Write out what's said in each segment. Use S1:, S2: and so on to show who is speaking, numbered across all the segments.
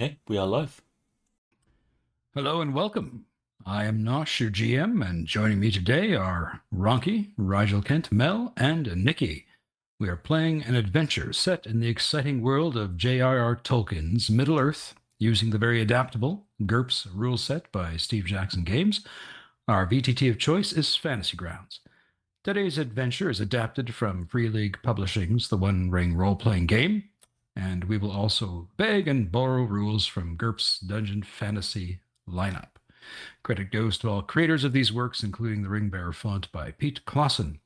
S1: Okay, we are live.
S2: Hello and welcome. I am Nosh, your GM, and joining me today are Ronki, Rigel Kent, Mel, and Nikki. We are playing an adventure set in the exciting world of J.R.R. Tolkien's Middle-earth, using the very adaptable GURPS rule set by Steve Jackson Games. Our VTT of choice is Fantasy Grounds. Today's adventure is adapted from Free League Publishing's The One Ring role-playing game, and we will also beg and borrow rules from GURPS Dungeon Fantasy lineup. Credit goes to all creators of these works, including the Ringbearer font by Pete Clausen.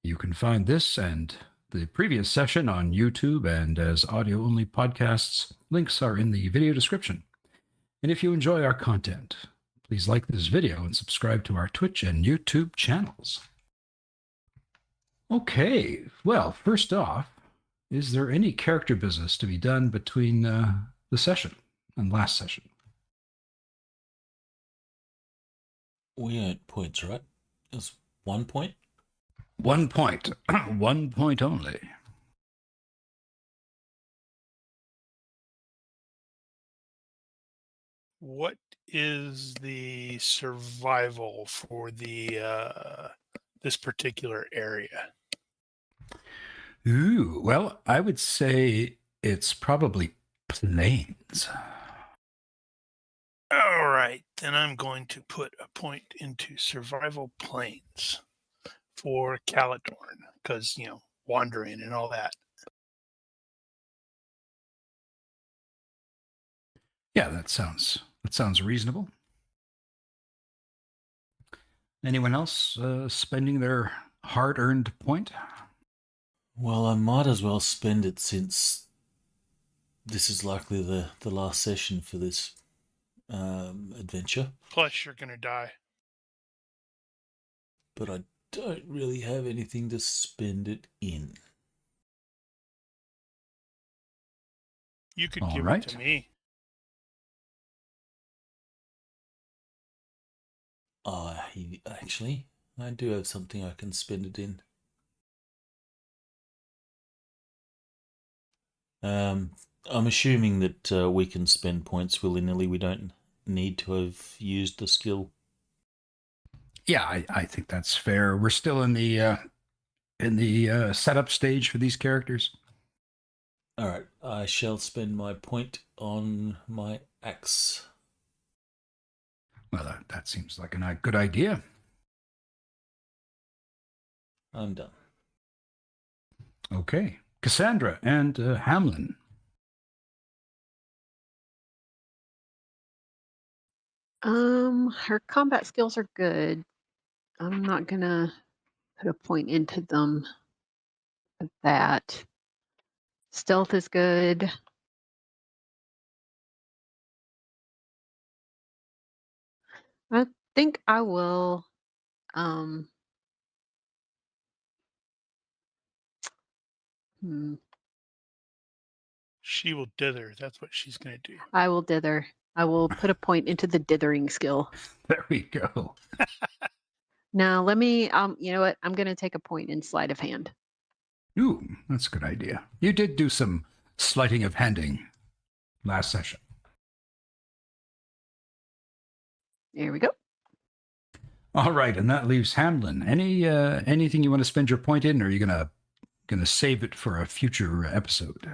S2: You can find this and the previous session on YouTube and as audio-only podcasts. Links are in the video description. And if you enjoy our content, please like this video and subscribe to our Twitch and YouTube channels. Okay, well, first off, is there any character business to be done between the session and last session?
S1: We earned points, right? It was 1 point?
S2: 1 point. 1 point only.
S3: What is the survival for the this particular area?
S2: Ooh, well, I would say it's probably plains.
S3: All right, then I'm going to put a point into survival plains for Caledorn because, wandering and all that.
S2: Yeah, that sounds reasonable. Anyone else spending their hard-earned point?
S1: Well, I might as well spend it since this is likely the last session for this adventure.
S3: Plus, you're going to die.
S1: But I don't really have anything to spend it in.
S3: You could
S2: All
S3: give
S2: right.
S3: it to me.
S1: Actually, I do have something I can spend it in. I'm assuming that we can spend points willy-nilly. We don't need to have used the skill.
S2: Yeah, I think that's fair. We're still in the setup stage for these characters.
S1: All right, I shall spend my point on my axe.
S2: Well, that seems like a good idea.
S1: I'm done.
S2: Okay. Cassandra and Hamlin.
S4: Her combat skills are good. I'm not gonna put a point into them for that. Stealth is good. I think I will
S3: She will dither. That's what she's going to do.
S4: I will dither. I will put a point into the dithering skill.
S2: There we go.
S4: Now let me you know what? I'm gonna take a point in sleight of hand.
S2: Ooh, that's a good idea. You did do some sleighting of handing last session.
S4: There we go.
S2: All right, and that leaves Hamlin. Anything you want to spend your point in, or are you gonna save it for a future episode?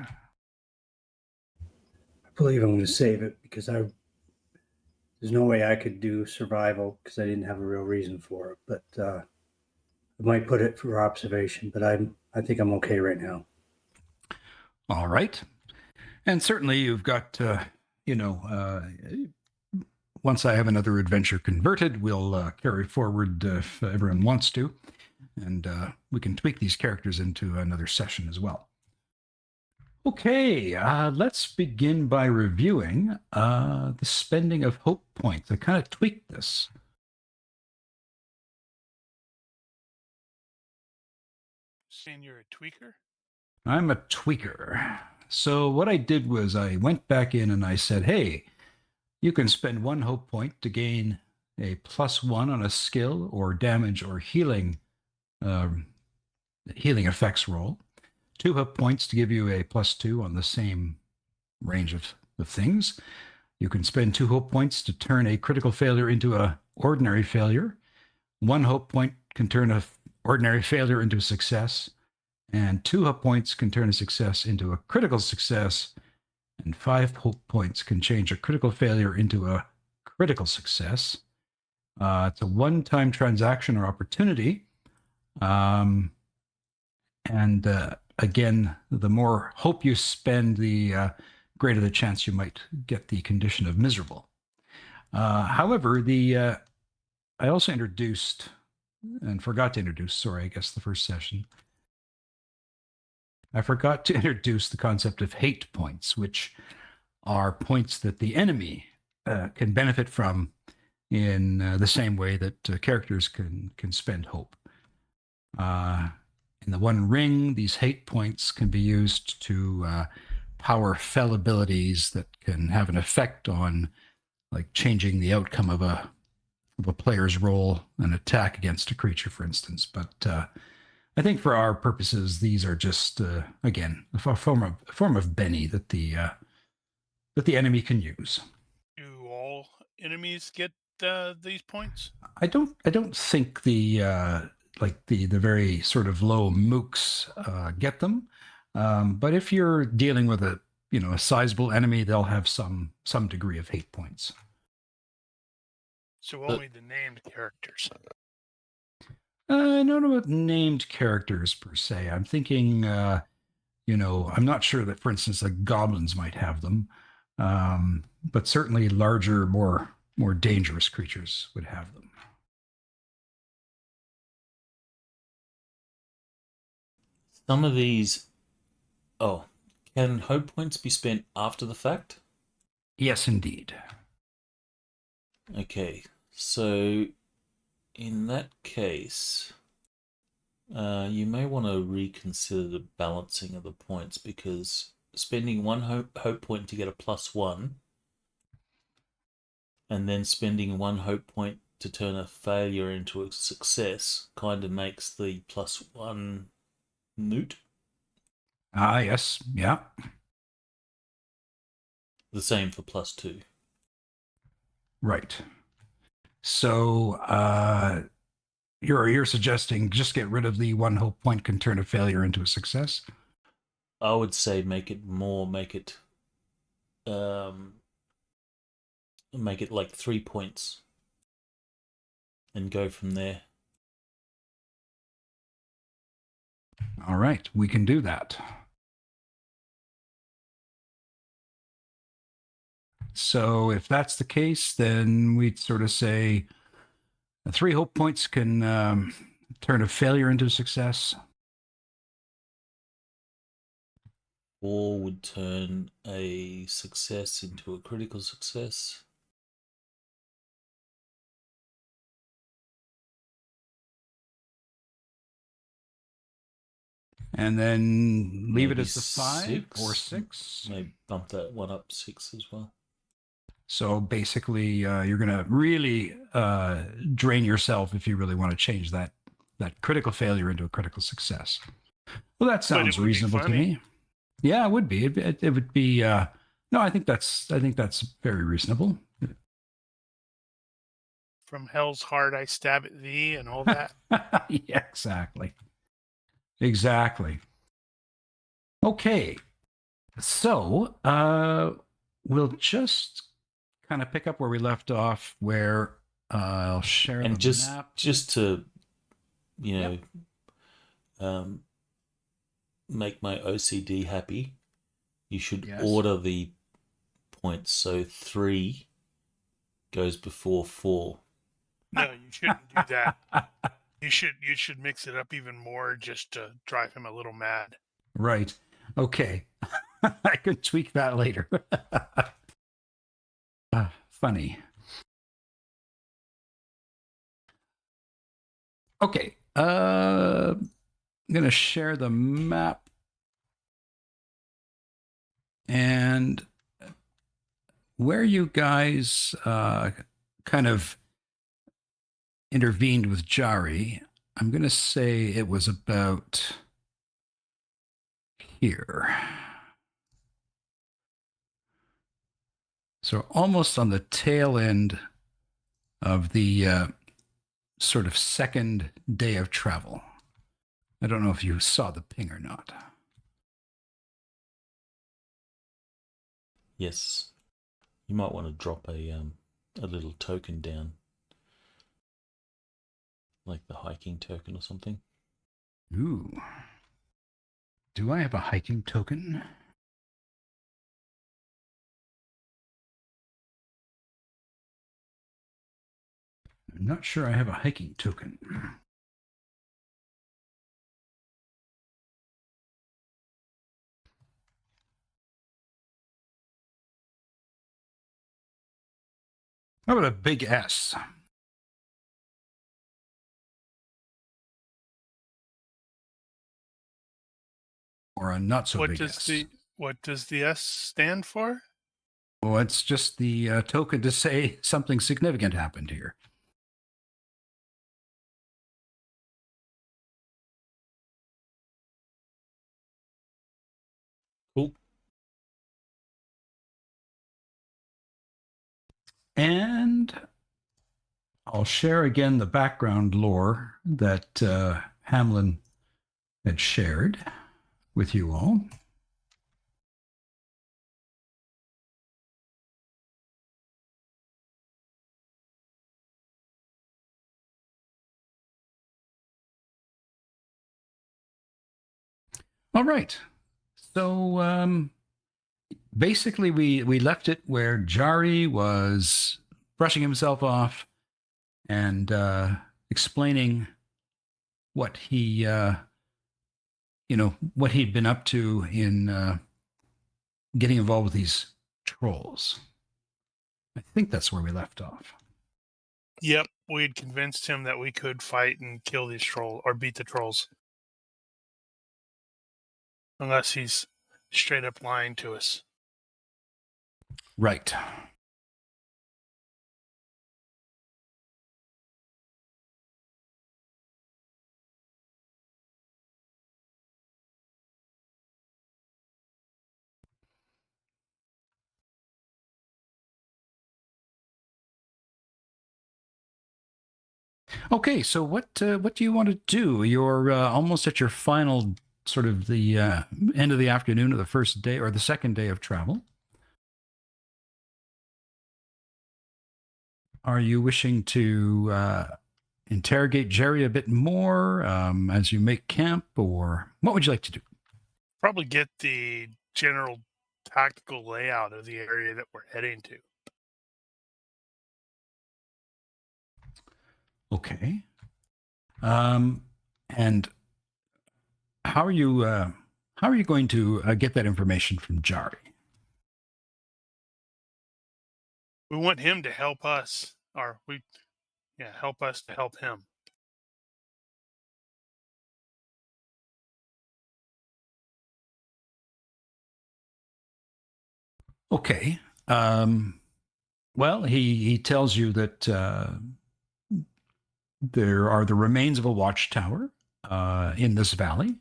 S5: I believe I'm going to save it because there's no way I could do survival because I didn't have a real reason for it. But I might put it for observation. But I think I'm okay right now.
S2: All right, and certainly you've got once I have another adventure converted, we'll carry forward if everyone wants to, and we can tweak these characters into another session as well. Okay, let's begin by reviewing the spending of hope points. I kind of tweaked this.
S3: Saying you're a tweaker?
S2: I'm a tweaker. So what I did was I went back in and I said, hey, you can spend 1 hope point to gain a +1 on a skill or damage or healing effects roll. 2 hope points to give you a +2 on the same range of of things. You can spend 2 hope points to turn a critical failure into an ordinary failure. 1 hope point can turn an ordinary failure into a success. And 2 hope points can turn a success into a critical success. And 5 hope points can change a critical failure into a critical success. It's a one-time transaction or opportunity. And again, the more hope you spend, the greater the chance you might get the condition of miserable. However, I also introduced, and forgot to introduce, the first session. I forgot to introduce the concept of hate points, which are points that the enemy can benefit from in the same way that characters can spend hope. In the One Ring, these hate points can be used to power fell abilities that can have an effect on, like, changing the outcome of a player's roll, an attack against a creature, for instance. But I think for our purposes, these are just again a form of Benny that the enemy can use.
S3: Do all enemies get these points?
S2: I don't think the very sort of low mooks get them. But if you're dealing with a sizable enemy, they'll have some degree of hate points.
S3: So only the named characters.
S2: I don't know about named characters per se. I'm thinking, I'm not sure that, for instance, the goblins might have them, but certainly larger, more dangerous creatures would have them.
S1: Some of these... Oh, can hope points be spent after the fact?
S2: Yes, indeed.
S1: Okay, so in that case, you may want to reconsider the balancing of the points, because spending 1 hope point to get a +1, and then spending 1 hope point to turn a failure into a success kind of makes the +1 moot.
S2: Yes, yeah.
S1: The same for +2.
S2: Right. So you're suggesting just get rid of the 1 hope point can turn a failure into a success?
S1: I would say make it like 3 points and go from there.
S2: All right, we can do that. So if that's the case, then we'd sort of say 3 hope points can turn a failure into a success.
S1: 4 would turn a success into a critical success.
S2: And then leave
S1: Maybe
S2: it as the 5 or
S1: 6.
S2: 6.
S1: Maybe bump that one up 6 as well.
S2: So basically, you're going to really drain yourself if you really want to change that critical failure into a critical success. Well, that sounds reasonable to me. Yeah, it would be. It would be. No, I think that's very reasonable.
S3: From hell's heart I stab at thee and all that.
S2: Yeah, exactly. Okay, so we'll just kind of pick up where we left off, where I'll share
S1: And
S2: the map.
S1: just to, make my OCD happy, you should order the points so 3 goes before 4.
S3: No, you shouldn't do that. You should mix it up even more just to drive him a little mad.
S2: Right. Okay. I could tweak that later. Funny. Okay. I'm going to share the map. And where you guys kind of intervened with Jari, I'm going to say it was about here. So almost on the tail end of the sort of second day of travel. I don't know if you saw the ping or not.
S1: Yes. You might want to drop a little token down. Like the hiking token or something.
S2: Ooh. Do I have a hiking token? I'm not sure I have a hiking token. How about a big S? Or a not so big S?
S3: What does the S stand for?
S2: Well, it's just the token to say something significant happened here.
S1: Cool.
S2: And I'll share again the background lore that Hamlin had shared with you all. All right. So basically, we left it where Jari was brushing himself off and explaining what he, what he'd been up to in getting involved with these trolls. I think that's where we left off.
S3: Yep, we had convinced him that we could fight and kill these trolls or beat the trolls. Unless he's straight up lying to us.
S2: Right. Okay, so what do you want to do? You're almost at your final sort of the end of the afternoon of the first day or the second day of travel. Are you wishing to interrogate Jari a bit more as you make camp, or what would you like to do?
S3: Probably get the general tactical layout of the area that we're heading to.
S2: Okay. And how are you going to get that information from Jari?
S3: We want him to help us, help us to help him.
S2: Okay. Well, he tells you that there are the remains of a watchtower in this valley.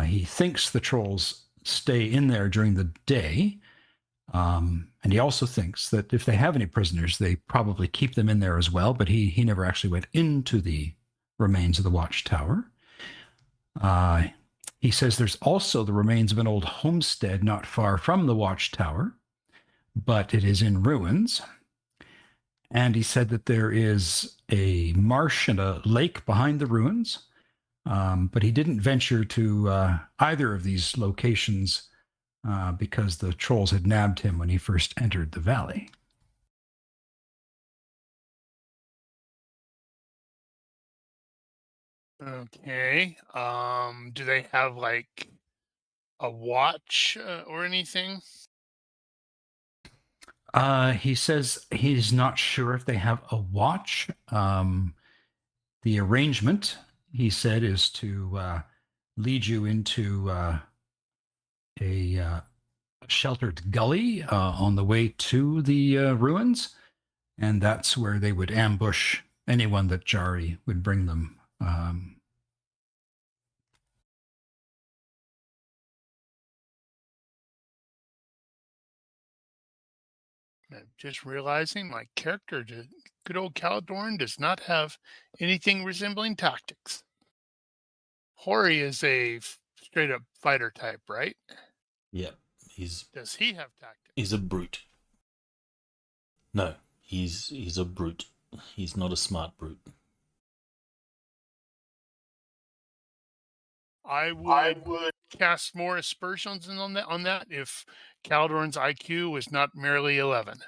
S2: He thinks the trolls stay in there during the day. And he also thinks that if they have any prisoners, they probably keep them in there as well. But he never actually went into the remains of the watchtower. He says there's also the remains of an old homestead not far from the watchtower, but it is in ruins. And he said that there is a marsh and a lake behind the ruins, but he didn't venture to either of these locations because the trolls had nabbed him when he first entered the valley.
S3: Okay. Do they have like a watch or anything?
S2: He says he's not sure if they have a watch. The arrangement, he said, is to lead you into a sheltered gully on the way to the ruins, and that's where they would ambush anyone that Jari would bring them.
S3: I'm just realizing my character, good old Caledorn, does not have anything resembling tactics. Hori is a straight up fighter type, right?
S1: Yep, he's
S3: Does he have tactics?
S1: a brute. No, he's a brute. He's not a smart brute.
S3: I would cast more aspersions on that if Caledorn's IQ was not merely 11.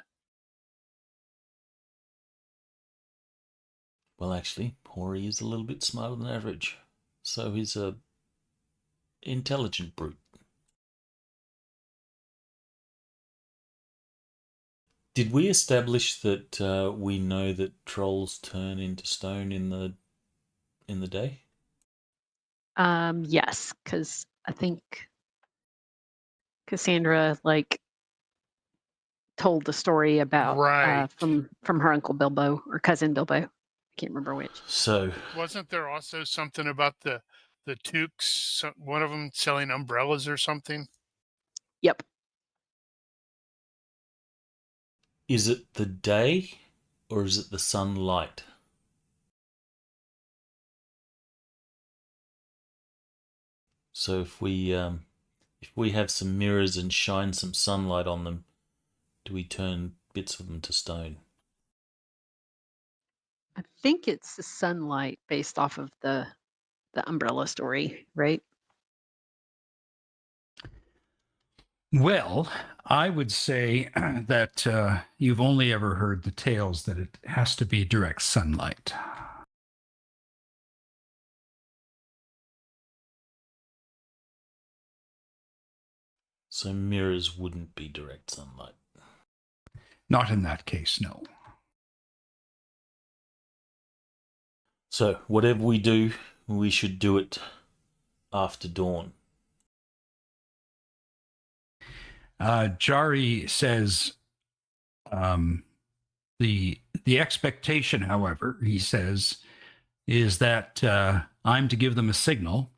S1: Well, actually, Hori is a little bit smarter than average. So he's a intelligent brute. Did we establish that we know that trolls turn into stone in the day?
S4: Yes, because I think Cassandra told the story about
S3: Right.
S4: from her uncle Bilbo or cousin Bilbo. I can't remember which.
S1: So
S3: Wasn't there also something about the toques, one of them selling umbrellas or something?
S4: Yep.
S1: is it the day or is it the sunlight? So if we have some mirrors and shine some sunlight on them, do we turn bits of them to stone?
S4: I think it's the sunlight based off of the umbrella story, right?
S2: Well, I would say that you've only ever heard the tales that it has to be direct sunlight.
S1: So mirrors wouldn't be direct sunlight.
S2: Not in that case, no.
S1: So whatever we do, we should do it after dawn.
S2: Jari says the expectation, however, he says, is that I'm to give them a signal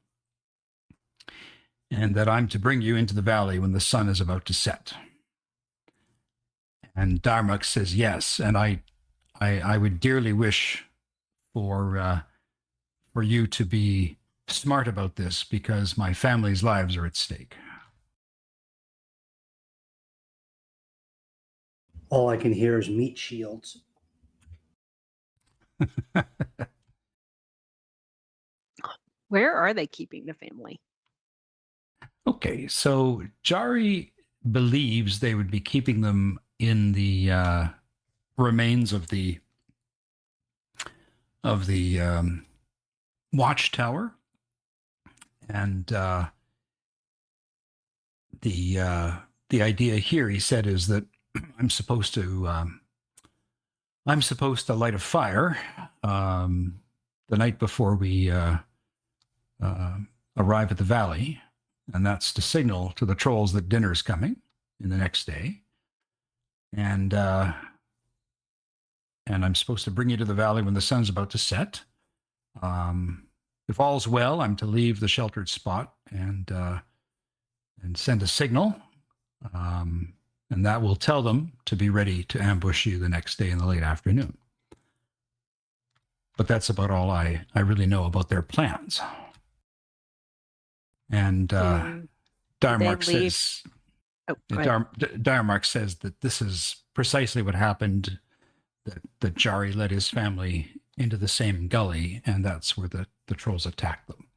S2: and that I'm to bring you into the valley when the sun is about to set. And Diarmoc says yes, and I would dearly wish for you to be smart about this because my family's lives are at stake.
S5: All I can hear is meat shields.
S4: Where are they keeping the family?
S2: Okay, so Jari believes they would be keeping them in the remains of the watchtower, and the idea here, he said, is that I'm supposed to light a fire the night before we arrive at the valley, and that's to signal to the trolls that dinner's coming in the next day, and I'm supposed to bring you to the valley when the sun's about to set. If all's well, I'm to leave the sheltered spot and send a signal, and that will tell them to be ready to ambush you the next day in the late afternoon. But that's about all I really know about their plans. And Diarmoc says, Diarmoc says that this is precisely what happened. That Jari led his family into the same gully, and that's where the trolls attacked them.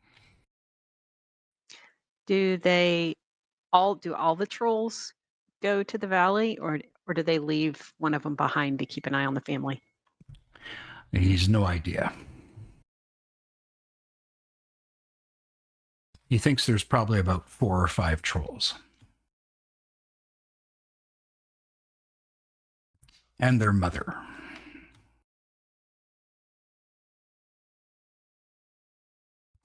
S4: Do all the trolls go to the valley, or do they leave one of them behind to keep an eye on the family?
S2: He's no idea. He thinks there's probably about 4 or 5 trolls. And their mother.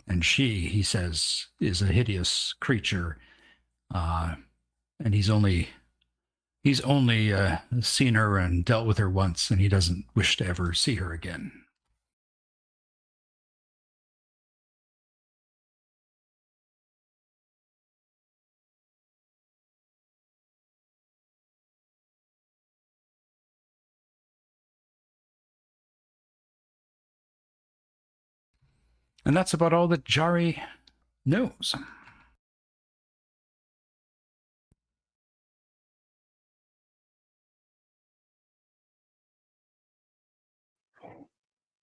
S2: And she, he says, is a hideous creature, and he's only seen her and dealt with her once, and he doesn't wish to ever see her again. And that's about all that Jari knows.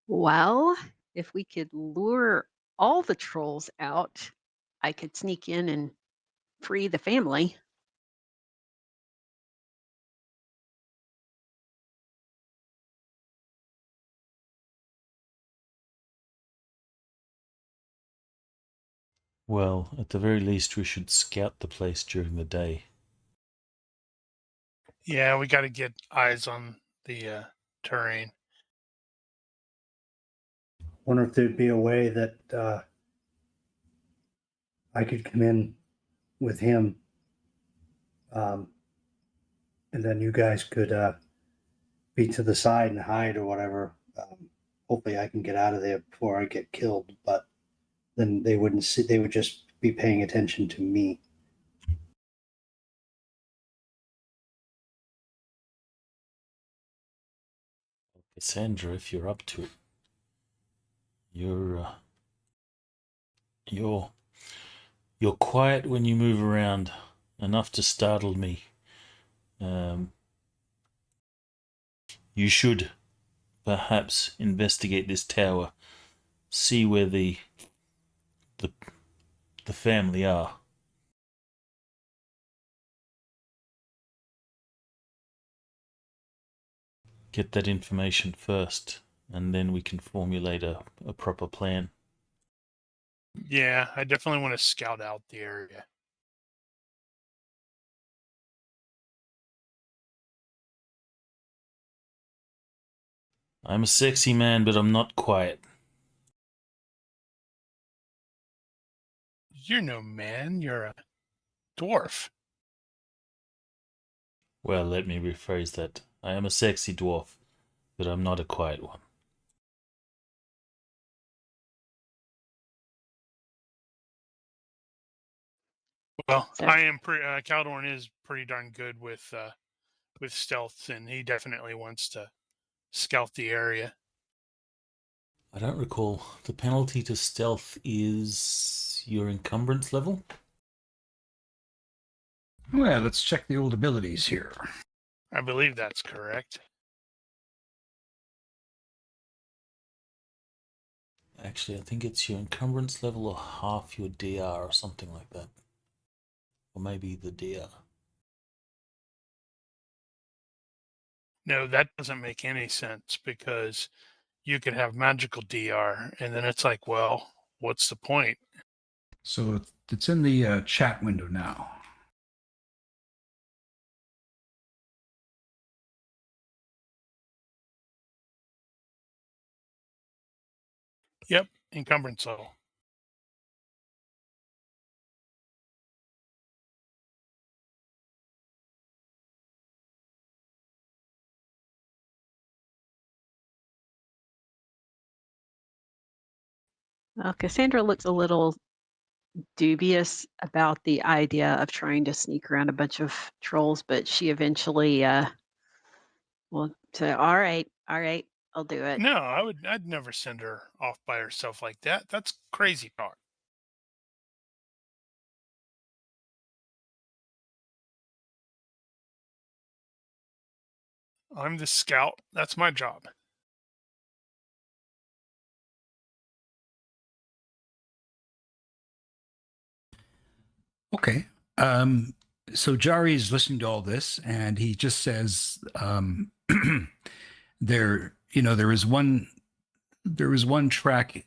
S4: Well, if we could lure all the trolls out, I could sneak in and free the family.
S1: Well, at the very least, we should scout the place during the day.
S3: Yeah, we got to get eyes on the terrain.
S5: Wonder if there'd be a way that I could come in with him, and then you guys could be to the side and hide or whatever. Hopefully, I can get out of there before I get killed. But then they wouldn't see; they would just be paying attention to me.
S1: Cassandra, if you're up to it, you're quiet when you move around, enough to startle me. You should perhaps investigate this tower, see where the family are. Get that information first, and then we can formulate a proper plan.
S3: Yeah, I definitely want to scout out the area.
S1: I'm a sexy man, but I'm not quiet.
S3: You're no man, you're a dwarf.
S1: Well, let me rephrase that. I am a sexy dwarf, but I'm not a quiet one.
S3: Well,
S4: So-
S3: I am Caldorn is pretty darn good with stealth, and he definitely wants to scout the area.
S1: I don't recall. The penalty to stealth is your encumbrance level?
S2: Well, let's check the old abilities here.
S3: I believe that's correct.
S1: Actually, I think it's your encumbrance level or half your DR or something like that. Or maybe the DR.
S3: No, that doesn't make any sense because you could have magical DR, and then it's like, well, what's the point?
S2: So it's in the chat window now.
S3: Yep, encumbrance level.
S4: Well, Cassandra looks a little dubious about the idea of trying to sneak around a bunch of trolls, but she eventually will say, all right, I'll do it.
S3: No, I'd never send her off by herself like that. That's crazy talk. I'm the scout. That's my job.
S2: Okay. So Jari's listening to all this, and he just says, there is one track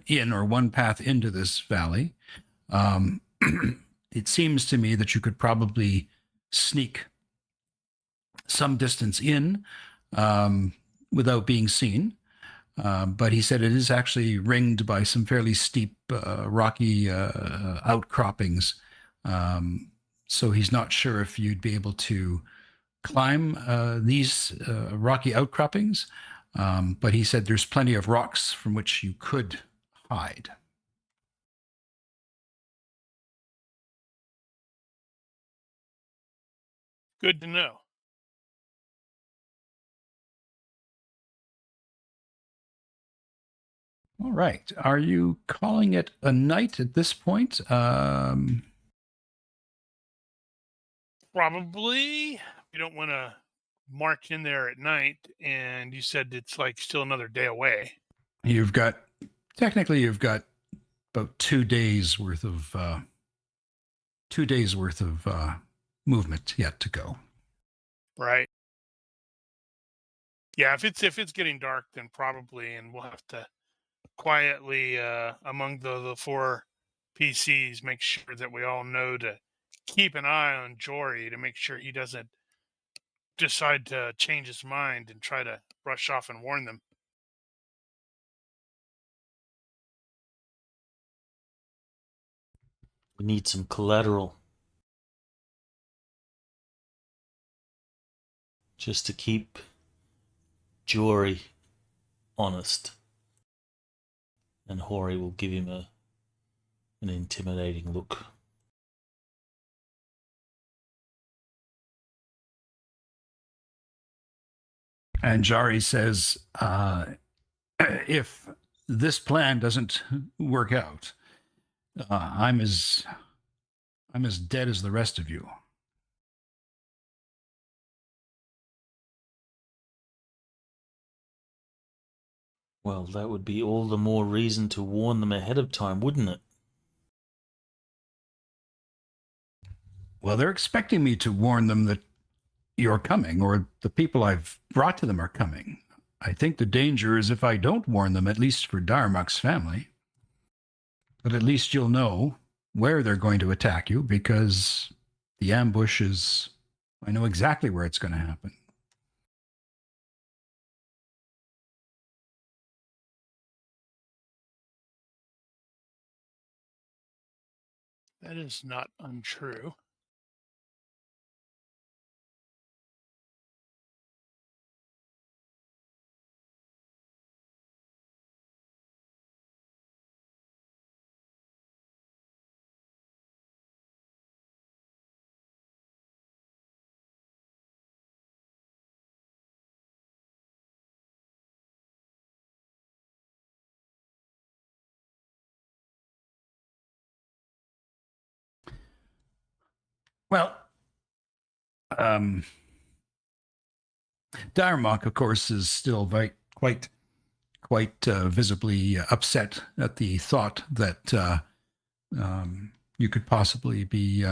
S2: in, or one path into this valley. It seems to me that you could probably sneak some distance in without being seen. But he said it is actually ringed by some fairly steep, rocky outcroppings. So he's not sure if you'd be able to climb these rocky outcroppings. But he said there's plenty of rocks from which you could hide.
S3: Good to know.
S2: All right. Are you calling it a night at this point?
S3: Probably. We don't want to march in there at night, and you said it's like still another day away.
S2: You've got about 2 days worth of 2 days worth of movement yet to go.
S3: Right. Yeah, if it's getting dark, then probably, and we'll have to quietly among the four PCs make sure that we all know to keep an eye on Jory to make sure he doesn't decide to change his mind and try to rush off and warn them.
S1: We need some collateral. Just to keep Jory honest. And Hori will give him an intimidating look.
S2: And Jari says, if this plan doesn't work out, I'm as dead as the rest of you.
S1: Well, that would be all the more reason to warn them ahead of time, wouldn't it?
S2: Well, they're expecting me to warn them that you're coming, or the people I've brought to them are coming. I think the danger is if I don't warn them, at least for Diarmoc's family. But at least you'll know where they're going to attack you, because the ambush is, I know exactly where it's going to happen.
S3: That is not untrue.
S2: Well, Diarmoc, of course, is still quite visibly upset at the thought that you could possibly be,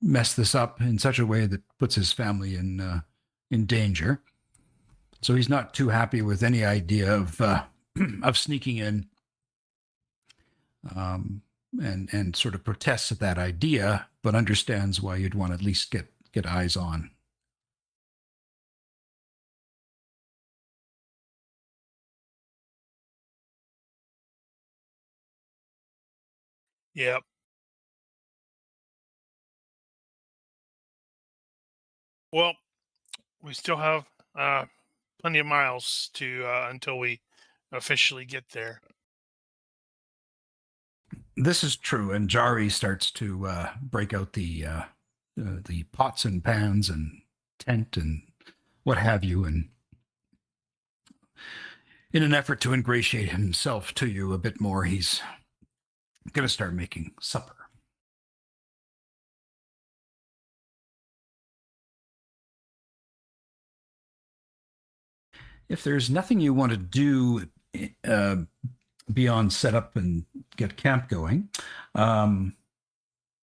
S2: mess this up in such a way that puts his family in danger. So he's not too happy with any idea of sneaking in, and sort of protests at that idea, but understands why you'd want to at least get eyes on.
S3: Yep. Well, we still have plenty of miles to until we officially get there.
S2: This is true, and Jari starts to break out the pots and pans and tent and what have you, and in an effort to ingratiate himself to you a bit more, he's going to start making supper. If there's nothing you want to do beyond set up and get camp going,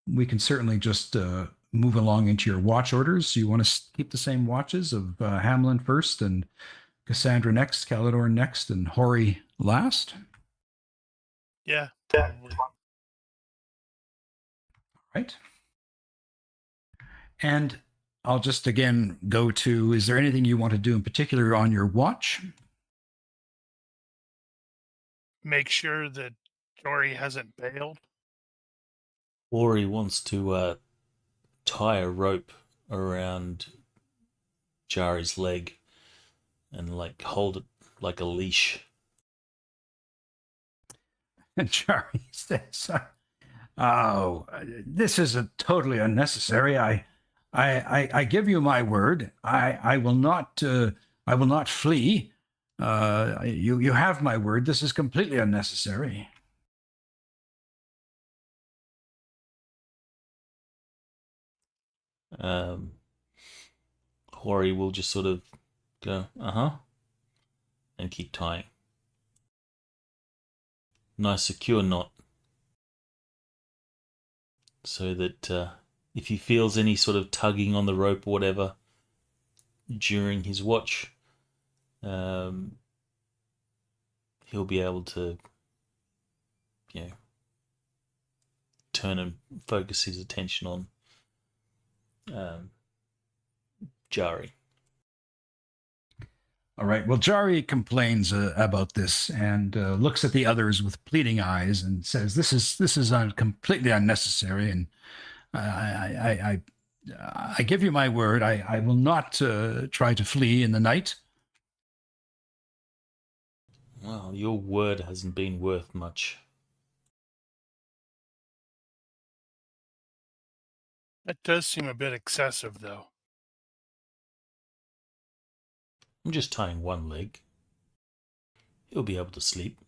S2: we can certainly just move along into your watch orders. You want to keep the same watches of Hamlin first and Cassandra next, Calador next, and Hori last?
S3: Yeah. Probably.
S2: Right. And I'll just again go to, is there anything you want to do in particular on your watch?
S3: Make sure that Jory hasn't bailed.
S1: Hori wants to tie a rope around Jari's leg and hold it like a leash.
S2: And Jari says, "Oh, this is totally unnecessary. I give you my word. I will not flee. You have my word. This is completely unnecessary.
S1: Hori will just sort of go, and keep tying. Nice secure knot. So that if he feels any sort of tugging on the rope or whatever during his watch, he'll be able to, turn and focus his attention on Jari.
S2: All right. Well, Jari complains about this and looks at the others with pleading eyes and says, "This is completely unnecessary, and I give you my word. I will not try to flee in the night."
S1: Well, your word hasn't been worth much.
S3: That does seem a bit excessive, though.
S1: I'm just tying one leg. He'll be able to sleep.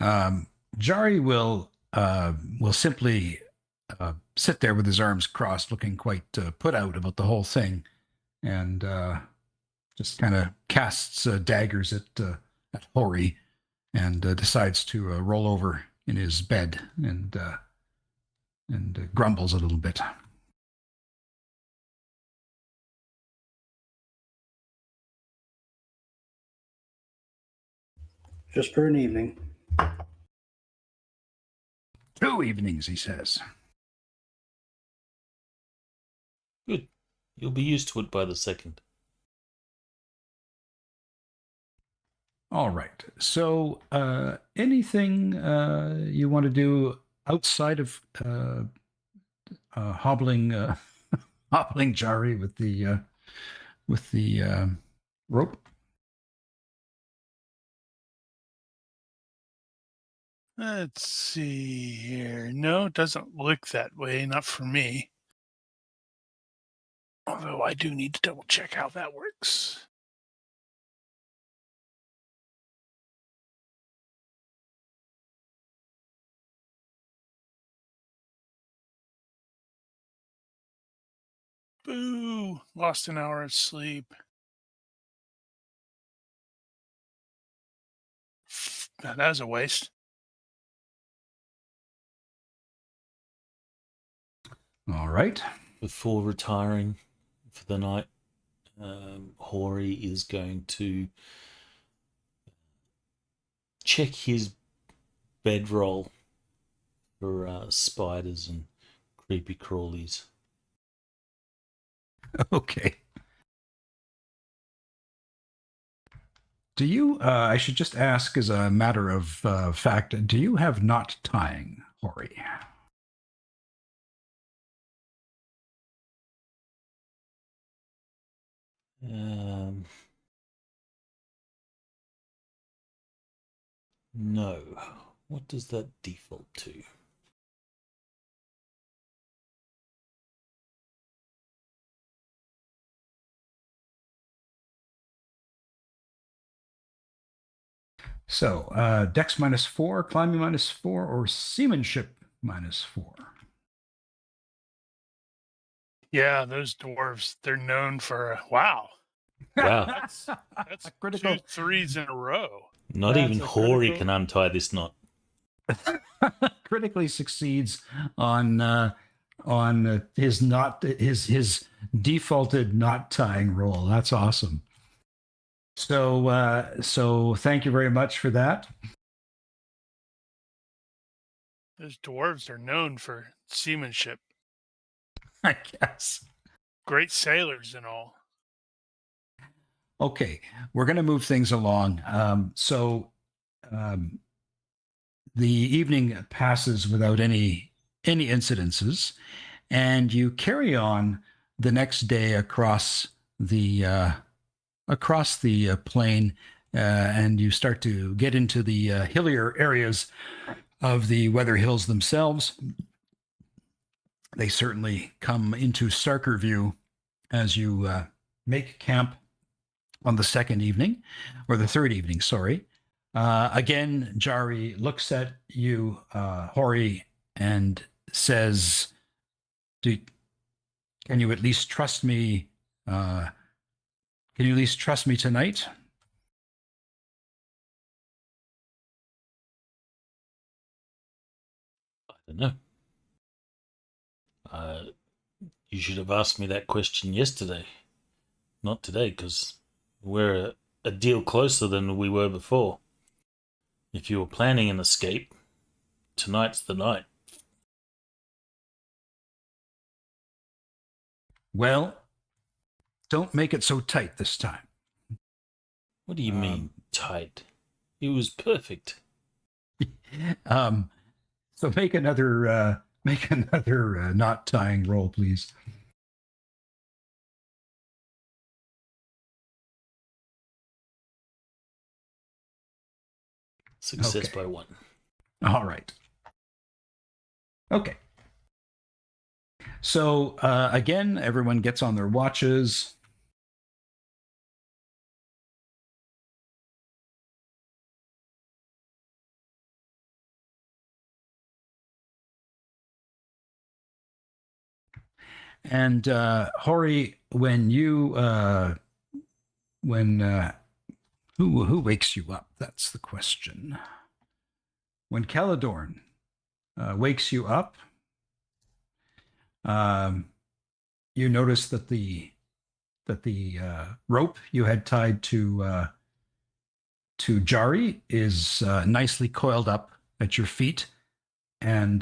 S2: Jari will simply sit there with his arms crossed, looking quite put out about the whole thing, and just kind of casts daggers at Hori, and decides to roll over in his bed and grumbles a little bit.
S5: Just for an evening.
S2: 2 evenings, he says.
S1: Good. You'll be used to it by the second.
S2: All right. So, anything you want to do outside of hobbling Jari with the rope?
S3: Let's see here. No, it doesn't look that way. Not for me. Although I do need to double check how that works. Boo! Lost an hour of sleep. That was a waste.
S2: All right.
S1: Before retiring for the night, Hori is going to check his bedroll for spiders and creepy crawlies.
S2: Okay. Do you, I should just ask as a matter of fact, do you have knot tying, Hori?
S1: No. What does that default to?
S2: So, Dex -4, climbing -4, or seamanship -4?
S3: Yeah, those dwarves, they're known for wow.
S1: Wow.
S3: That's
S2: Critical.
S3: 2 threes in a row.
S1: Not
S2: That's
S1: even
S2: a
S1: Hori
S2: critical-
S1: can untie this knot.
S2: Critically succeeds on his knot, his defaulted knot tying roll. That's awesome. So thank you very much for that.
S3: Those dwarves are known for seamanship.
S2: I guess.
S3: Great sailors and all.
S2: Okay, we're going to move things along. The evening passes without any incidences, and you carry on the next day across the plain, and you start to get into the hillier areas of the Weather Hills themselves. They certainly come into starker view as you make camp on the second evening, or the third evening, sorry. Again, Jari looks at you, Hori, and says, can you at least trust me? Can you at least trust me tonight?
S1: I don't know. You should have asked me that question yesterday, not today, because we're a deal closer than we were before. If you were planning an escape, tonight's the night.
S2: Well, don't make it so tight this time.
S1: What do you mean, tight? It was perfect.
S2: So make another knot tying roll, please.
S1: Success
S2: Okay.
S1: by 1.
S2: All right. Okay. So again, everyone gets on their watches. And Hori, when you who wakes you up? That's the question. When Caledorn wakes you up, you notice that the rope you had tied to Jari is nicely coiled up at your feet, and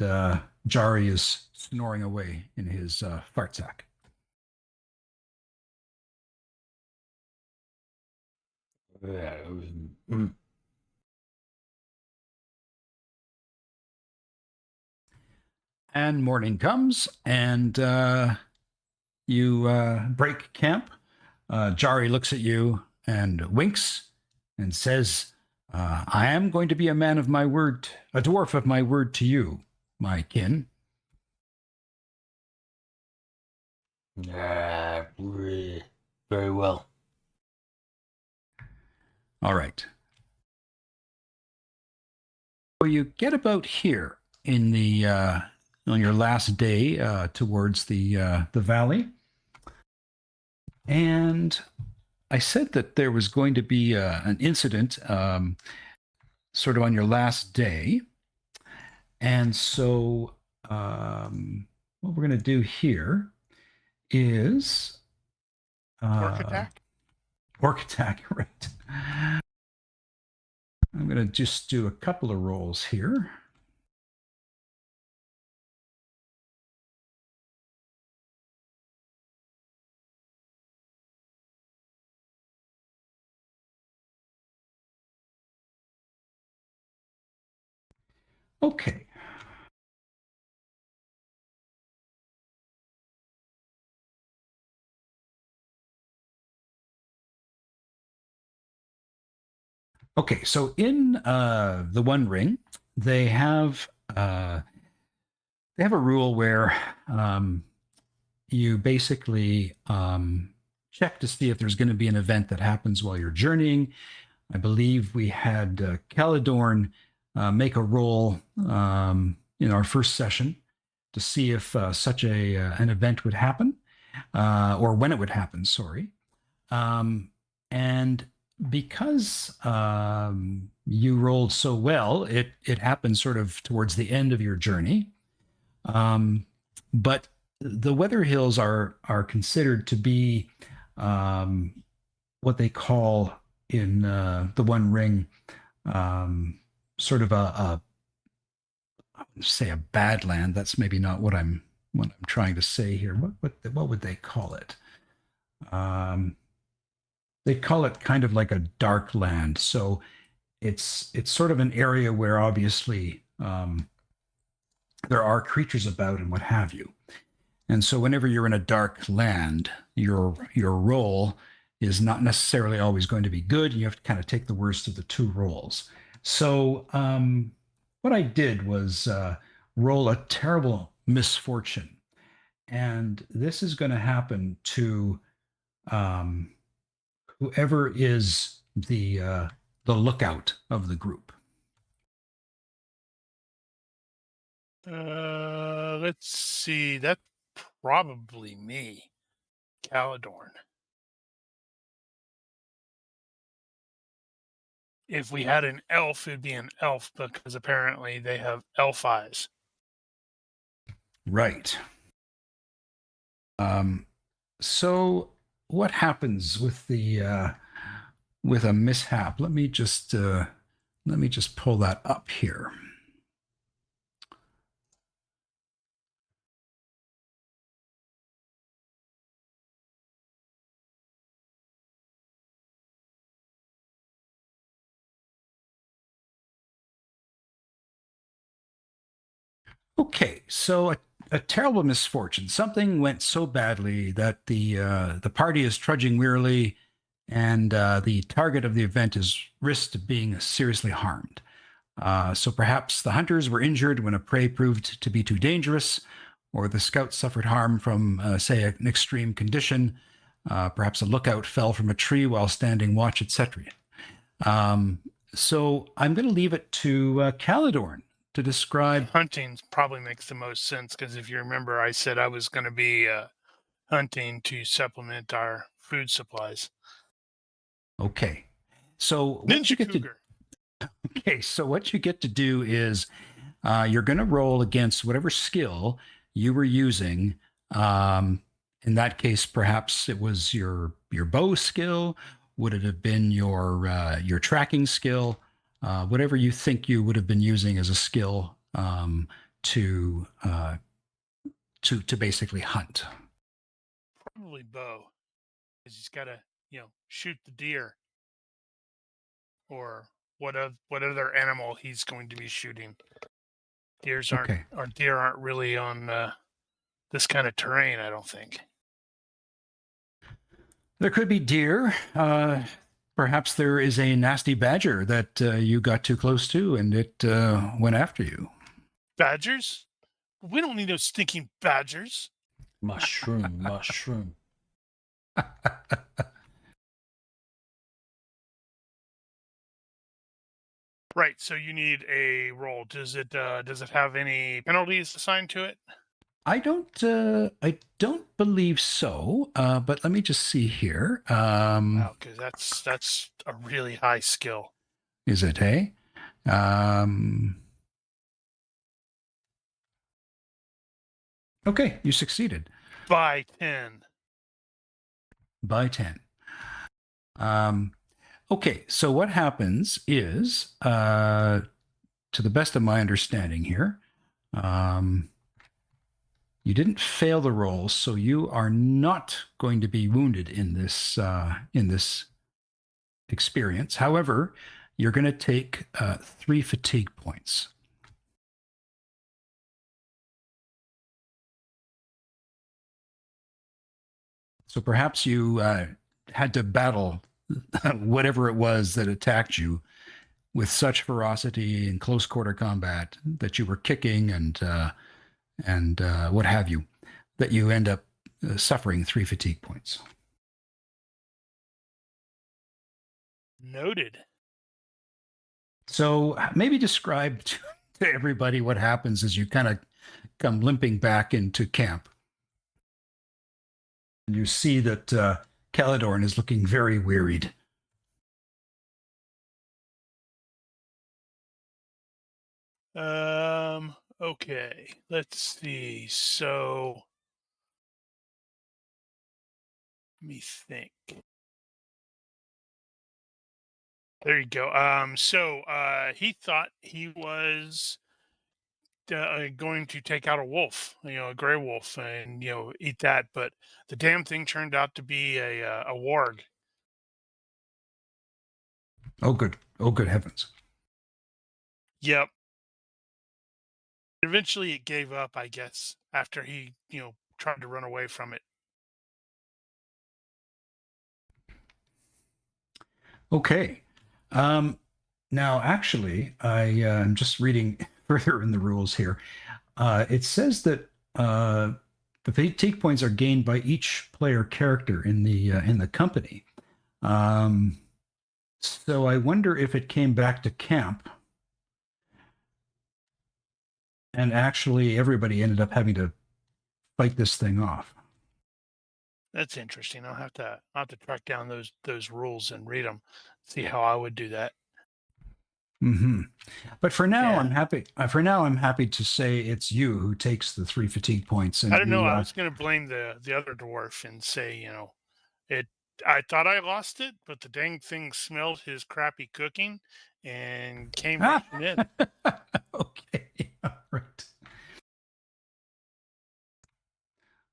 S2: Jari is snoring away in his fart sack. And morning comes, and you break camp. Jari looks at you and winks and says, I am going to be a man of my word, a dwarf of my word to you, my kin.
S1: Very well.
S2: All right. Well, you get about here in the on your last day towards the valley, and I said that there was going to be an incident sort of on your last day, and so what we're going to do here is
S3: Orc attack?
S2: Orc attack, right. I'm going to just do a couple of rolls here. Okay. Okay, so in the One Ring, they have a rule where you basically check to see if there's going to be an event that happens while you're journeying. I believe we had Caledorn make a roll in our first session to see if such an event would happen, or when it would happen, sorry. And because you rolled so well, it happened sort of towards the end of your journey. But the Weather Hills are considered to be what they call in the One Ring sort of I wouldn't say a bad land. That's maybe not what I'm trying to say here. What would they call it? They call it kind of like a dark land. So it's sort of an area where obviously there are creatures about and what have you. And so whenever you're in a dark land, your roll is not necessarily always going to be good. You have to kind of take the worst of the two rolls. So what I did was roll a terrible misfortune. And this is going to happen to whoever is the lookout of the group.
S3: Let's see. That's probably me, Caladorn. If we had an elf, it'd be an elf because apparently they have elf eyes.
S2: Right. So what happens with the with a mishap? Let me just pull that up here. Okay, so a terrible misfortune. Something went so badly that the party is trudging wearily, and the target of the event is risked being seriously harmed. So perhaps the hunters were injured when a prey proved to be too dangerous, or the scouts suffered harm from, say, an extreme condition. Perhaps a lookout fell from a tree while standing watch, etc. So I'm going to leave it to Caladorn to describe.
S3: Hunting probably makes the most sense because if you remember, I said I was going to be hunting to supplement our food supplies.
S2: Okay, so what
S3: Ninja
S2: you get
S3: Cougar.
S2: Okay, so what you get to do is you're going to roll against whatever skill you were using. In that case, perhaps it was your bow skill. Would it have been your tracking skill? Whatever you think you would have been using as a skill to basically hunt.
S3: Probably bow, because he's got to shoot the deer or what other animal he's going to be shooting. Deer aren't really on this kind of terrain, I don't think.
S2: There could be deer. Perhaps there is a nasty badger that you got too close to and it went after you.
S3: Badgers? We don't need those stinking badgers.
S1: Mushroom.
S3: Right, so you need a roll. Does it have any penalties assigned to it?
S2: I don't believe so. But let me just see here.
S3: Wow, because that's a really high skill.
S2: Is it, hey? Okay, you succeeded.
S3: By 10.
S2: By 10. Okay, so what happens is, to the best of my understanding here, you didn't fail the roll, so you are not going to be wounded in this experience. However, you're going to take 3 fatigue points. So perhaps you had to battle whatever it was that attacked you with such ferocity in close quarter combat that you were kicking and what have you, that you end up suffering 3 fatigue points.
S3: Noted.
S2: So maybe describe to everybody what happens as you kind of come limping back into camp. And you see that Caladorn is looking very wearied.
S3: Okay, let's see. So let me think. There you go. So he thought he was going to take out a wolf, a gray wolf, and eat that, but the damn thing turned out to be a warg.
S2: Oh, good. Oh, good heavens.
S3: Yep. Eventually, it gave up, I guess, after he tried to run away from it.
S2: Okay. Now, actually, I am just reading further in the rules here. It says that the fatigue points are gained by each player character in the company. So I wonder if it came back to camp and actually everybody ended up having to fight this thing off.
S3: That's interesting. I'll have to track down those rules and read them, see how I would do that.
S2: Mm-hmm. But for now,
S3: Yeah.
S2: I'm happy. For now, I'm happy to say it's you who takes the 3 fatigue points. And
S3: I don't know.
S2: you,
S3: I was going to blame the other dwarf and say, I thought I lost it, but the dang thing smelled his crappy cooking and came rushing in.
S2: Okay. All right.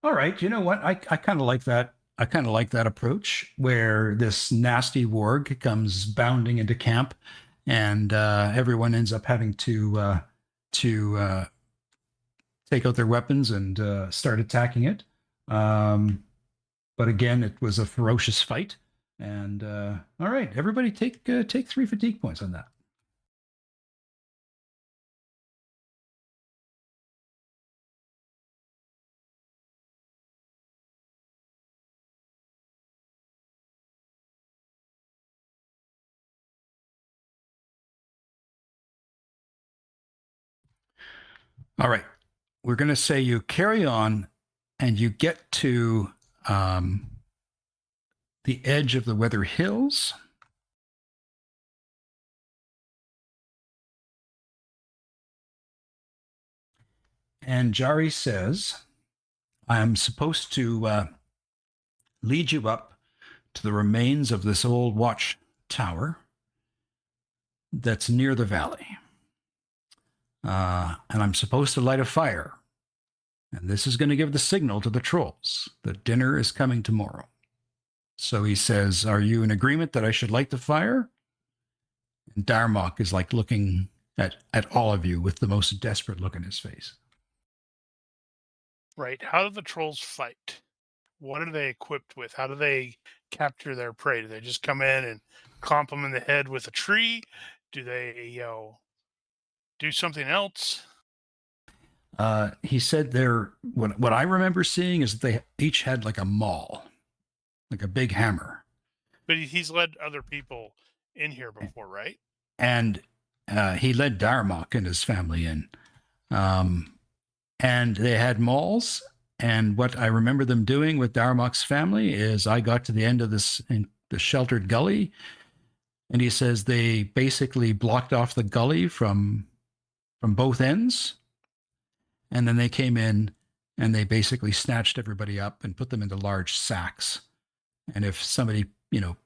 S2: All right. You know what? I kind of like that. I kind of like that approach where this nasty warg comes bounding into camp, and everyone ends up having to take out their weapons and start attacking it. But again, it was a ferocious fight. And all right, everybody take 3 fatigue points on that. All right. We're going to say you carry on and you get to the edge of the Weather Hills. And Jari says, I'm supposed to lead you up to the remains of this old watch tower that's near the valley. And I'm supposed to light a fire. And this is going to give the signal to the trolls that dinner is coming tomorrow. So he says, are you in agreement that I should light the fire? And Diarmoc is like looking at all of you with the most desperate look in his face.
S3: Right. How do the trolls fight? What are they equipped with? How do they capture their prey? Do they just come in and clomp them in the head with a tree? Do they, do something else?
S2: He said what I remember seeing is that they each had like a maul, like a big hammer.
S3: But he's led other people in here before, right?
S2: And he led Diarmoc and his family in. And they had mauls. And what I remember them doing with Diarmoc's family is I got to the end of this in the sheltered gully. And he says they basically blocked off the gully from both ends. And then they came in and they basically snatched everybody up and put them into large sacks. And if somebody,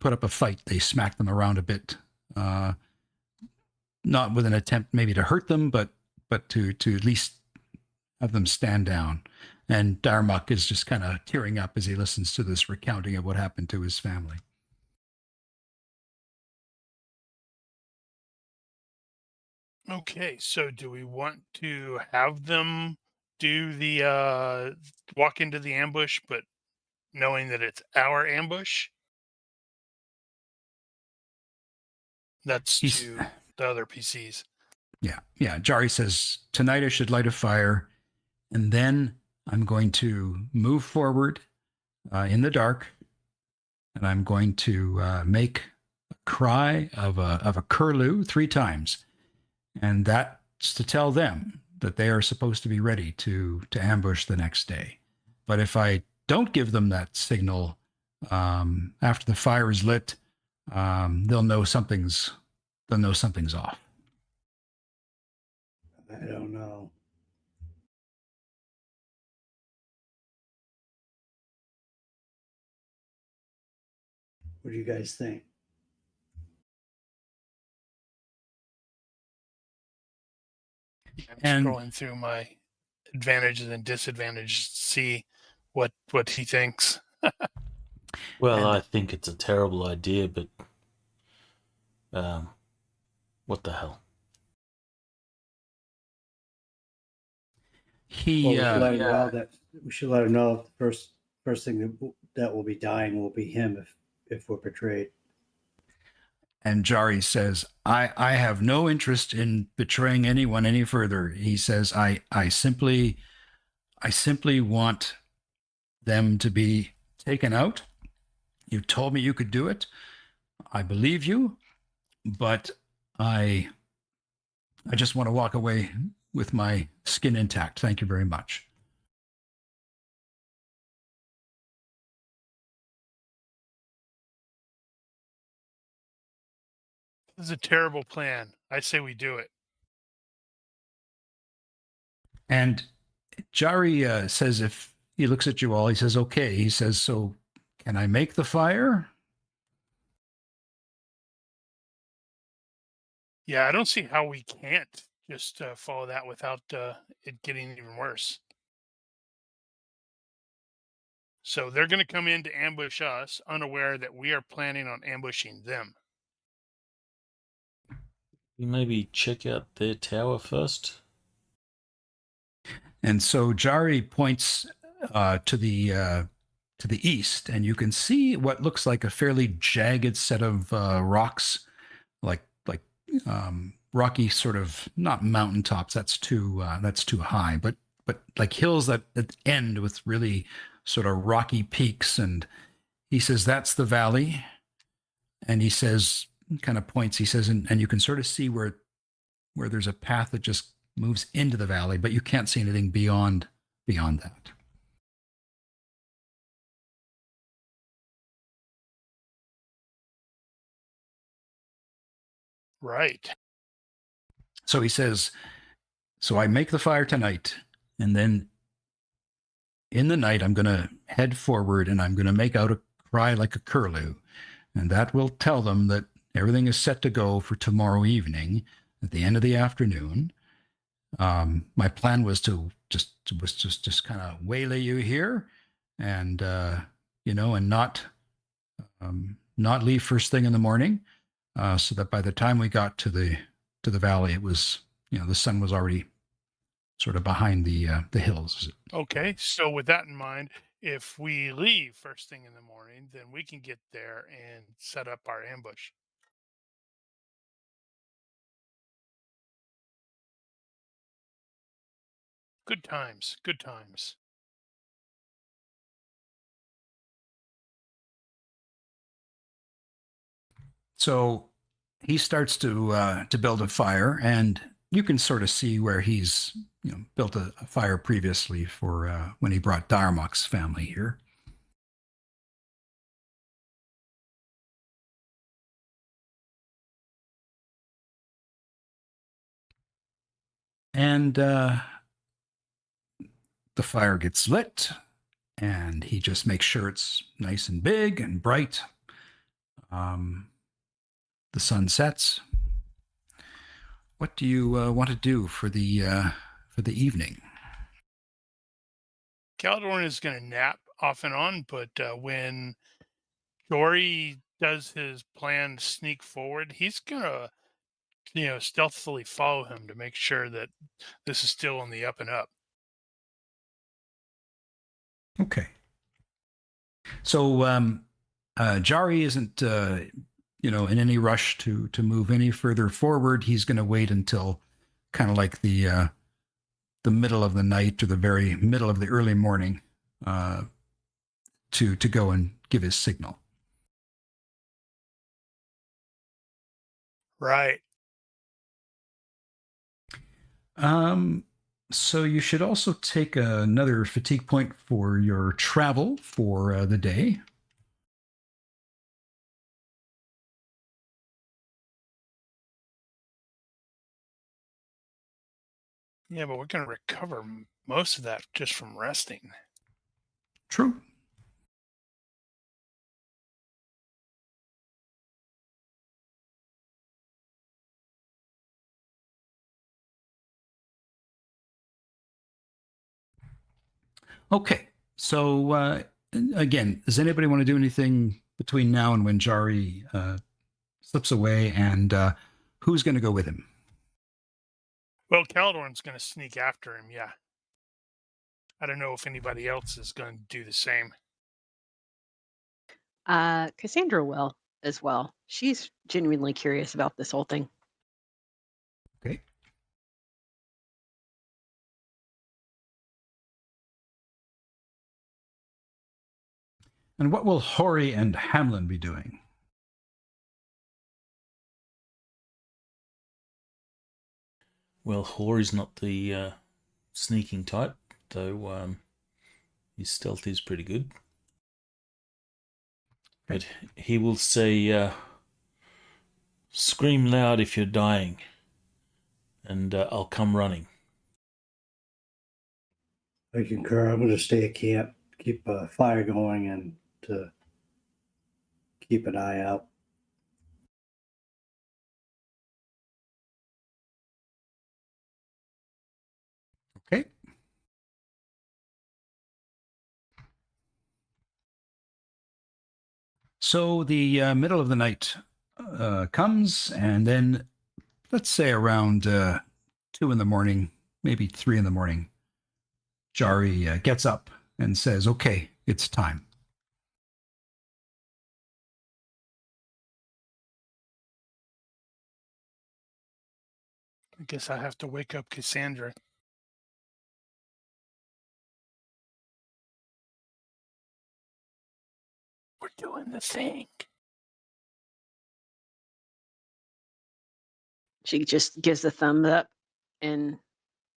S2: put up a fight, they smacked them around a bit. Not with an attempt maybe to hurt them, but to at least have them stand down. And Diarmoc is just kind of tearing up as he listens to this recounting of what happened to his family.
S3: Okay, so do we want to have them do the walk into the ambush, but knowing that it's our ambush? That's to the other PCs.
S2: Yeah. Jari says, tonight I should light a fire, and then I'm going to move forward in the dark, and I'm going to make a cry of a curlew 3 times. And that's to tell them that they are supposed to be ready to ambush the next day. But if I don't give them that signal after the fire is lit, they'll know something's off.
S5: I don't know. What do you guys think?
S3: I'm scrolling through my advantages and disadvantages to see what he thinks.
S1: Well, I think it's a terrible idea, but what the hell?
S5: We should let him know the first thing that will be dying will be him if we're betrayed.
S2: And Jari says, I have no interest in betraying anyone any further. He says, I simply want them to be taken out. You told me you could do it. I believe you, but I just want to walk away with my skin intact. Thank you very much.
S3: This is a terrible plan. I say we do it.
S2: And Jari says, if he looks at you all, he says, okay. He says, so can I make the fire?
S3: Yeah, I don't see how we can't just follow that without it getting even worse. So they're going to come in to ambush us, unaware that we are planning on ambushing them.
S1: You maybe check out their tower first.
S2: And so Jari points to the east, and you can see what looks like a fairly jagged set of rocks, like rocky sort of, not mountaintops. That's too high, but like hills that end with really sort of rocky peaks. And he says that's the valley. And he says, kind of points. He says, and you can sort of see where there's a path that just moves into the valley, but you can't see anything beyond that.
S3: Right.
S2: So he says, so I make the fire tonight, and then in the night I'm going to head forward and I'm going to make out a cry like a curlew, and that will tell them that everything is set to go for tomorrow evening at the end of the afternoon. My plan was to just kind of waylay you here, and and not leave first thing in the morning, so that by the time we got to the valley, it was, the sun was already sort of behind the hills.
S3: Okay. So with that in mind, if we leave first thing in the morning, then we can get there and set up our ambush. Good times. Good times.
S2: So he starts to build a fire, and you can sort of see where he's built a fire previously for when he brought Diarmoc's family here. And the fire gets lit, and he just makes sure it's nice and big and bright. The sun sets. What do you want to do for the evening?
S3: Caldorn is going to nap off and on, but when Jari does his plan to sneak forward, he's going to, stealthily follow him to make sure that this is still on the up and up.
S2: Okay. So Jari isn't, in any rush to move any further forward. He's going to wait until kind of like the middle of the night or the very middle of the early morning to go and give his signal.
S3: Right.
S2: So you should also take another fatigue point for your travel for the day.
S3: Yeah, but we're going to recover most of that just from resting.
S2: True. Okay. So again, does anybody want to do anything between now and when Jari slips away, and who's going to go with him?
S3: Well, Caldorn's going to sneak after him, yeah. I don't know if anybody else is going to do the same.
S4: Cassandra will. as well. She's genuinely curious about this whole thing.
S2: Okay. And what will Hori and Hamlin be doing?
S1: Well, Hori's not the sneaking type, though his stealth is pretty good. But he will say, scream loud if you're dying, and I'll come running.
S5: I concur. I'm going to stay at camp, keep a fire going, and to keep an eye out.
S2: Okay. So the middle of the night comes, and then let's say around 2 in the morning, maybe 3 in the morning, Jari gets up and says, okay, it's time.
S3: I guess I have to wake up Cassandra. We're doing the thing.
S4: She just gives a thumbs up and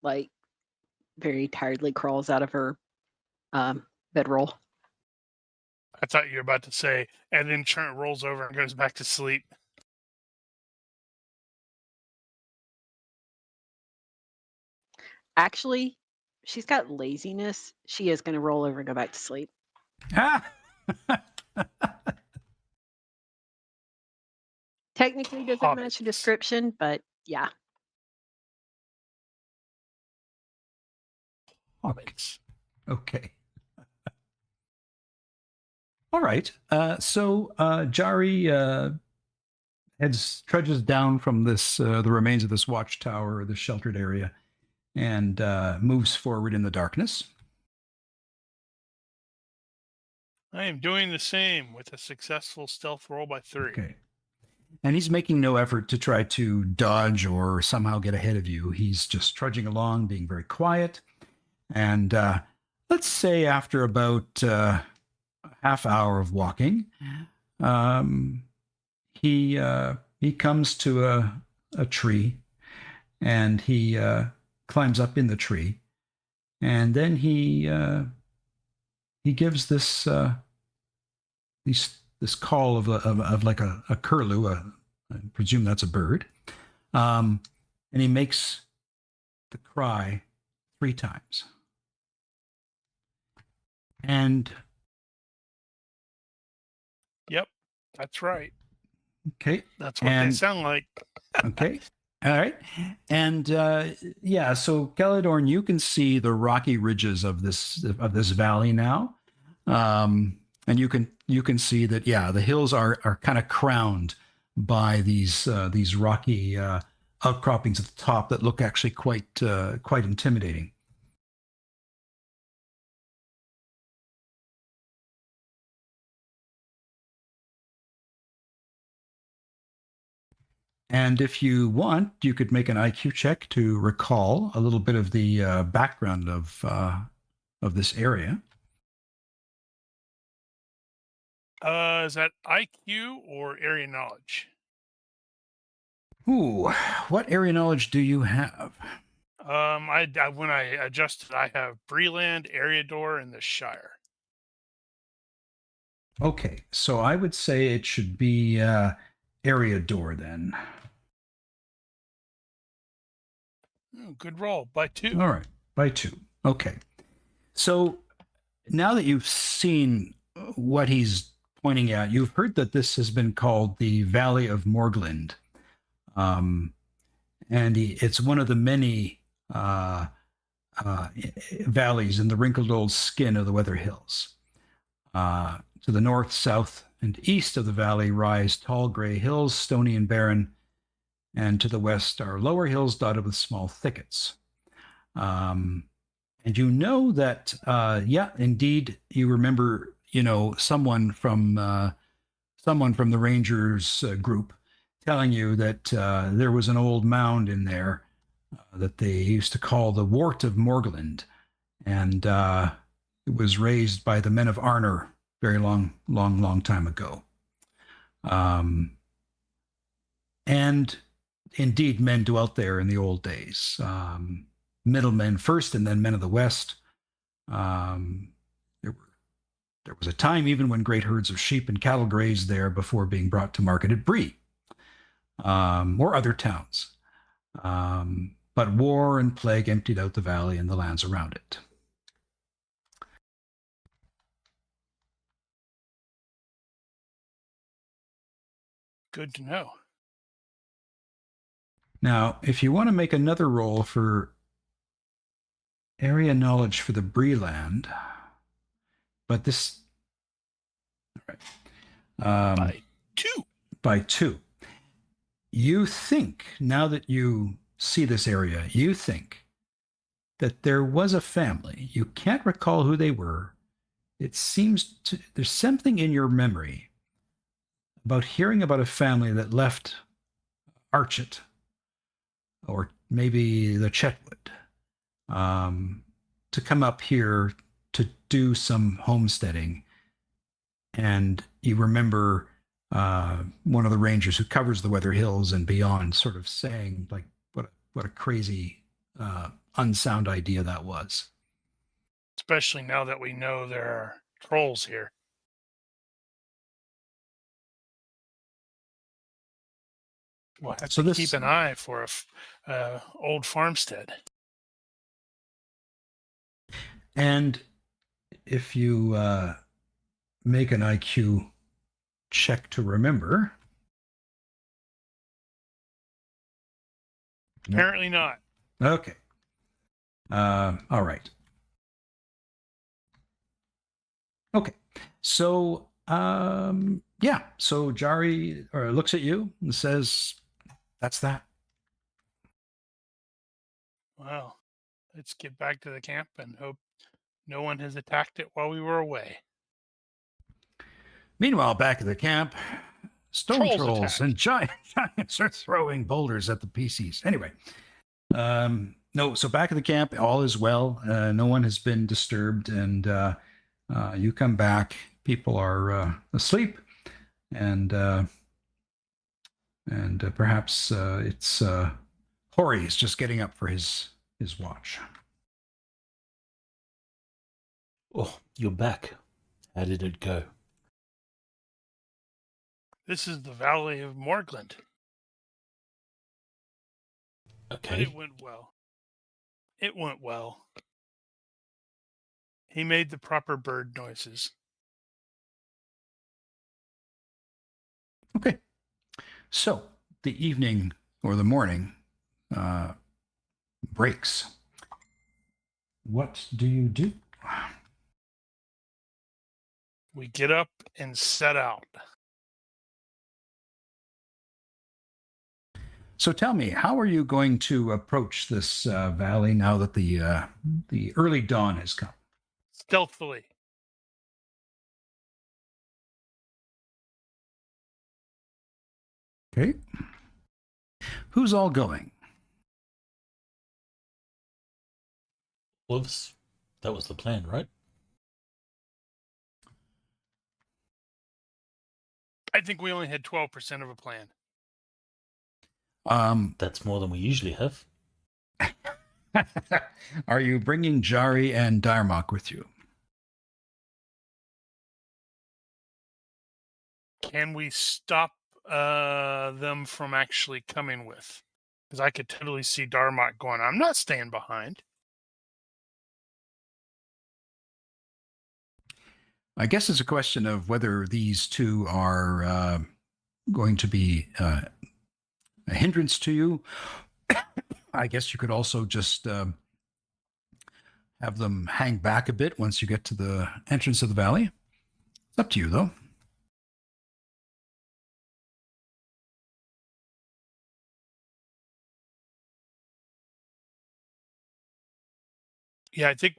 S4: like very tiredly crawls out of her bedroll.
S3: I thought you were about to say, and then Trent rolls over and goes back to sleep.
S4: Actually, she's got laziness. She is going to roll over and go back to sleep.
S2: Ah!
S4: Technically doesn't match the description, but yeah.
S2: Hobbits. Okay. All right. So Jari trudges down from this the remains of this watchtower, this sheltered area, and moves forward in the darkness.
S3: I am doing the same with a successful stealth roll by 3.
S2: Okay. And he's making no effort to try to dodge or somehow get ahead of you. He's just trudging along, being very quiet. And let's say after about a half hour of walking, he comes to a tree, and he climbs up in the tree, and then he gives this call of like a curlew. I presume that's a bird, and he makes the cry 3 times. And
S3: Yep, that's right.
S2: okay,
S3: That's what they sound like.
S2: Okay. All right. And yeah, so Caledorn, you can see the rocky ridges of this valley now. And you can see that, yeah, the hills are kind of crowned by these rocky outcroppings at the top that look actually quite intimidating. And if you want, you could make an IQ check to recall a little bit of the background of this area.
S3: Is that IQ or area knowledge?
S2: Ooh, what area knowledge do you have?
S3: I when I adjusted, I have Breland, Eriador, and the Shire.
S2: Okay, so I would say it should be Eriador then.
S3: Oh, good roll by 2.
S2: All right, by 2. Okay, so now that you've seen what he's pointing at, you've heard that this has been called the Valley of Morgland. And it's one of the many valleys in the wrinkled old skin of the Weather Hills. To the north, south, and east of the valley rise tall gray hills, stony and barren, and to the west are lower hills dotted with small thickets. And you know that, yeah, indeed, you remember, someone from someone from the Rangers group telling you that there was an old mound in there that they used to call the Wart of Morgland, and it was raised by the men of Arnor very long time ago. And indeed, men dwelt there in the old days. Middlemen first, and then men of the West. There was a time even when great herds of sheep and cattle grazed there before being brought to market at Bree or other towns. But war and plague emptied out the valley and the lands around it.
S3: Good to know.
S2: Now, if you want to make another roll for area knowledge for the Bree land, but this, all right, by two. You think, now that you see this area, you think that there was a family. You can't recall who they were. It seems there's something in your memory about hearing about a family that left Archet, or maybe the Chetwood, to come up here to do some homesteading. And you remember one of the rangers who covers the Weather Hills and beyond sort of saying, like, what a crazy, unsound idea that was.
S3: Especially now that we know there are trolls here. We'll have to keep an eye for a old farmstead.
S2: And if you make an IQ check to remember.
S3: Apparently not.
S2: Okay. All right. Okay. So, yeah. So Jari looks at you and says, "That's that."
S3: Well, let's get back to the camp and hope no one has attacked it while we were away.
S2: Meanwhile, back at the camp, stone trolls
S3: attack.
S2: and giants are throwing boulders at the PCs. Anyway, no. So back at the camp, all is well. No one has been disturbed, and you come back. People are asleep, and perhaps it's Hori is just getting up for his watch.
S1: Oh, you're back. How did it go?
S3: This is the Valley of Morgland.
S1: Okay.
S3: But it went well. It went well. He made the proper bird noises.
S2: Okay. So the evening or the morning breaks. What do you do?
S3: We get up and set out.
S2: So tell me, how are you going to approach this valley now that the early dawn has come?
S3: Stealthily.
S2: Okay. Who's all going?
S1: Wolves. That was the plan, right?
S3: I think we only had 12% of a plan.
S1: That's more than we usually have.
S2: Are you bringing Jari and Diarmoc with you?
S3: Can we stop them from actually coming with? Because I could totally see Diarmoc going, I'm not staying behind.
S2: I guess it's a question of whether these two are going to be a hindrance to you. I guess you could also just have them hang back a bit once you get to the entrance of the valley. It's up to you, though.
S3: Yeah, I think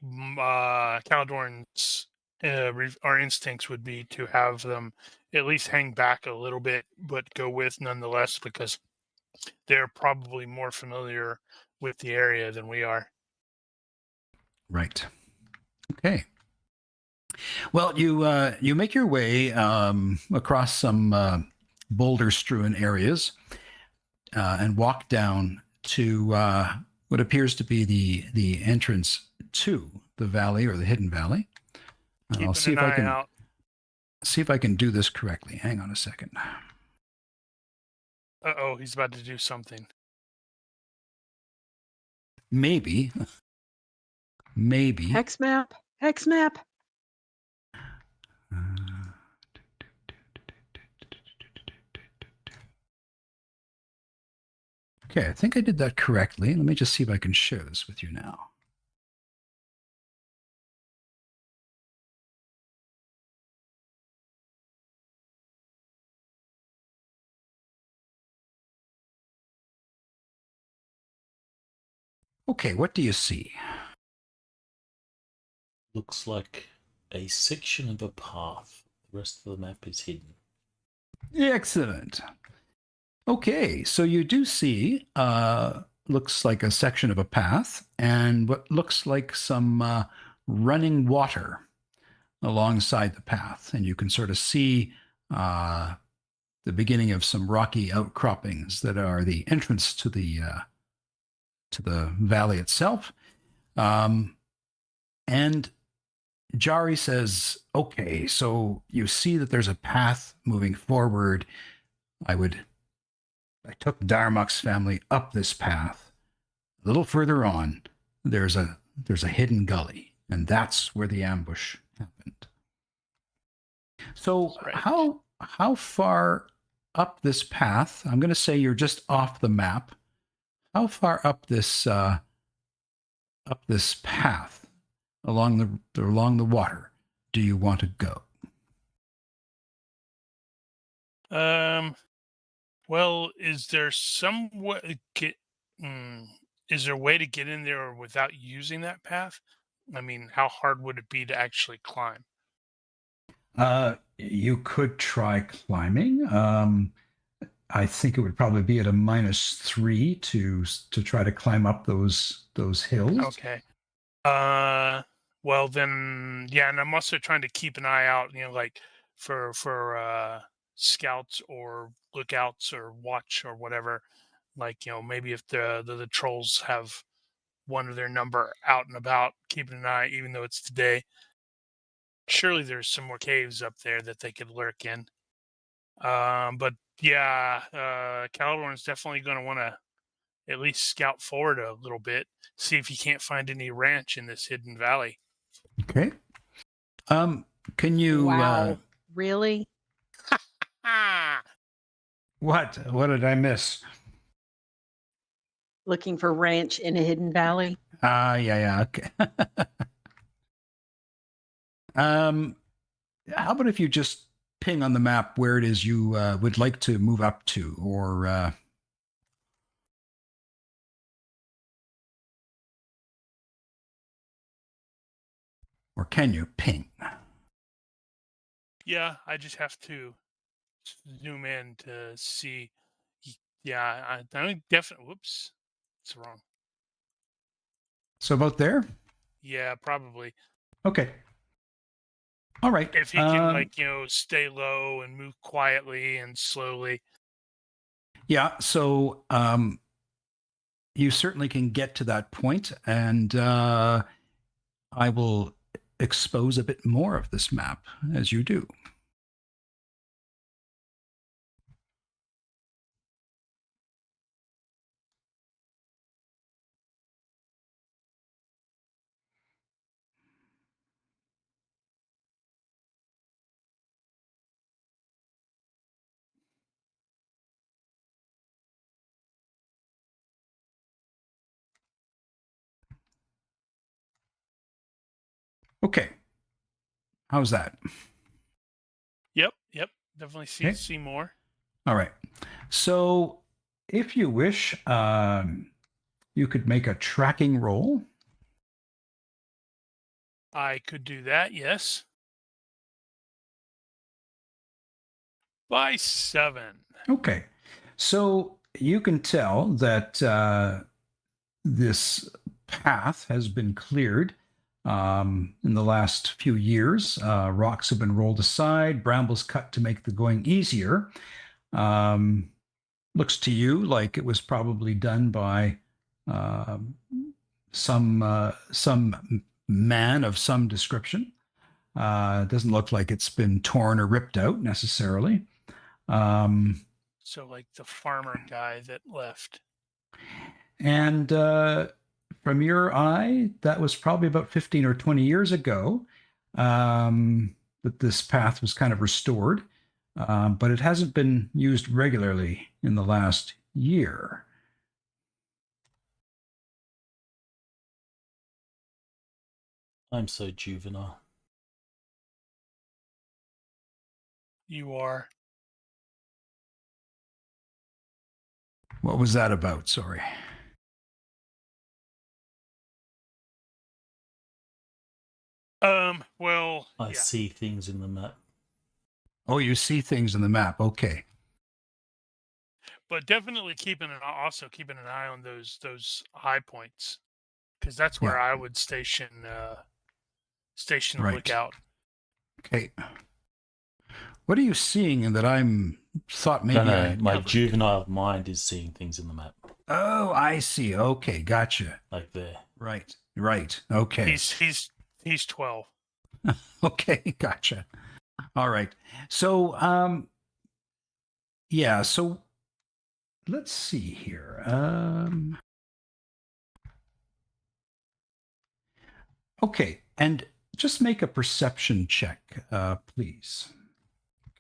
S3: Caldorn's our instincts would be to have them at least hang back a little bit, but go with nonetheless, because they're probably more familiar with the area than we are.
S2: Right. Okay. Well, you make your way across some boulder-strewn areas and walk down to what appears to be the entrance to the valley or the hidden valley. I'll see if I can
S3: out.
S2: see if I can do this correctly. Hang on a second.
S3: Uh-oh, he's about to do something.
S2: Maybe.
S4: Hex map. Hex map.
S2: Okay, I think I did that correctly. Let me just see if I can share this with you now. Okay, what do you see?
S1: Looks like a section of a path. The rest of the map is hidden.
S2: Excellent. Okay, so you do see, looks like a section of a path and what looks like some running water alongside the path. And you can sort of see the beginning of some rocky outcroppings that are the entrance to the valley itself. And Jari says, okay, so you see that there's a path moving forward. I took Diarmoc's family up this path. A little further on, there's a hidden gully, and that's where the ambush happened. So
S3: Right.
S2: how far up this path? I'm going to say you're just off the map. How far up this path along the water do you want to go?
S3: Well, is there some way is there a way to get in there without using that path? I mean, how hard would it be to actually climb?
S2: You could try climbing. I think it would probably be at a -3 to try to climb up those hills.
S3: Okay. Well then, yeah, and I'm also trying to keep an eye out, like for scouts or lookouts or watch or whatever. Like, maybe if the trolls have one of their number out and about, keeping an eye, even though it's today. Surely there's some more caves up there that they could lurk in. But yeah, Caladorn's definitely going to want to at least scout forward a little bit, see if he can't find any ranch in this hidden valley.
S2: Okay. Can you?
S4: Wow. Really?
S3: Ah,
S2: What did I miss?
S4: Looking for ranch in a hidden valley?
S2: Yeah. Okay. How about if you just ping on the map where it is you would like to move up to, or can you ping?
S3: yeah, I just have to zoom in to see. Yeah, I definitely. Whoops, it's wrong.
S2: So about there?
S3: Yeah, probably.
S2: Okay. All right.
S3: If he can, stay low and move quietly and slowly.
S2: Yeah. So you certainly can get to that point, and I will expose a bit more of this map as you do. Okay. How's that?
S3: Yep. Definitely see more.
S2: All right. So if you wish, you could make a tracking roll.
S3: I could do that. Yes. By 7.
S2: Okay. So you can tell that this path has been cleared in the last few years. Rocks have been rolled aside, brambles cut to make the going easier. Looks to you like it was probably done by some man of some description. Doesn't look like it's been torn or ripped out necessarily.
S3: So like the farmer guy that left.
S2: And from your eye, that was probably about 15 or 20 years ago that this path was kind of restored. But it hasn't been used regularly in the last year.
S1: I'm so juvenile.
S3: You are.
S2: What was that about? Sorry.
S3: Well,
S1: I
S3: yeah.
S1: see things in the map.
S2: Oh, you see things in the map. Okay.
S3: But definitely keeping an eye on those high points, because that's where
S2: Yeah.
S3: I would station a
S2: Right.
S3: lookout.
S2: Okay. What are you seeing that I'm thought maybe I
S1: No,
S2: had
S1: my
S2: covered?
S1: juvenile mind is seeing things in the map.
S2: Oh, I see. Okay, gotcha.
S1: Like there.
S2: Right. Okay.
S3: He's 12.
S2: Okay, gotcha. All right. So, yeah. So, let's see here. Okay, and just make a perception check, please,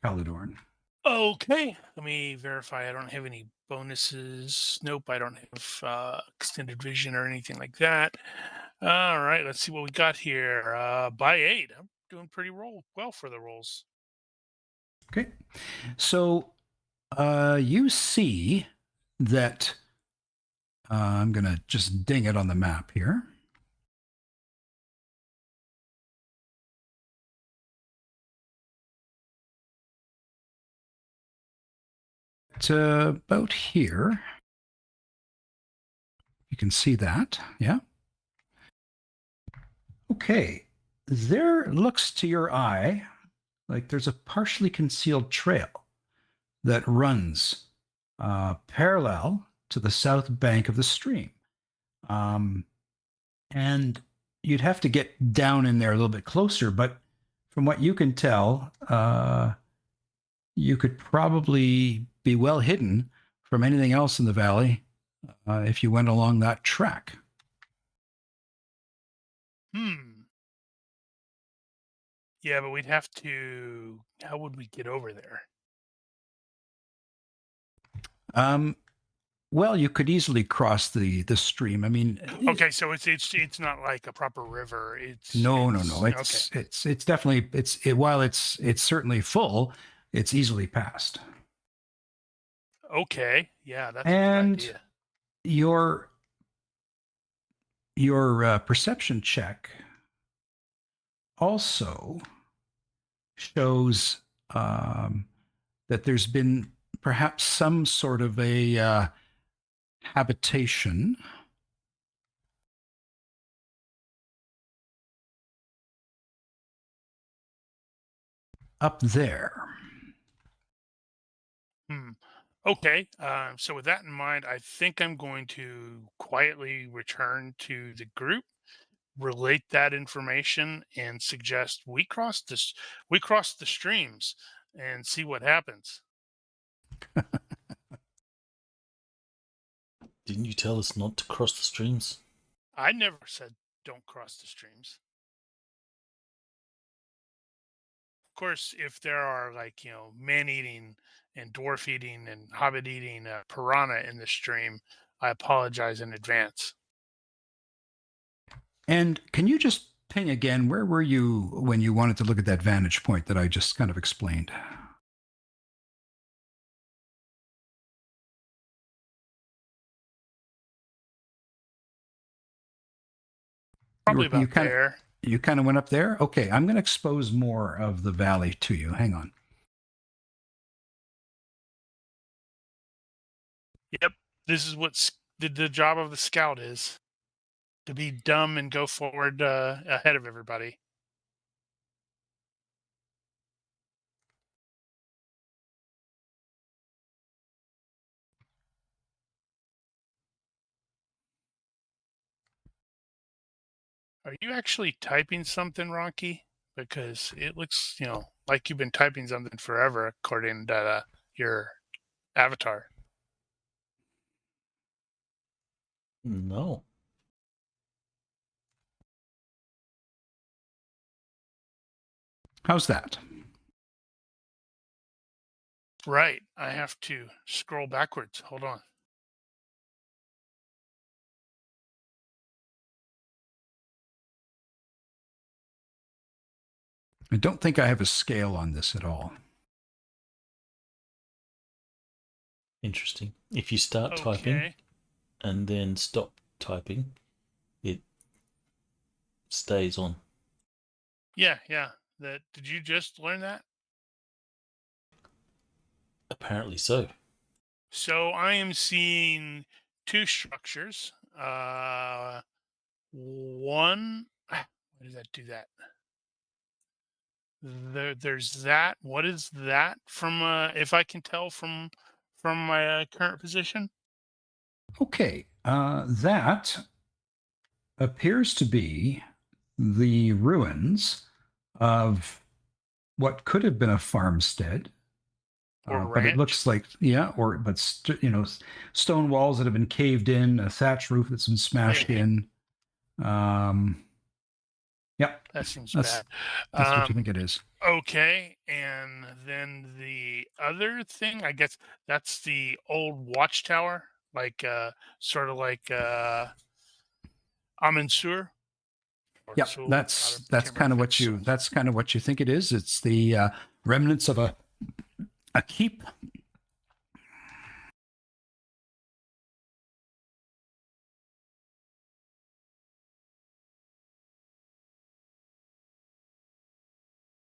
S2: Calidorn.
S3: Okay, let me verify. I don't have any bonuses. Nope, I don't have extended vision or anything like that. All right, let's see what we got here. By 8, I'm doing pretty well for the rolls.
S2: Okay, so you see that I'm going to just ding it on the map here. About here. You can see that, yeah. Okay, there looks to your eye like there's a partially concealed trail that runs parallel to the south bank of the stream. And you'd have to get down in there a little bit closer, but from what you can tell, you could probably be well hidden from anything else in the valley if you went along that track.
S3: Yeah, but we'd have to. How would we get over there?
S2: Well, you could easily cross the stream. I mean,
S3: Okay, so it's not like a proper river.
S2: no.
S3: Okay.
S2: It's definitely while it's certainly full, it's easily passed.
S3: Okay, yeah, that's a
S2: And
S3: good idea.
S2: your perception check also shows that there's been perhaps some sort of a habitation up there.
S3: Okay, so with that in mind, I think I'm going to quietly return to the group, relate that information, and suggest we cross the streams and see what happens.
S1: Didn't you tell us not to cross the streams?
S3: I never said don't cross the streams. Of course, if there are man-eating and dwarf-eating and hobbit-eating piranha in the stream, I apologize in advance.
S2: And can you just ping again, where were you when you wanted to look at that vantage point that I just kind of explained?
S3: Probably about there.
S2: You kind of went up there? Okay, I'm going to expose more of the valley to you. Hang on.
S3: Yep, this is what the job of the scout is, to be dumb and go forward ahead of everybody. Are you actually typing something, Ronky? Because it looks, like you've been typing something forever, according to your avatar.
S1: No.
S2: How's that?
S3: Right. I have to scroll backwards. Hold on.
S2: I don't think I have a scale on this at all.
S1: Interesting. If you start typing
S3: Okay.
S1: and then stop typing, it stays on.
S3: Yeah. Did you just learn that?
S1: Apparently so.
S3: So I am seeing two structures. One. Why does that do that? There's that. What is that from? If I can tell from my current position.
S2: Okay, that appears to be the ruins of what could have been a farmstead.
S3: Or
S2: But it
S3: ranch.
S2: looks like, stone walls that have been caved in, a thatch roof that's been smashed
S3: Hey.
S2: in. Yep,
S3: That seems
S2: that's
S3: bad.
S2: that's what you think it is.
S3: Okay, and then the other thing, I guess that's the old watchtower, like sort of like Amensur. Or
S2: Yep,
S3: Sul,
S2: that's
S3: I can't
S2: kind
S3: remember
S2: of
S3: if
S2: what
S3: it's
S2: you
S3: Sul.
S2: that's kind of what you think it is. It's the remnants of a keep.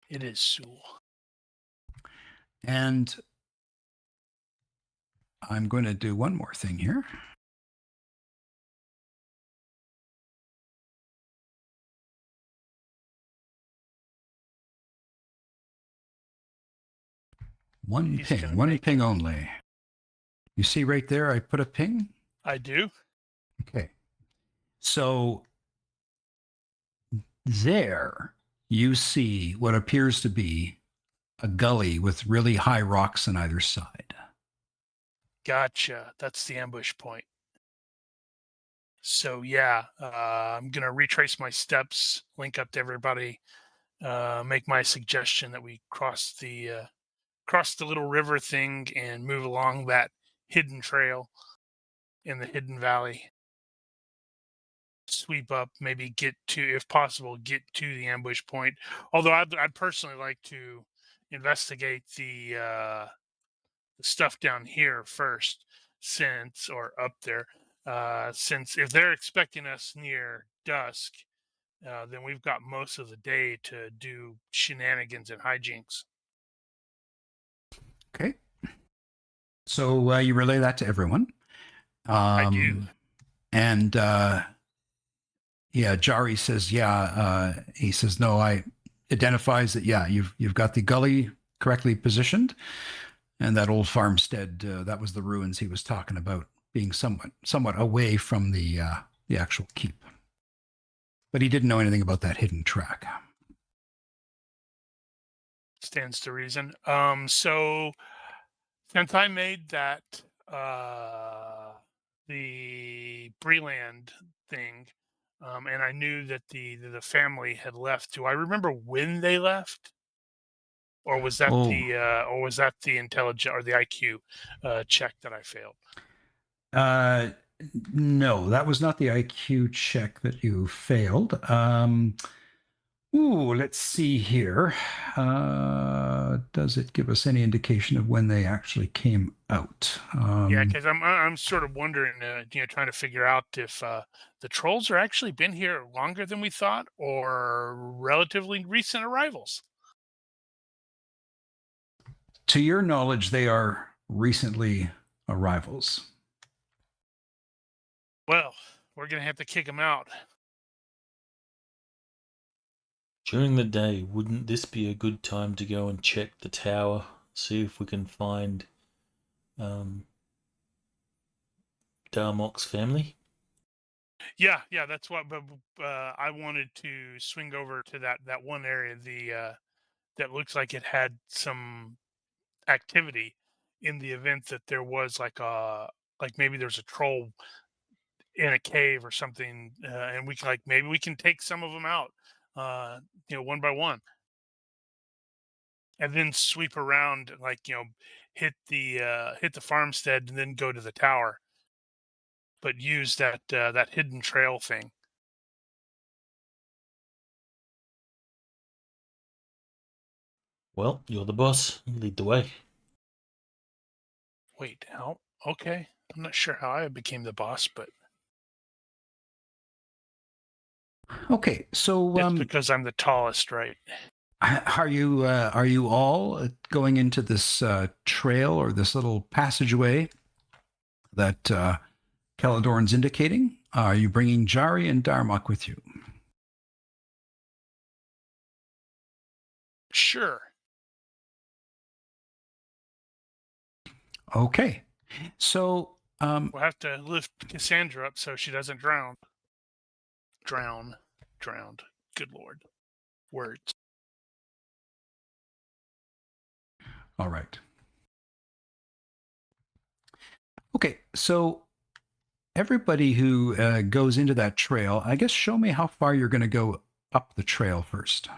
S3: It is Sul.
S2: And I'm going to do one more thing here. One
S3: He's
S2: ping,
S3: gonna
S2: one
S3: make
S2: ping
S3: it.
S2: only. You see right there, I put a ping.
S3: I do.
S2: Okay. So there you see what appears to be a gully with really high rocks on either side.
S3: Gotcha. That's the ambush point. So yeah, I'm gonna retrace my steps, link up to everybody, make my suggestion that we cross the little river thing and move along that hidden trail in the hidden valley. Sweep up, maybe get to, if possible, get to the ambush point. Although I'd personally like to investigate the stuff down here first, or up there, since if they're expecting us near dusk, then we've got most of the day to do shenanigans and hijinks.
S2: Okay. So you relay that to everyone.
S3: I do.
S2: And Jari says, he says, no, I identifies that, you've got the gully correctly positioned. And that old farmstead, that was the ruins he was talking about, being somewhat away from the actual keep. But he didn't know anything about that hidden track.
S3: Stands to reason. So since I made that the Breland thing, and I knew that the family had left. Do I remember when they left? Or was that the intelligence or the IQ check that I failed?
S2: No, that was not the IQ check that you failed. Let's see here. Does it give us any indication of when they actually came out?
S3: Yeah, because I'm sort of wondering, trying to figure out if the trolls are actually been here longer than we thought, or relatively recent arrivals.
S2: To your knowledge, they are recently arrivals.
S3: Well, we're going to have to kick him out.
S1: During the day, wouldn't this be a good time to go and check the tower, see if we can find Diarmoc's family?
S3: Yeah, that's what. But I wanted to swing over to that one area, that looks like it had some activity in the event that there was like maybe there's a troll in a cave or something, and we can maybe we can take some of them out, one by one, and then sweep around, hit the farmstead and then go to the tower, but use that hidden trail thing.
S1: Well, you're the boss. Lead the way.
S3: Wait, how? Okay, I'm not sure how I became the boss, but
S2: Okay, so
S3: it's because I'm the tallest, right?
S2: are you all going into this trail or this little passageway that Caledorn's indicating? Are you bringing Jari and Diarmoc with you?
S3: Sure.
S2: Okay, so
S3: We'll have to lift Cassandra up so she doesn't drown. Drowned. Good Lord. Words.
S2: all right. Okay, so everybody who goes into that trail, I guess show me how far you're going to go up the trail first.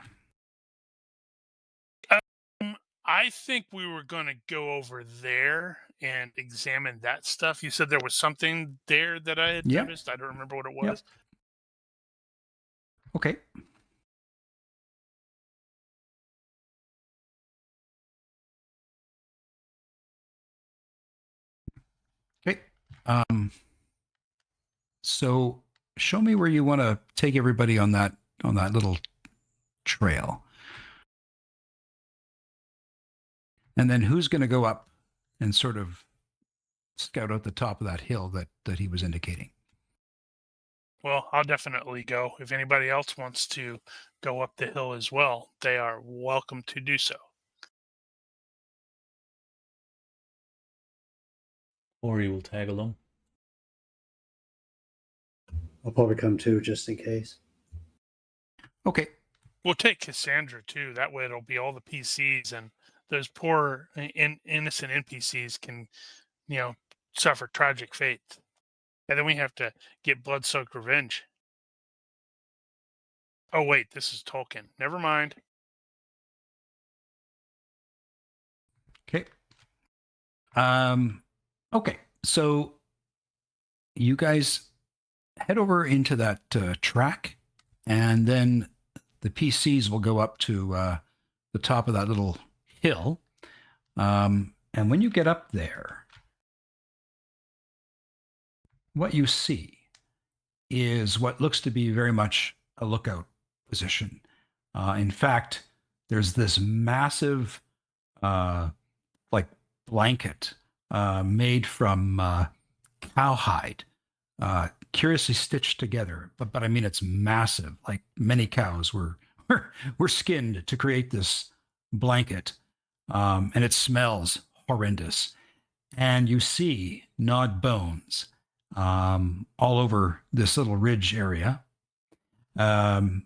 S3: I think we were going to go over there and examine that stuff. You said there was something there that I had
S2: Yep.
S3: noticed. I don't remember what it
S2: Yep.
S3: was.
S2: Okay. Okay. So show me where you want to take everybody on that little trail. And then who's going to go up and sort of scout out the top of that hill that he was indicating?
S3: Well, I'll definitely go. If anybody else wants to go up the hill as well, they are welcome to do so.
S1: Or he will tag along.
S5: I'll probably come too, just in case.
S2: Okay.
S3: We'll take Cassandra too. That way it'll be all the PCs, and those poor innocent NPCs can, suffer tragic fate. And then we have to get blood-soaked revenge. Oh, wait, this is Tolkien. Never mind.
S2: Okay. Okay. So you guys head over into that track, and then the PCs will go up to the top of that little hill. And when you get up there, what you see is what looks to be very much a lookout position. In fact, there's this massive blanket made from cowhide, curiously stitched together. But I mean, it's massive. Like many cows were skinned to create this blanket, and it smells horrendous. And you see gnawed bones all over this little ridge area, and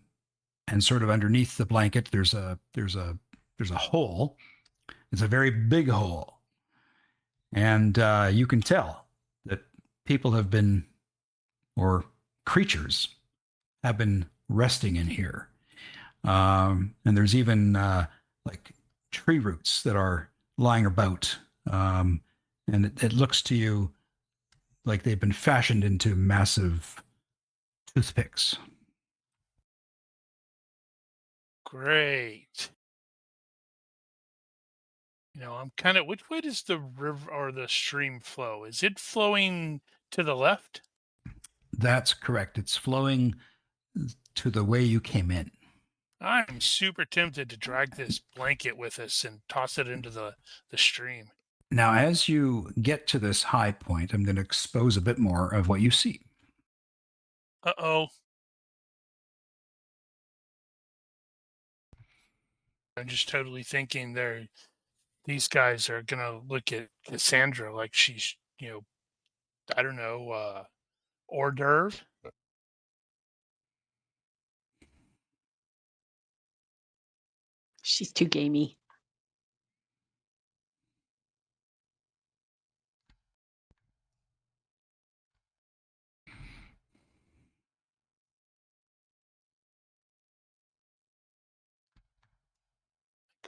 S2: sort of underneath the blanket, there's a hole. It's a very big hole. And you can tell that people have been, or creatures have been resting in here. And there's even like tree roots that are lying about. And it looks to you like they've been fashioned into massive toothpicks.
S3: Great. I'm kind of, which way does the river or the stream flow? Is it flowing to the left?
S2: That's correct. It's flowing to the way you came in.
S3: I'm super tempted to drag this blanket with us and toss it into the stream.
S2: Now, as you get to this high point, I'm going to expose a bit more of what you see.
S3: Uh-oh. I'm just totally thinking these guys are going to look at Cassandra like she's, I don't know, hors d'oeuvre.
S4: She's too gamey.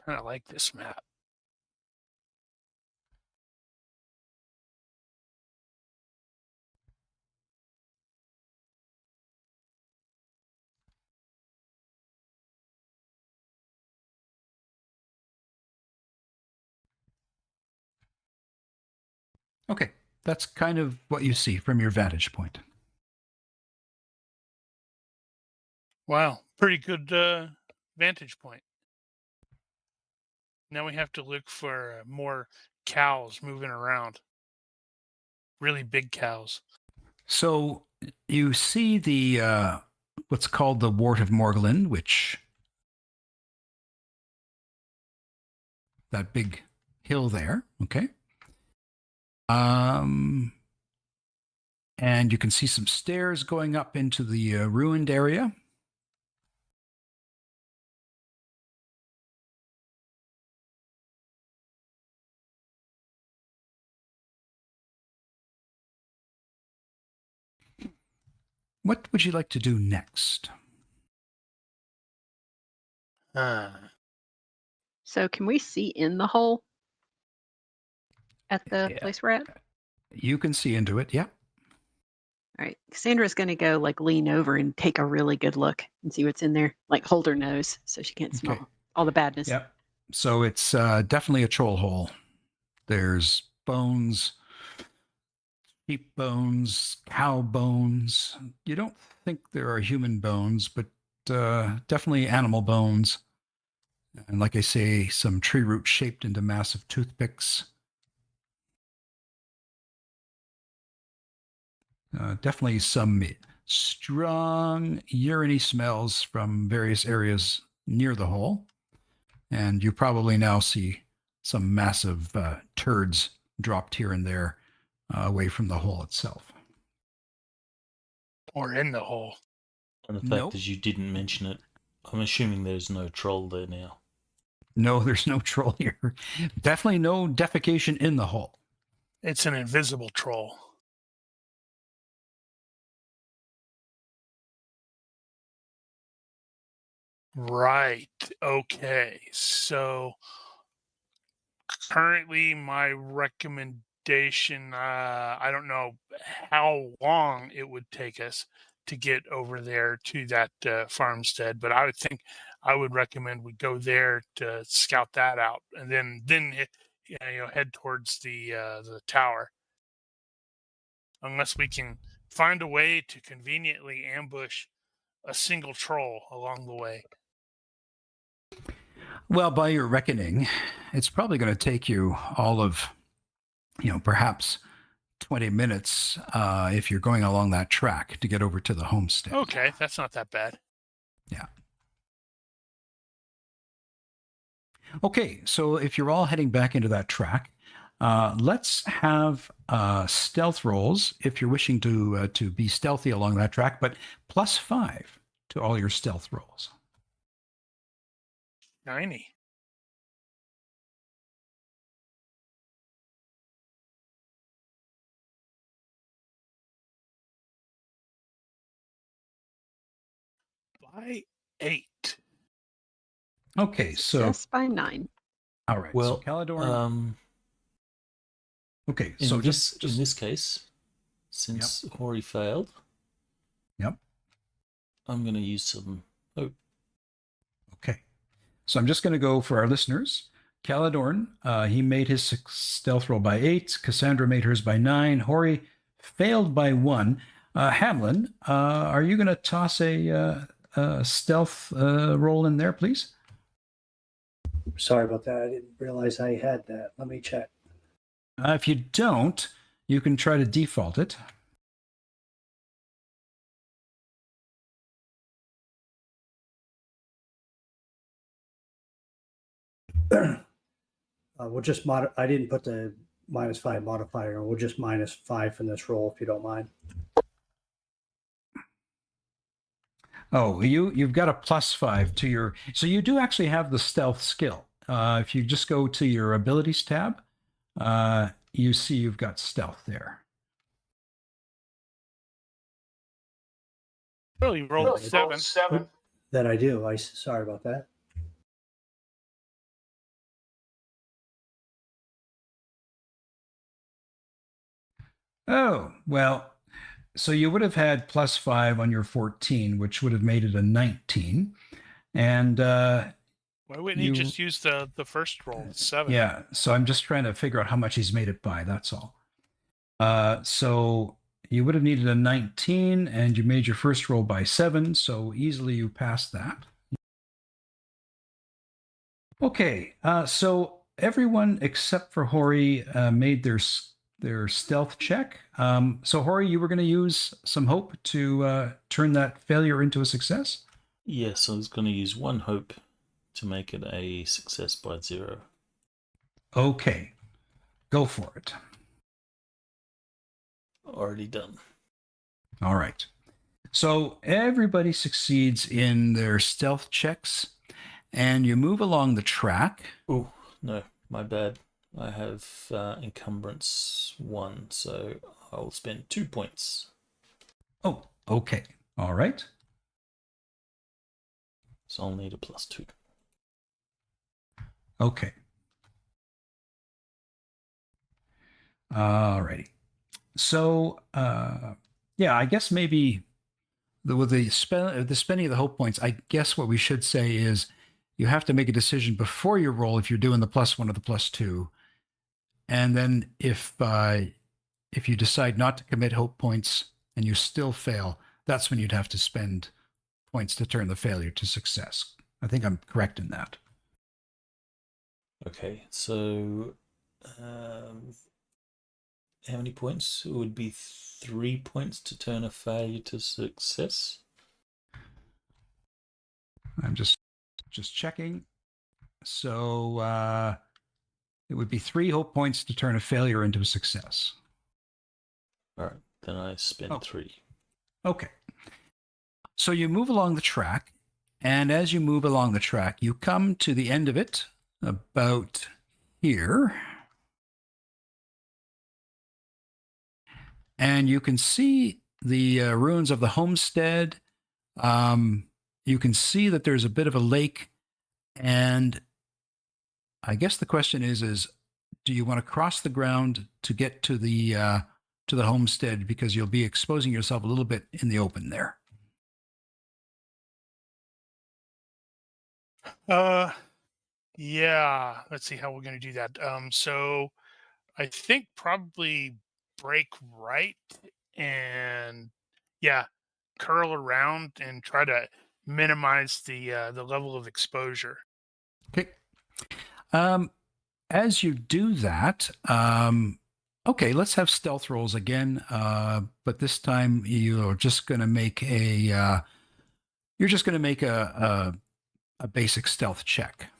S3: Kind of like this map.
S2: Okay, that's kind of what you see from your vantage point.
S3: Wow, pretty good vantage point. Now we have to look for more cows moving around. Really big cows.
S2: So you see the what's called the Wart of Morgland, which that big hill there, okay? And you can see some stairs going up into the ruined area. What would you like to do next?
S4: So can we see in the hole at the
S2: Yeah.
S4: place we're at?
S2: You can see into it, yeah.
S4: All right. Cassandra's going to go like lean over and take a really good look and see what's in there. Like hold her nose so she can't smell all the badness.
S2: Yep. So it's definitely a troll hole. There's bones, sheep bones, cow bones. You don't think there are human bones, but definitely animal bones. And like I say, some tree roots shaped into massive toothpicks. Definitely some strong urine smells from various areas near the hole. And you probably now see some massive turds dropped here and there away from the hole itself.
S3: Or in the hole.
S1: And the fact
S2: Nope.
S1: that you didn't mention it, I'm assuming there's no troll there now.
S2: No, there's no troll here. Definitely no defecation in the hole.
S3: It's an invisible troll. Right. Okay. So currently my recommendation, I don't know how long it would take us to get over there to that farmstead, but I would think I would recommend we go there to scout that out, and then head towards the tower, unless we can find a way to conveniently ambush a single troll along the way.
S2: Well, by your reckoning, it's probably going to take you all of, perhaps 20 minutes if you're going along that track to get over to the homestead.
S3: Okay, that's not that bad.
S2: Yeah. Okay, so if you're all heading back into that track, let's have stealth rolls if you're wishing to be stealthy along that track, but +5 to all your stealth rolls.
S3: 90. By 8.
S2: Okay, so
S4: Success by 9.
S2: all right.
S1: Well,
S2: so Caladorn. Okay, so
S1: in
S2: just
S1: this case, since Hori failed,
S2: Yep.
S1: I'm going to use some hope.
S2: Okay, so I'm just going to go for our listeners. Caladorn, he made his stealth roll by 8. Cassandra made hers by 9. Hori failed by 1. Hamlin, are you going to toss a stealth roll in there, please?
S5: Sorry about that. I didn't realize I had that. Let me check.
S2: If you don't, you can try to default it.
S5: we'll just I didn't put the -5 modifier. We'll just -5 from this roll if you don't mind.
S2: Oh, you've got a +5 to your. So you do actually have the stealth skill. If you just go to your abilities tab, you see you've got stealth there.
S3: Really rolled 7.
S5: That I do. Sorry about that.
S2: Oh, well, so you would have had +5 on your 14, which would have made it a 19. And
S3: Why wouldn't he
S2: you-
S3: just use the first roll, 7?
S2: yeah, so I'm just trying to figure out how much he's made it by. That's all. So you would have needed a 19, and you made your first roll by 7, so easily you passed that. Okay, so everyone except for Hori made their stealth check. So Hori, you were going to use some hope to turn that failure into a success?
S1: Yes, I was going to use 1 hope to make it a success by 0.
S2: Okay, go for it.
S1: Already done.
S2: All right. So everybody succeeds in their stealth checks, and you move along the track.
S1: Oh, no, my bad. I have encumbrance 1, so I'll spend 2 points.
S2: Oh, okay. All right.
S1: So I'll need a +2.
S2: Okay. All righty. So, yeah, I guess maybe with the spending of the hope points, I guess what we should say is you have to make a decision before you roll if you're doing the +1 or the +2, and then if you decide not to commit hope points and you still fail, that's when you'd have to spend points to turn the failure to success. I think I'm correct in that.
S1: Okay, so how many points? It would be 3 points to turn a failure to success.
S2: I'm just checking. So it would be 3 hope points to turn a failure into a success.
S1: All right, then I spend 3.
S2: Okay. So you move along the track, and as you move along the track, you come to the end of it about here. And you can see the ruins of the homestead. You can see that there's a bit of a lake. And I guess the question is do you want to cross the ground to get to the homestead, because you'll be exposing yourself a little bit in the open there?
S3: Yeah. Let's see how we're going to do that. So I think probably break right and curl around and try to minimize the level of exposure.
S2: Okay. As you do that, okay, let's have stealth rolls again. But this time you're just going to make a basic stealth check.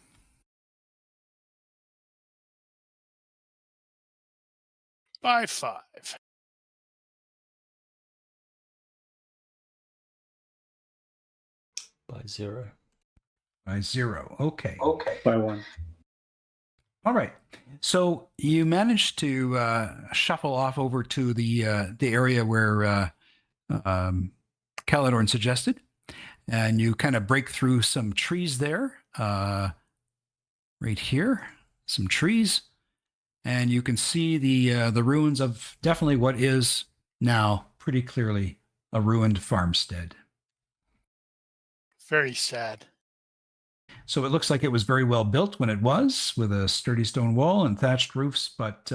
S3: By 5.
S1: By 0.
S2: By 0. Okay.
S5: By 1.
S2: All right. So you managed to shuffle off over to the area where Caladorn suggested, and you kind of break through some trees there. Right here, some trees, and you can see the ruins of definitely what is now pretty clearly a ruined farmstead.
S3: Very sad.
S2: So it looks like it was very well built when it was, with a sturdy stone wall and thatched roofs, but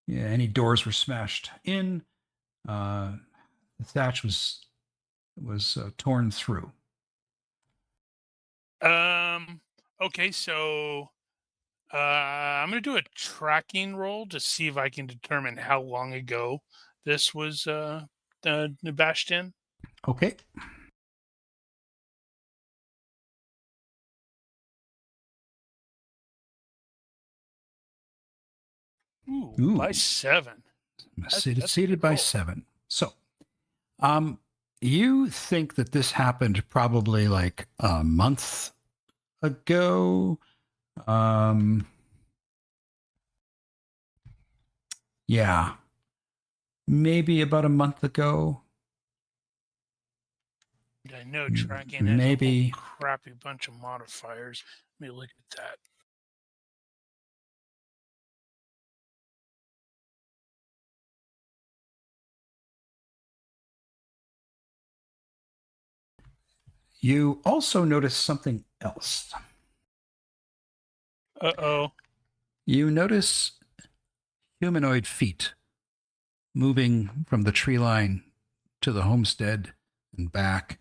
S2: any doors were smashed in. The thatch was torn through.
S3: Okay, so I'm going to do a tracking roll to see if I can determine how long ago this was bashed in.
S2: Okay.
S3: Ooh, by 7.
S2: Seated by
S3: roll.
S2: 7. So, you think that this happened probably like a month ago? Yeah, maybe about a month ago.
S3: I know tracking has
S2: Maybe.
S3: a whole crappy bunch of modifiers. Let me look at that.
S2: You also notice something else.
S3: Uh-oh.
S2: You notice humanoid feet moving from the tree line to the homestead and back.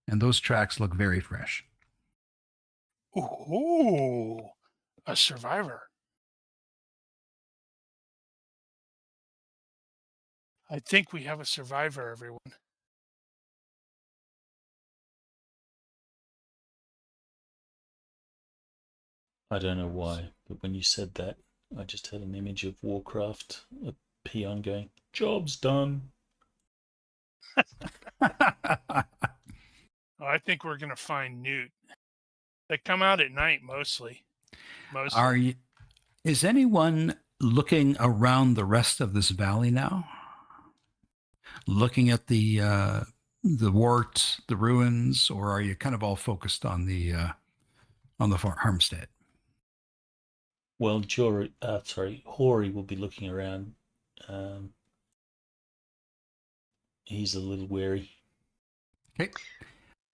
S2: And those tracks look very fresh.
S3: Ooh, a survivor. I think we have a survivor, everyone.
S1: I don't know why, but when you said that, I just had an image of Warcraft, a peon going, "Job's done."
S3: Oh, I think we're gonna find Newt. They come out at night mostly.
S2: Is anyone looking around the rest of this valley now? Looking at the wart, the ruins, or are you kind of all focused on the farmstead?
S1: Well, Hori will be looking around. He's a little wary.
S2: Okay.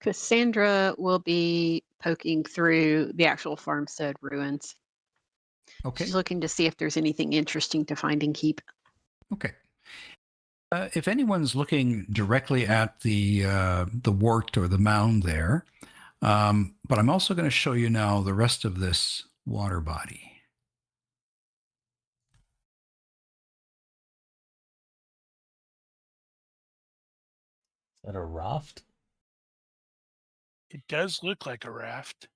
S4: Cassandra will be poking through the actual farmstead ruins.
S2: Okay.
S4: She's looking to see if there's anything interesting to find and keep.
S2: Okay. If anyone's looking directly at the wart or the mound there, but I'm also going to show you now the rest of this water body.
S1: Is that a raft?
S3: It does look like a raft.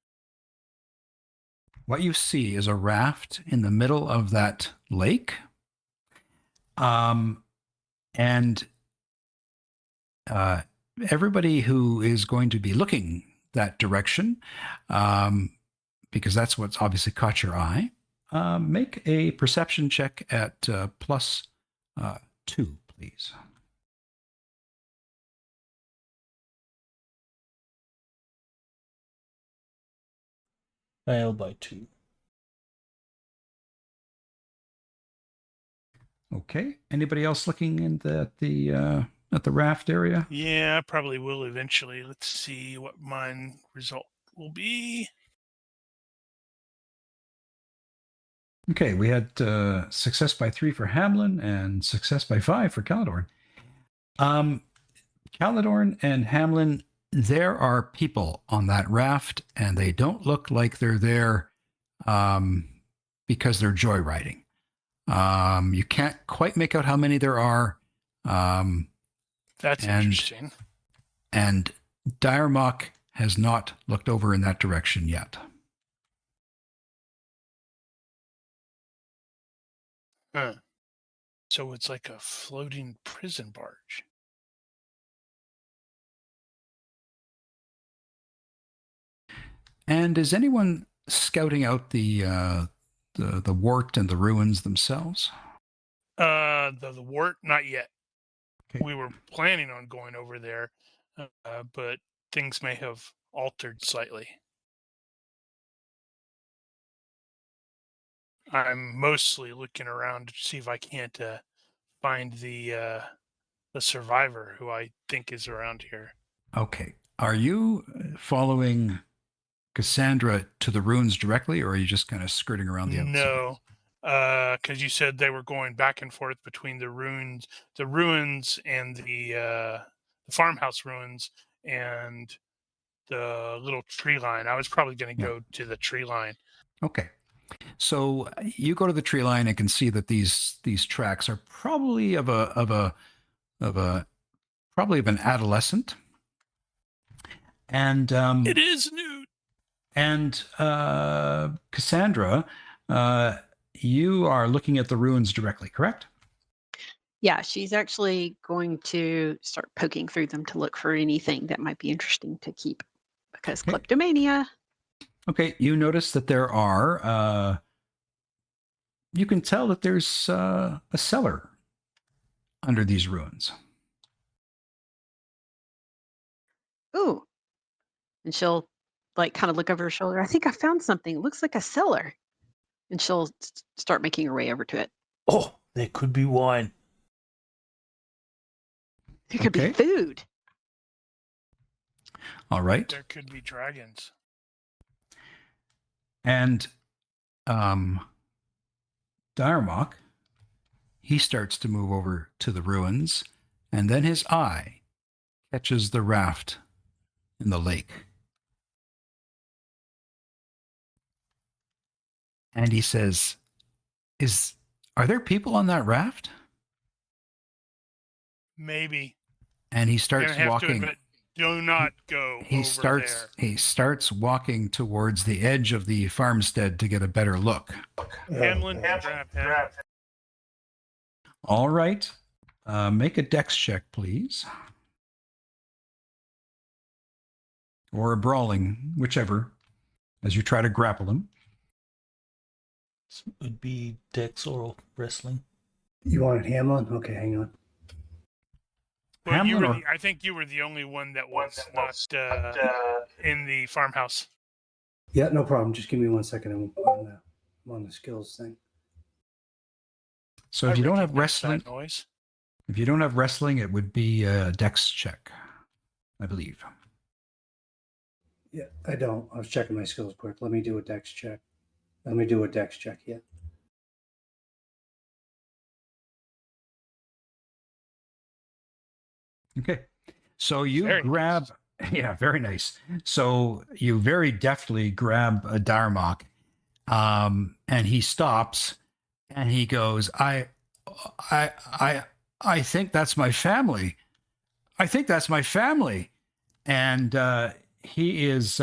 S2: What you see is a raft in the middle of that lake. And everybody who is going to be looking that direction, because that's what's obviously caught your eye, make a perception check at +2, please.
S1: Fail by 2.
S2: Okay. Anybody else looking in at the raft area?
S3: Yeah, I probably will eventually. Let's see what mine result will be.
S2: Okay, we had success by 3 for Hamlin and success by 5 for Caladorn. Caladorn and Hamlin, there are people on that raft, and they don't look like they're there because they're joyriding. You can't quite make out how many there are.
S3: That's interesting.
S2: And Diarmoc has not looked over in that direction yet.
S3: Huh. So it's like a floating prison barge.
S2: And is anyone scouting out the wart and the ruins themselves?
S3: The wart, not yet.
S2: Okay.
S3: We were planning on going over there, but things may have altered slightly. I'm mostly looking around to see if I can't find the survivor who I think is around here.
S2: Okay. Are you following Cassandra to the ruins directly, or are you just kind of skirting around the outside?
S3: No, because you said they were going back and forth between the ruins and the farmhouse ruins and the little tree line. I was probably going to go to the tree line.
S2: Okay. So you go to the tree line and can see that these tracks are probably of an adolescent. And
S3: it is Newt.
S2: And Cassandra, You are looking at the ruins directly, correct?
S4: Yeah, she's actually going to start poking through them to look for anything that might be interesting to keep because
S2: Okay.
S4: kleptomania.
S2: Okay, you notice that there are, you can tell that there's a cellar under these ruins.
S4: Ooh. And she'll like kind of look over her shoulder. I think I found something. It looks like a cellar. And she'll start making her way over to it.
S1: Oh, there could be wine.
S4: There could be
S2: Okay.
S4: food.
S2: All right.
S3: There could be dragons.
S2: And Diarmoc, he starts to move over to the ruins, and then his eye catches the raft in the lake. And he says, are there people on that raft?
S3: Maybe.
S2: And he
S3: You're
S2: starts
S3: gonna have to
S2: walking.
S3: admit, do not go over there.
S2: He starts walking towards the edge of the farmstead to get a better look.
S3: Hamlin, grab him.
S2: All right. Make a dex check, please. Or a brawling, whichever, as you try to grapple him.
S1: This would be Dex or wrestling.
S5: You wanted Hamlin? Okay, hang on.
S3: Well,
S2: Hamlin
S3: I think you were the only one that was not in the farmhouse.
S5: Yeah, no problem. Just give me 1 second. I'm on the skills thing.
S2: So if you don't have
S3: recognize
S2: wrestling,
S3: that noise.
S2: if you don't have wrestling, it would be a dex check, I believe.
S5: Yeah, I don't. I was checking my skills quick. Let me do a dex check. Yeah.
S2: Okay. So you
S3: Very
S2: grab, yeah, very nice. So you very deftly grab a Diarmoc, and he stops, and he goes, I think that's my family. I think that's my family. And he is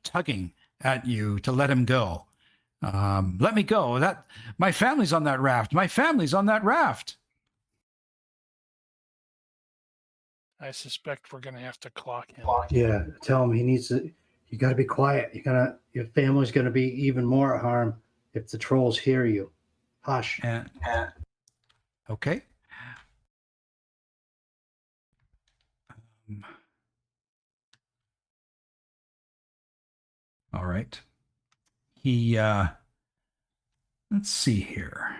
S2: tugging at you to let him go. Let me go. My family's on that raft. My family's on that raft.
S3: I suspect we're gonna have to clock him.
S5: Yeah, tell him he needs to. You got to be quiet. Your family's gonna be even more at harm if the trolls hear you. Hush.
S2: And okay. All right. He let's see here.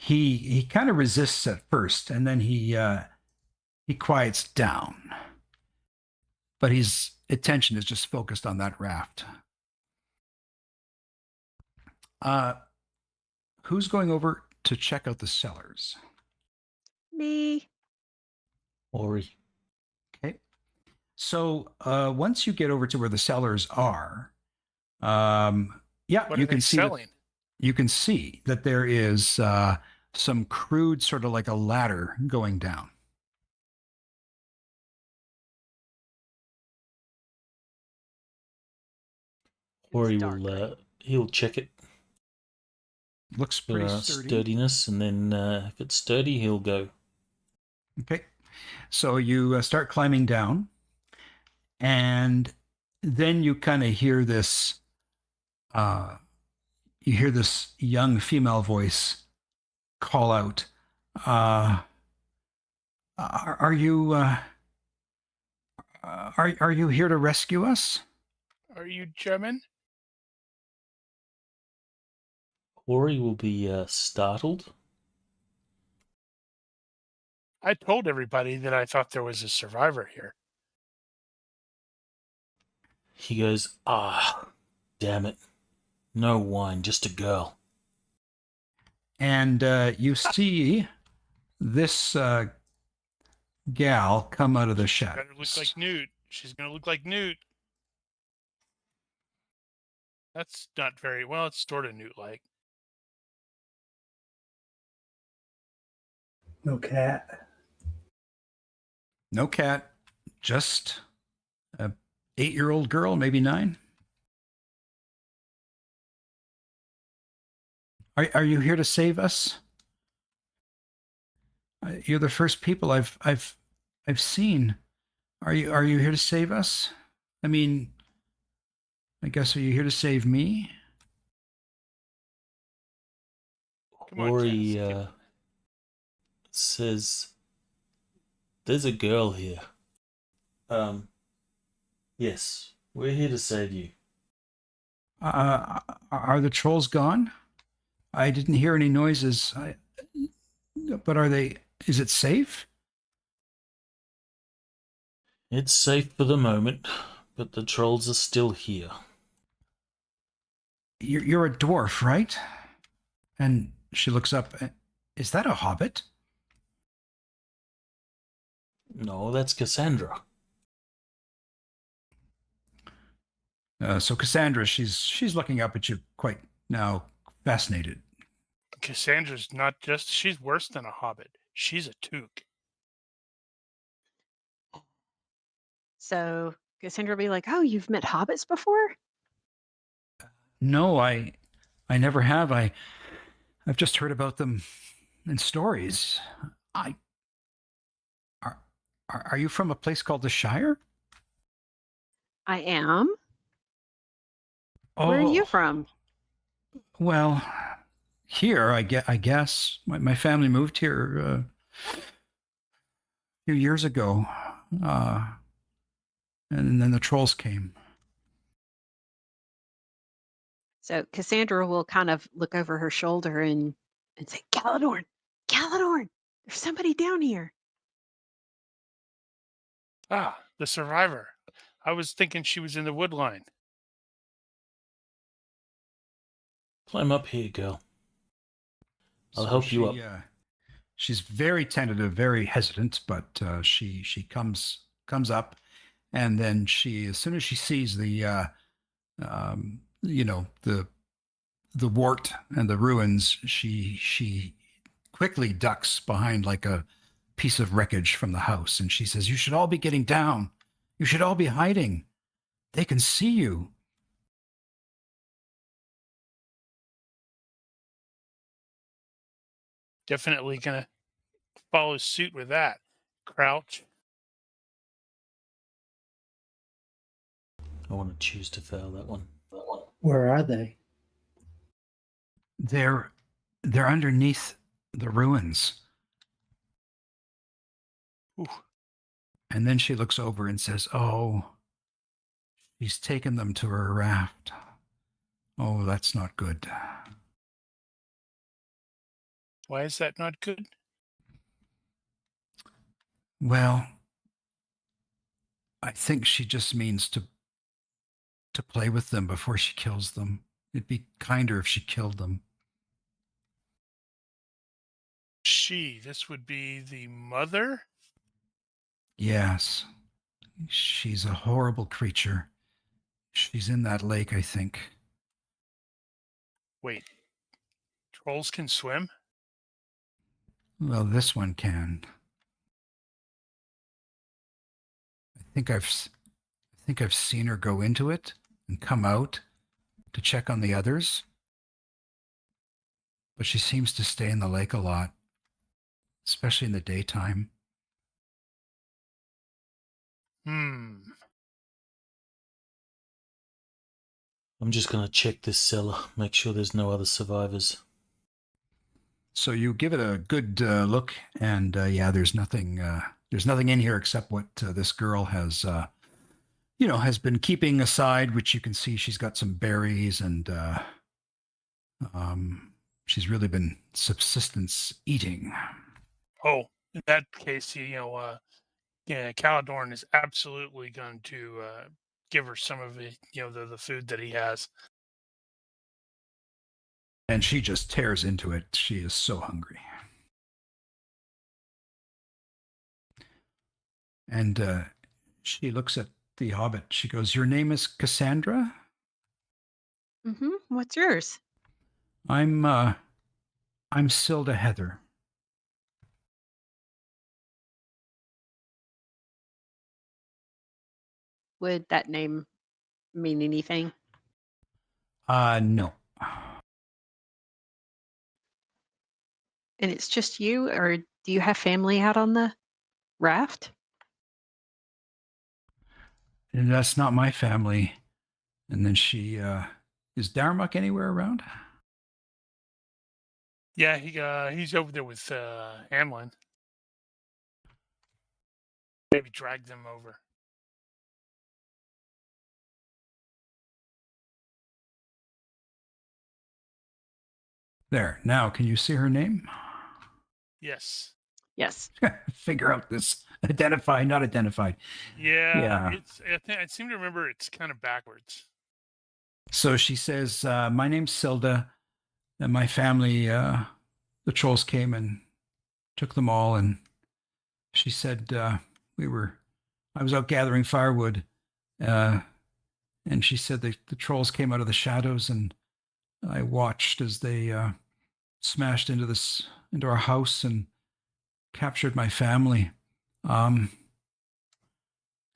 S2: He kind of resists at first, and then he quiets down. But his attention is just focused on that raft. Who's going over to check out the cellars?
S4: Me.
S1: Ori.
S2: Okay. So once you get over to where the cellars are, yeah,
S3: What
S2: you
S3: are
S2: can
S3: they
S2: see
S3: selling?
S2: you can see that there is some crude, sort of like a ladder going down.
S1: Ori
S4: It's dark,
S1: will
S4: right?
S1: he'll check it
S2: Looks
S1: for
S2: pretty sturdy.
S1: sturdiness, and then if it's sturdy, he'll go.
S2: Okay. So you start climbing down, and then you kind of hear this. You hear this young female voice call out, "Are you are you here to rescue us?"
S3: Are you German?
S1: Ori will be startled.
S3: I told everybody that I thought there was a survivor here.
S1: He goes, damn it. No wine, just a girl.
S2: And you see this gal come out of the shadows.
S3: Better look like Newt. She's gonna look like Newt. That's not very well. It's sort of Newt-like.
S5: No cat.
S2: No cat, just a 8-year-old girl, maybe 9. Are you here to save us? You're the first people I've seen. Are you here to save us? I mean, I guess are you here to save me?
S3: Come on,
S1: Ori
S3: Cass.
S1: says, "There's a girl here. Yes, we're here to save you."
S2: Are the trolls gone? I didn't hear any noises. But are they? Is it safe?
S1: It's safe for the moment, but the trolls are still here.
S2: You're a dwarf, right? And she looks up. Is that a hobbit?
S1: No, that's Cassandra.
S2: So Cassandra, she's looking up at you, quite now fascinated.
S3: Cassandra's not just, she's worse than a hobbit. She's a toque.
S4: So Cassandra will be like, "Oh, you've met hobbits before?"
S2: No, I never have. I've just heard about them in stories. I are are you from a place called the Shire?
S4: I am.
S2: Oh,
S4: Where are you from?
S2: well, here I guess my family moved here a few years ago, and then the trolls came.
S4: So Cassandra will kind of look over her shoulder and say, "Caladorn, Caladorn, there's somebody down here."
S3: Ah, the survivor. I was thinking she was in the wood line.
S1: Climb up here, girl. I'll
S2: So
S1: help you up.
S2: She's very tentative, very hesitant, but she comes up, and then as soon as she sees the the wart and the ruins, she quickly ducks behind like a piece of wreckage from the house, and she says, "You should all be getting down. You should all be hiding. They can see you."
S3: Definitely gonna follow suit with that. Crouch.
S1: I want to choose to fail that one.
S5: Where are they?
S2: They're underneath the ruins.
S3: Ooh.
S2: And then she looks over and says, "Oh, she's taken them to her raft. Oh, that's not good."
S3: Why is that not good?
S2: Well, I think she just means to play with them before she kills them. It'd be kinder if she killed them.
S3: This would be the mother?
S2: Yes, she's a horrible creature. She's in that lake, I think.
S3: Wait, trolls can swim?
S2: Well, this one can. I think I've seen her go into it and come out to check on the others. But she seems to stay in the lake a lot, especially in the daytime.
S3: Hmm.
S1: I'm just going to check this cellar, make sure there's no other survivors.
S2: So you give it a good look, and yeah, there's nothing. There's nothing in here except what this girl has, has been keeping aside. Which you can see, she's got some berries, and she's really been subsistence eating.
S3: Oh, in that case, yeah, Caladorn is absolutely going to give her some of the food that he has.
S2: And she just tears into it. She is so hungry. And she looks at the hobbit. She goes, "Your name is Cassandra?"
S4: Mm-hmm. What's yours?
S2: I'm Silda Heather.
S4: Would that name mean anything?
S2: No.
S4: And it's just you, or do you have family out on the raft?
S2: And that's not my family. And then she, is Diarmoc anywhere around?
S3: Yeah, he's over there with Hamlin. Maybe drag them over.
S2: There. Now, can you see her name?
S3: Yes.
S4: Yes.
S2: Figure out this identify, not identified.
S3: Yeah.
S2: Yeah.
S3: I seem to remember it's kind of backwards.
S2: So she says, my name's Silda, and my family, the trolls came and took them all. And she said, I was out gathering firewood, and she said the trolls came out of the shadows, and I watched as they smashed into our house and captured my family.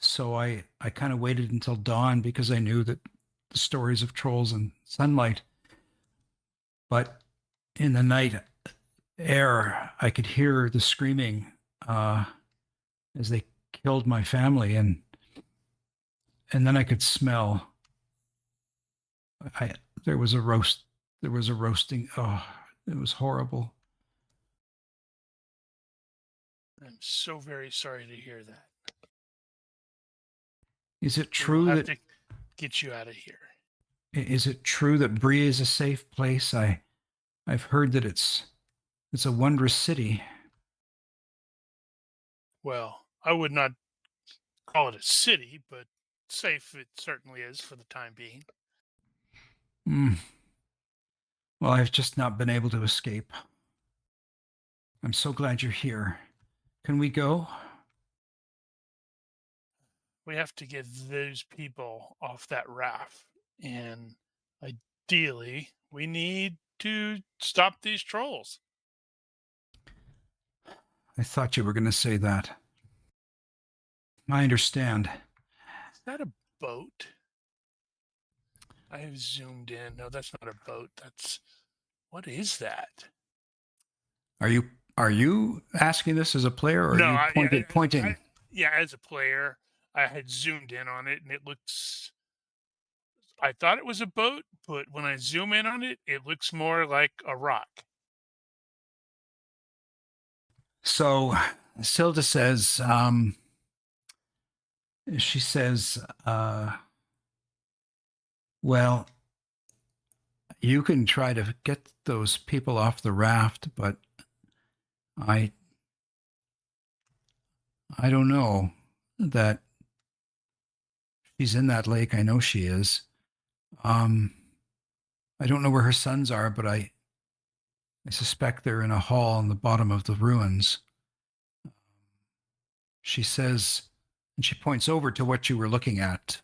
S2: So I kind of waited until dawn because I knew that the stories of trolls and sunlight. But in the night air, I could hear the screaming as they killed my family, and then I could smell. There was a roasting. Oh, it was horrible.
S3: I'm so very sorry to hear that.
S2: Is it
S3: We'll
S2: true
S3: have
S2: that
S3: to get you out of here.
S2: is it true that Brie is a safe place? I've heard that it's a wondrous city.
S3: Well, I would not call it a city, but safe it certainly is for the time being.
S2: Mm. Well, I've just not been able to escape. I'm so glad you're here. Can we go?
S3: We have to get those people off that raft. And ideally, we need to stop these trolls.
S2: I thought you were going to say that. I understand.
S3: Is that a boat? I have zoomed in. No, that's not a boat. What is that?
S2: Are you asking this as a player, or
S3: No,
S2: are you pointing?
S3: Yeah, as a player, I had zoomed in on it, and it looks. I thought it was a boat, but when I zoom in on it, it looks more like a rock.
S2: So Silda says, she says, well, you can try to get those people off the raft, but I don't know that she's in that lake. I know she is. I don't know where her sons are, but I suspect they're in a hall on the bottom of the ruins. She says, and she points over to what you were looking at,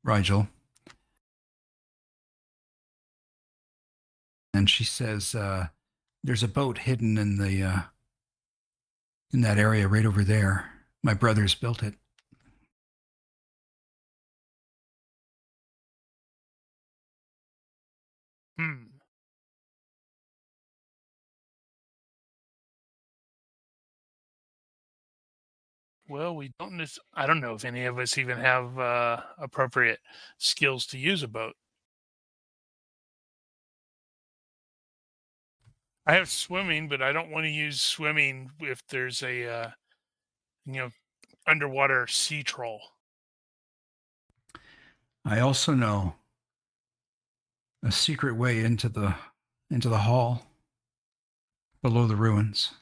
S2: Rigel. And she says, there's a boat hidden in that area right over there. My brothers built it.
S3: Well, we don't. I don't know if any of us even have appropriate skills to use a boat. I have swimming, but I don't want to use swimming if there's a underwater sea troll.
S2: I also know a secret way into the hall below the ruins.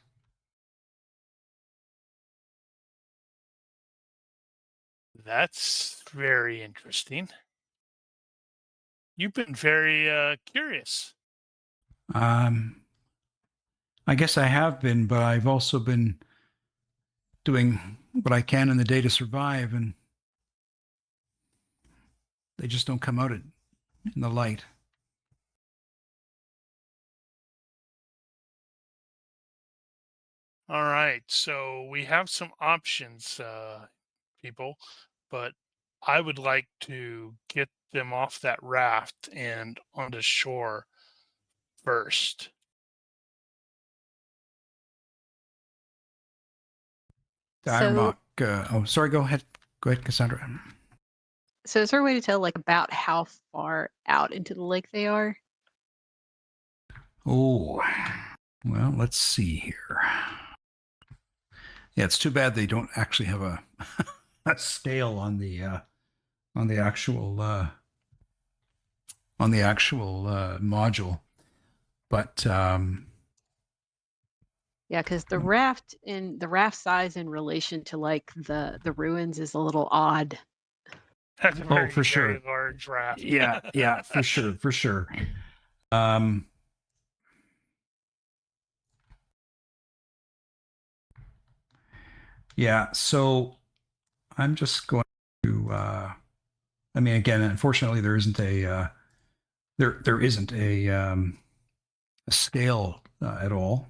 S3: That's very interesting. You've been very curious.
S2: I guess I have been, but I've also been doing what I can in the day to survive, and they just don't come out in the light.
S3: All right, so we have some options, people, but I would like to get them off that raft and onto shore first.
S2: Diarmoc. Sorry. Go ahead. Go ahead, Cassandra.
S4: So is there a way to tell like about how far out into the lake they are?
S2: Oh, well, let's see here. Yeah, it's too bad they don't actually have a scale on the actual module, but
S4: Yeah, because the raft size in relation to like the ruins is a little odd.
S3: That's a very,
S2: for sure.
S3: very large raft.
S2: yeah, for sure. Yeah, so I'm just going to. I mean, again, unfortunately, there isn't a there isn't a scale at all.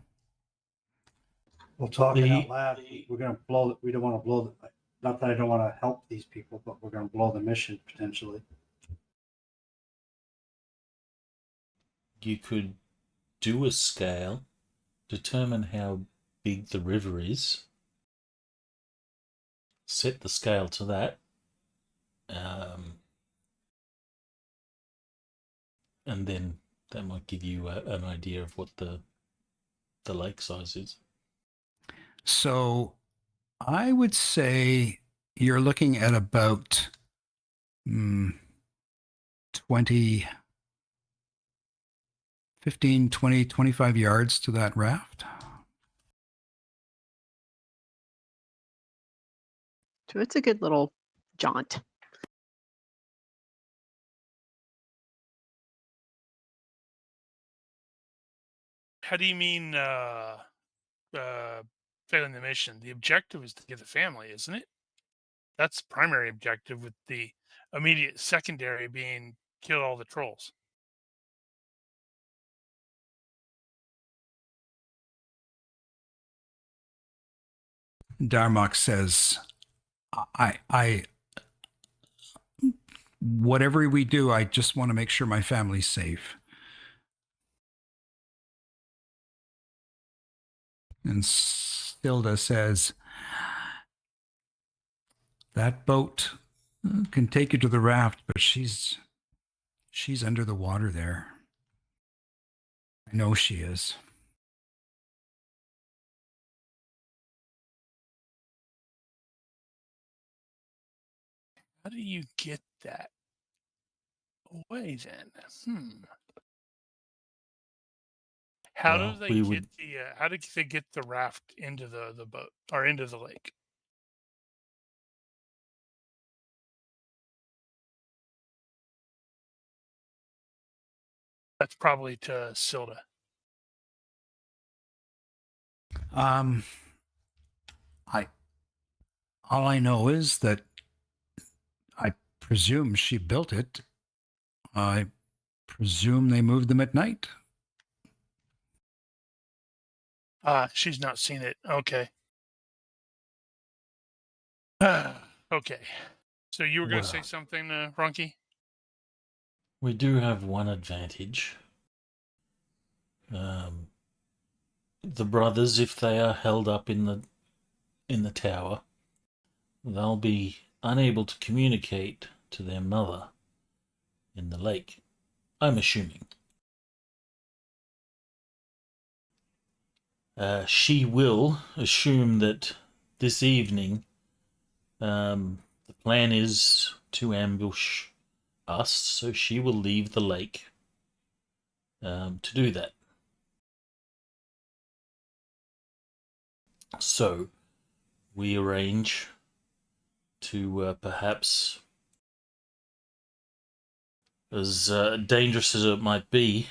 S5: Well, talking
S1: The-
S5: out loud, we're going to blow it. We don't want to blow it. Not that I don't want to help these people, but we're going to blow the mission potentially.
S1: You could do a scale, determine how big the river is, set the scale to that, and then that might give you an idea of what the lake size is.
S2: So I would say you're looking at about 15, 20, 25 yards to that raft.
S4: So it's a good little jaunt.
S3: How do you mean failing the mission? The objective is to get the family, isn't it? That's the primary objective, with the immediate secondary being kill all the trolls.
S2: Diarmoc says, I whatever we do, I just want to make sure my family's safe. And Stilda says, that boat can take you to the raft, but she's under the water there. I know she is.
S3: How do you get that away then? How
S1: Well,
S3: do they
S1: we
S3: get
S1: would-
S3: how do they get the raft into the boat or into the lake? That's probably to Silda.
S2: All I know is that I presume she built it. I presume they moved them at night.
S3: She's not seen it. Okay. Okay. So you were going to say
S1: Well.
S3: something, Ronky?
S1: We do have one advantage. The brothers, if they are held up in the tower, they'll be unable to communicate to their mother in the lake. I'm assuming. She will assume that this evening the plan is to ambush us, so she will leave the lake to do that. So we arrange to perhaps, as dangerous as it might be,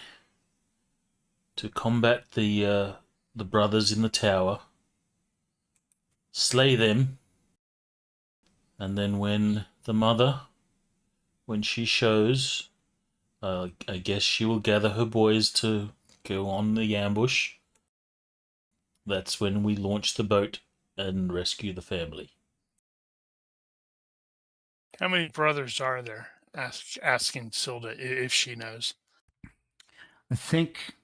S1: to combat the brothers in the tower, slay them, and then when the mother, when she shows, I guess she will gather her boys to go on the ambush. That's when we launch the boat and rescue the family.
S3: How many brothers are there? Asking Silda if she knows.
S2: I think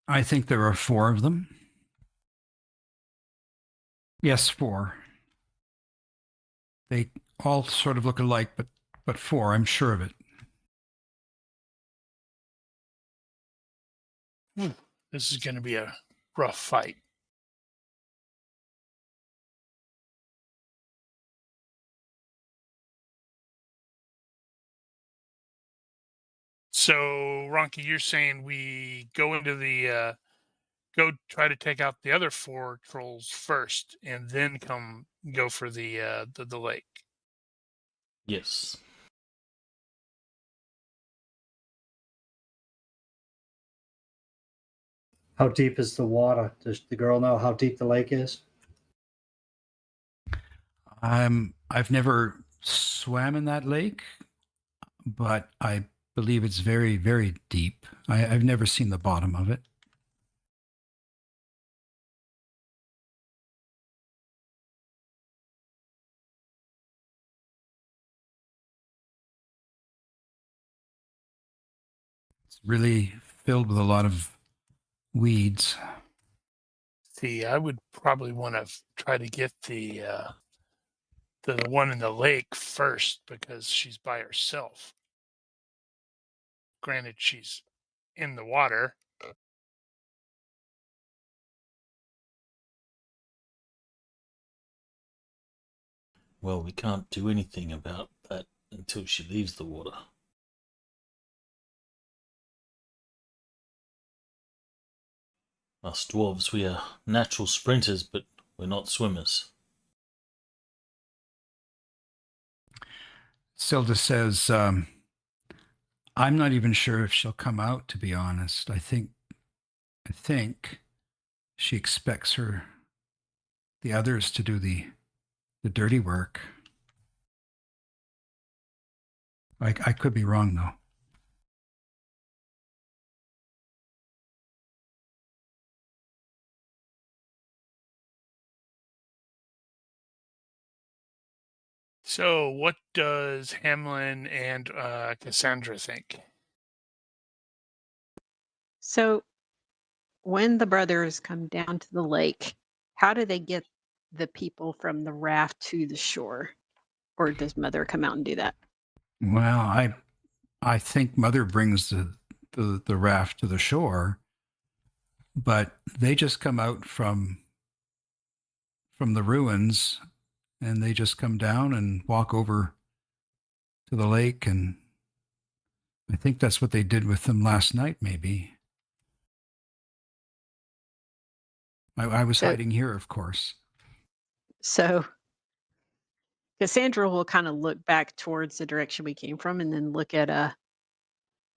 S2: I think there are 4 of them. Yes, 4. They all sort of look alike, but 4, I'm sure of it.
S3: This is going to be a rough fight. So, Ronky, you're saying we go into the go try to take out the other 4 trolls first, and then go for the lake.
S1: Yes.
S5: How deep is the water? Does the girl know how deep the lake is?
S2: I've never swam in that lake, but I believe it's very, very deep. I've never seen the bottom of it. It's really filled with a lot of weeds.
S3: See, I would probably want to try to get the one in the lake first because she's by herself. Granted, she's in the water.
S1: Well, we can't do anything about that until she leaves the water. Us dwarves, we are natural sprinters, but we're not swimmers.
S2: Silda says, I'm not even sure if she'll come out, to be honest. I think she expects the others to do the dirty work. I could be wrong, though.
S3: So, what does Hamlin and Cassandra think?
S4: So when the brothers come down to the lake, how do they get the people from the raft to the shore? Or does Mother come out and do that?
S2: Well, I think Mother brings the raft to the shore, but they just come out from the ruins, and they just come down and walk over to the lake, and I think that's what they did with them last night, maybe. I was hiding here, of course.
S4: So Cassandra will kind of look back towards the direction we came from and then look at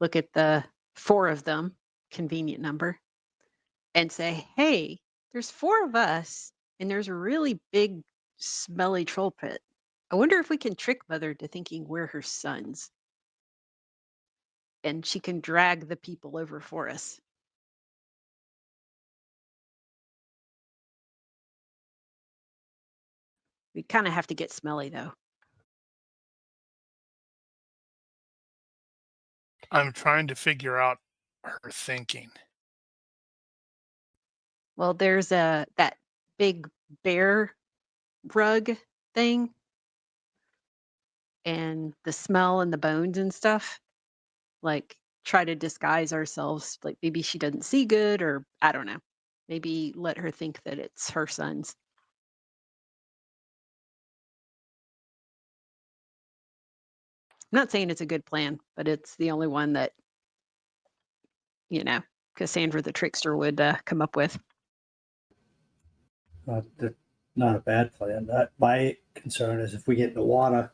S4: the 4 of them, convenient number, and say, hey, there's 4 of us and there's a really big smelly troll pit. I wonder if we can trick Mother to thinking we're her sons. And she can drag the people over for us. We kind of have to get smelly, though.
S3: I'm trying to figure out her thinking.
S4: Well, there's that big bear rug thing, and the smell and the bones and stuff. Like, try to disguise ourselves. Like, maybe she doesn't see good, or I don't know. Maybe let her think that it's her sons. I'm not saying it's a good plan, but it's the only one that, Cassandra the trickster would come up with.
S5: Not a bad plan. My concern is if we get in the water,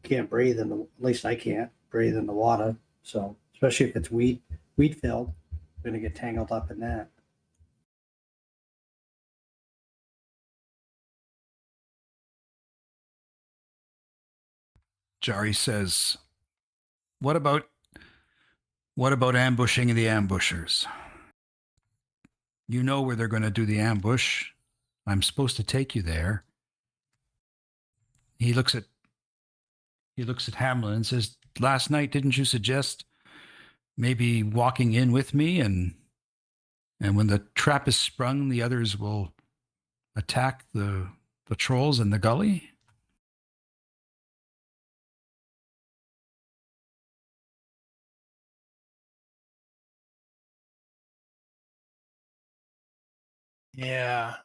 S5: can't breathe at least I can't breathe in the water. So especially if it's weed filled, we're gonna get tangled up in that.
S2: Jari says, what about ambushing the ambushers? You know where they're going to do the ambush. I'm supposed to take you there. He looks at Hamlin and says, last night, didn't you suggest maybe walking in with me and And when the trap is sprung, the others will attack the trolls in the gully.
S3: Yeah.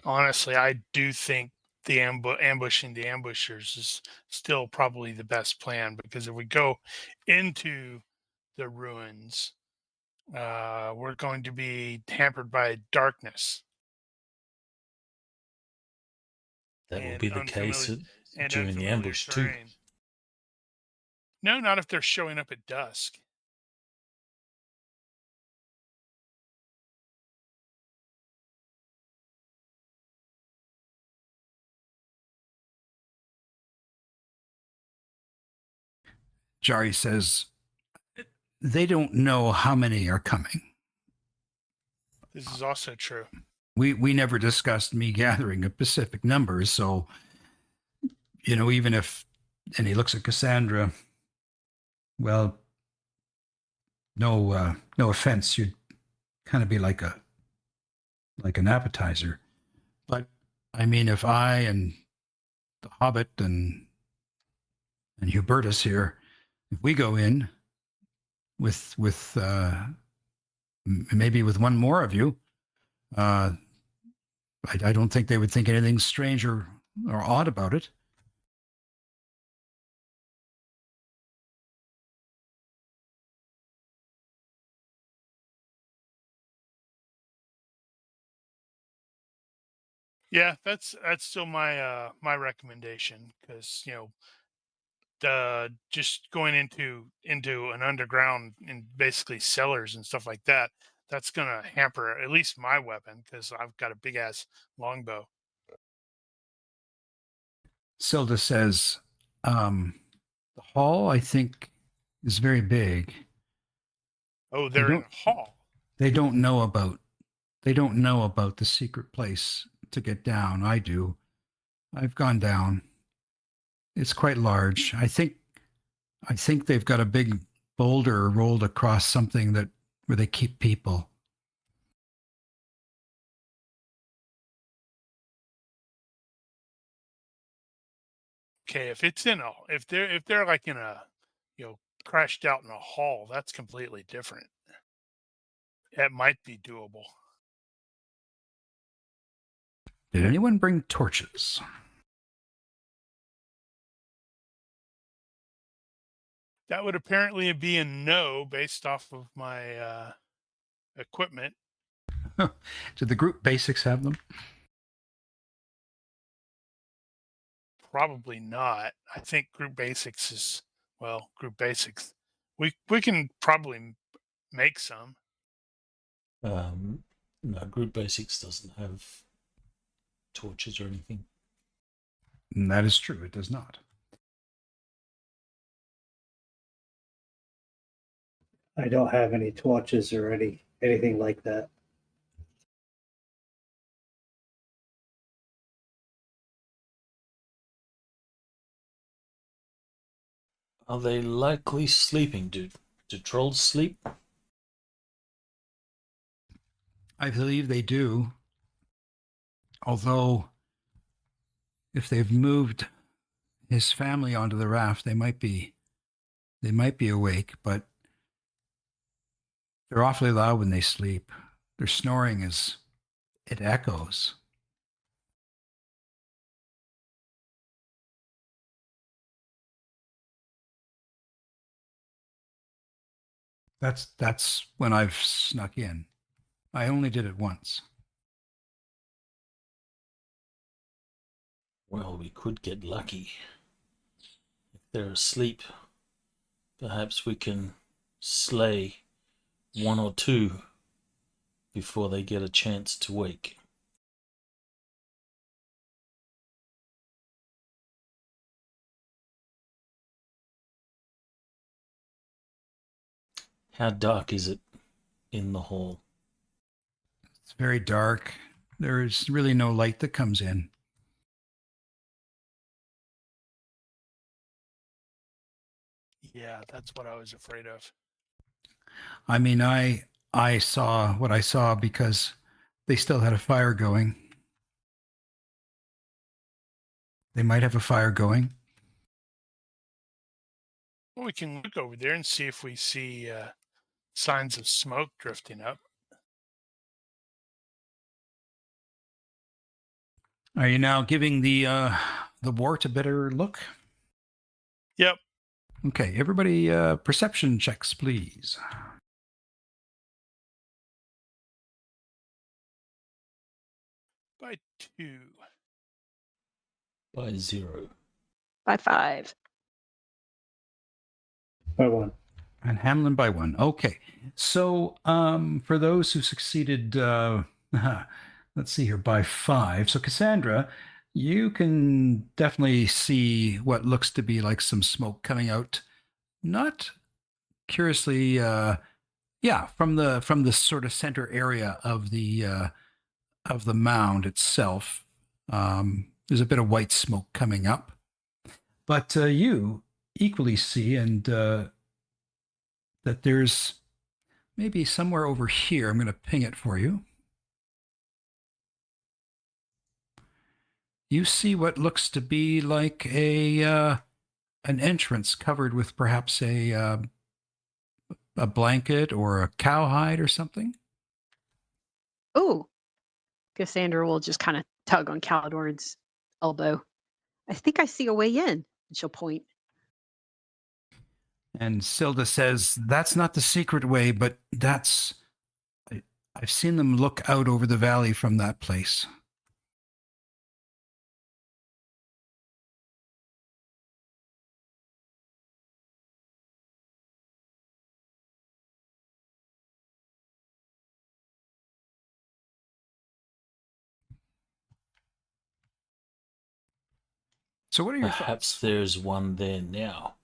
S3: Honestly, I do think the ambushing the ambushers is still probably the best plan, because if we go into the ruins, we're going to be hampered by darkness
S1: That will
S3: and
S1: be the case during the
S3: unfamiliar
S1: ambush too.
S3: terrain. No, not if they're showing up at dusk.
S2: Jari says they don't know how many are coming.
S3: This is also true.
S2: We never discussed me gathering a specific number, so even if, and he looks at Cassandra, well, no offense, you'd kind of be like an appetizer. But I mean, if I and the Hobbit and Hubertus here, if we go in with maybe with one more of you, I don't think they would think anything strange or odd about it.
S3: Yeah, that's still my my recommendation, because just going into an underground and basically cellars and stuff like that, that's gonna hamper at least my weapon, because I've got a big ass longbow.
S2: Silda says, the hall, I think, is very big.
S3: Oh, they're in a hall.
S2: They don't know about the secret place to get down. I do. I've gone down. It's quite large. I think they've got a big boulder rolled across something where they keep people.
S3: Okay, if they're like in a crashed out in a hall, that's completely different. It might be doable.
S2: Did anyone bring torches?
S3: That would apparently be a no based off of my equipment.
S2: Did the group basics have them?
S3: Probably not. I think group basics is, well, group basics. We can probably make some.
S1: No, Group Basics doesn't have torches or anything.
S2: And that is true. It does not.
S5: I don't have any torches or anything like that.
S1: Are they likely sleeping? Do trolls sleep?
S2: I believe they do. Although, if they've moved his family onto the raft, they might be awake, but they're awfully loud when they sleep. Their snoring it echoes. That's when I've snuck in. I only did it once.
S1: Well, we could get lucky. If they're asleep, perhaps we can slay one or two before they get a chance to wake. How dark is it in the hall?
S2: It's very dark. There's really no light that comes in.
S3: Yeah, that's what I was afraid of.
S2: I mean, I saw what I saw because they still had a fire going. They might have a fire going.
S3: Well, we can look over there and see if we see signs of smoke drifting up.
S2: Are you now giving the wart a better look?
S3: Yep.
S2: Okay, everybody, perception checks, please.
S3: By 2.
S1: By 0.
S4: By 5.
S5: By one.
S2: And Hamlin by 1. Okay. So for those who succeeded, let's see here, by 5. So Cassandra, you can definitely see what looks to be like some smoke coming out. Not curiously, from the sort of center area of the mound itself. There's a bit of white smoke coming up, but you equally see and that there's maybe somewhere over here. I'm going to ping it for you. You see what looks to be like an entrance covered with perhaps a blanket or a cowhide or something.
S4: Ooh. Cassandra will just kind of tug on Calidorn's elbow. I think I see a way in. And she'll point.
S2: And Silda says, that's not the secret way, but I've seen them look out over the valley from that place. So what are your
S1: Perhaps
S2: thoughts?
S1: there's one there now.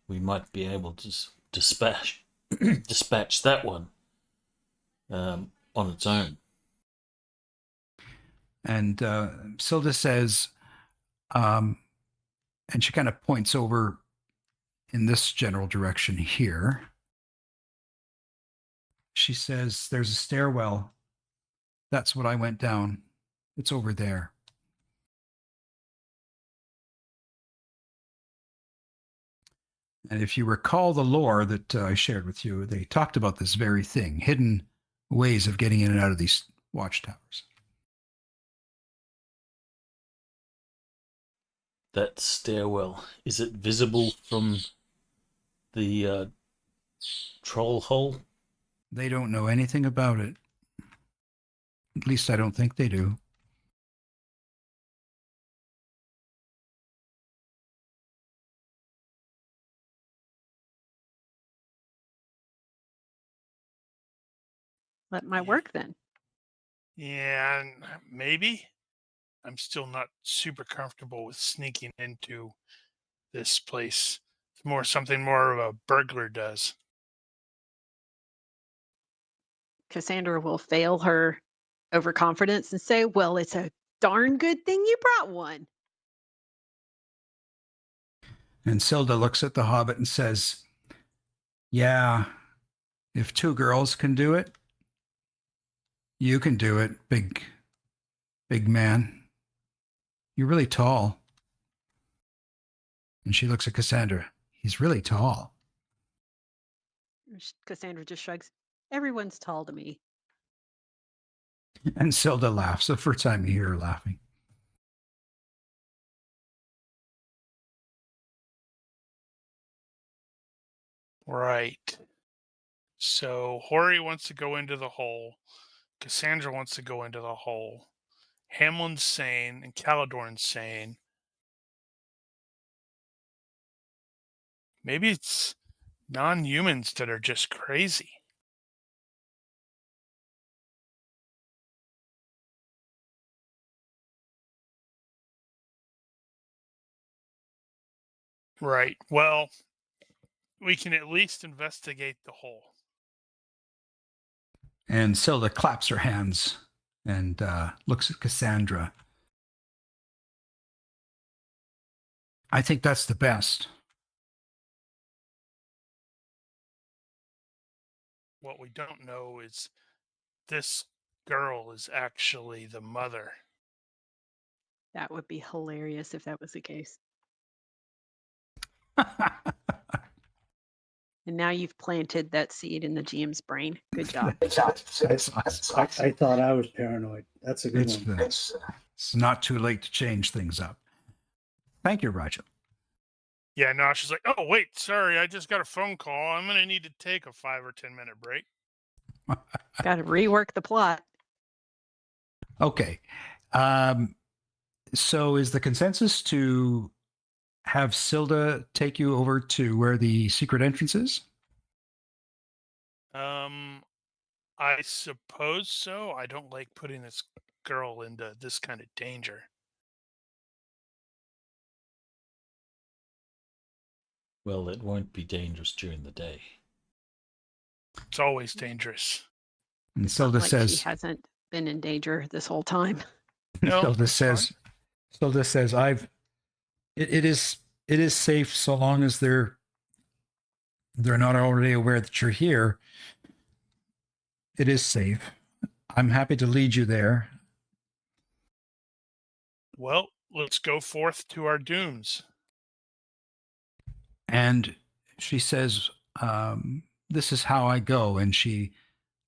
S1: We might be able to dispatch that one on its own.
S2: And Silda says, and she kind of points over in this general direction here. She says, there's a stairwell. That's what I went down. It's over there. And if you recall the lore that I shared with you, they talked about this very thing, hidden ways of getting in and out of these watchtowers.
S1: That stairwell, is it visible from the troll hole?
S2: They don't know anything about it. At least I don't think they do.
S4: That might work then.
S3: Yeah, and maybe. I'm still not super comfortable with sneaking into this place. It's something more of a burglar does.
S4: Cassandra will fail her overconfidence and say, well, it's a darn good thing you brought one.
S2: And Silda looks at the hobbit and says, yeah, if 2 girls can do it, you can do it, big man. You're really tall. And she looks at Cassandra. He's really tall.
S4: Cassandra just shrugs. Everyone's tall to me.
S2: And Silda laughs. The first time you hear her laughing.
S3: Right. So Hori wants to go into the hole. Cassandra wants to go into the hole. Hamlin's sane and Calidorn's sane. Maybe it's non-humans that are just crazy. Right. Well, we can at least investigate the hole.
S2: And Silda claps her hands and looks at Cassandra. I think that's the best.
S3: What we don't know is this girl is actually the mother.
S4: That would be hilarious if that was the case. And now you've planted that seed in the GM's brain. Good job.
S5: I thought I was paranoid. That's a good one.
S2: It's not too late to change things up. Thank you, Rigel.
S3: Yeah, Nosh is like, oh, wait, sorry, I just got a phone call. I'm going to need to take a 5 or 10 minute break.
S4: Got to rework the plot.
S2: Okay. So is the consensus to have Silda take you over to where the secret entrance is?
S3: I suppose so. I don't like putting this girl into this kind of danger.
S1: Well, it won't be dangerous during the day.
S3: It's always dangerous.
S2: And
S4: It's not
S2: Silda
S4: like
S2: says,
S4: she hasn't been in danger this whole time.
S3: No,
S2: Silda
S3: that's
S2: says, it is safe so long as they're not already aware that you're here. It is safe. I'm happy to lead you there.
S3: Well, let's go forth to our dooms.
S2: And she says, this is how I go. And she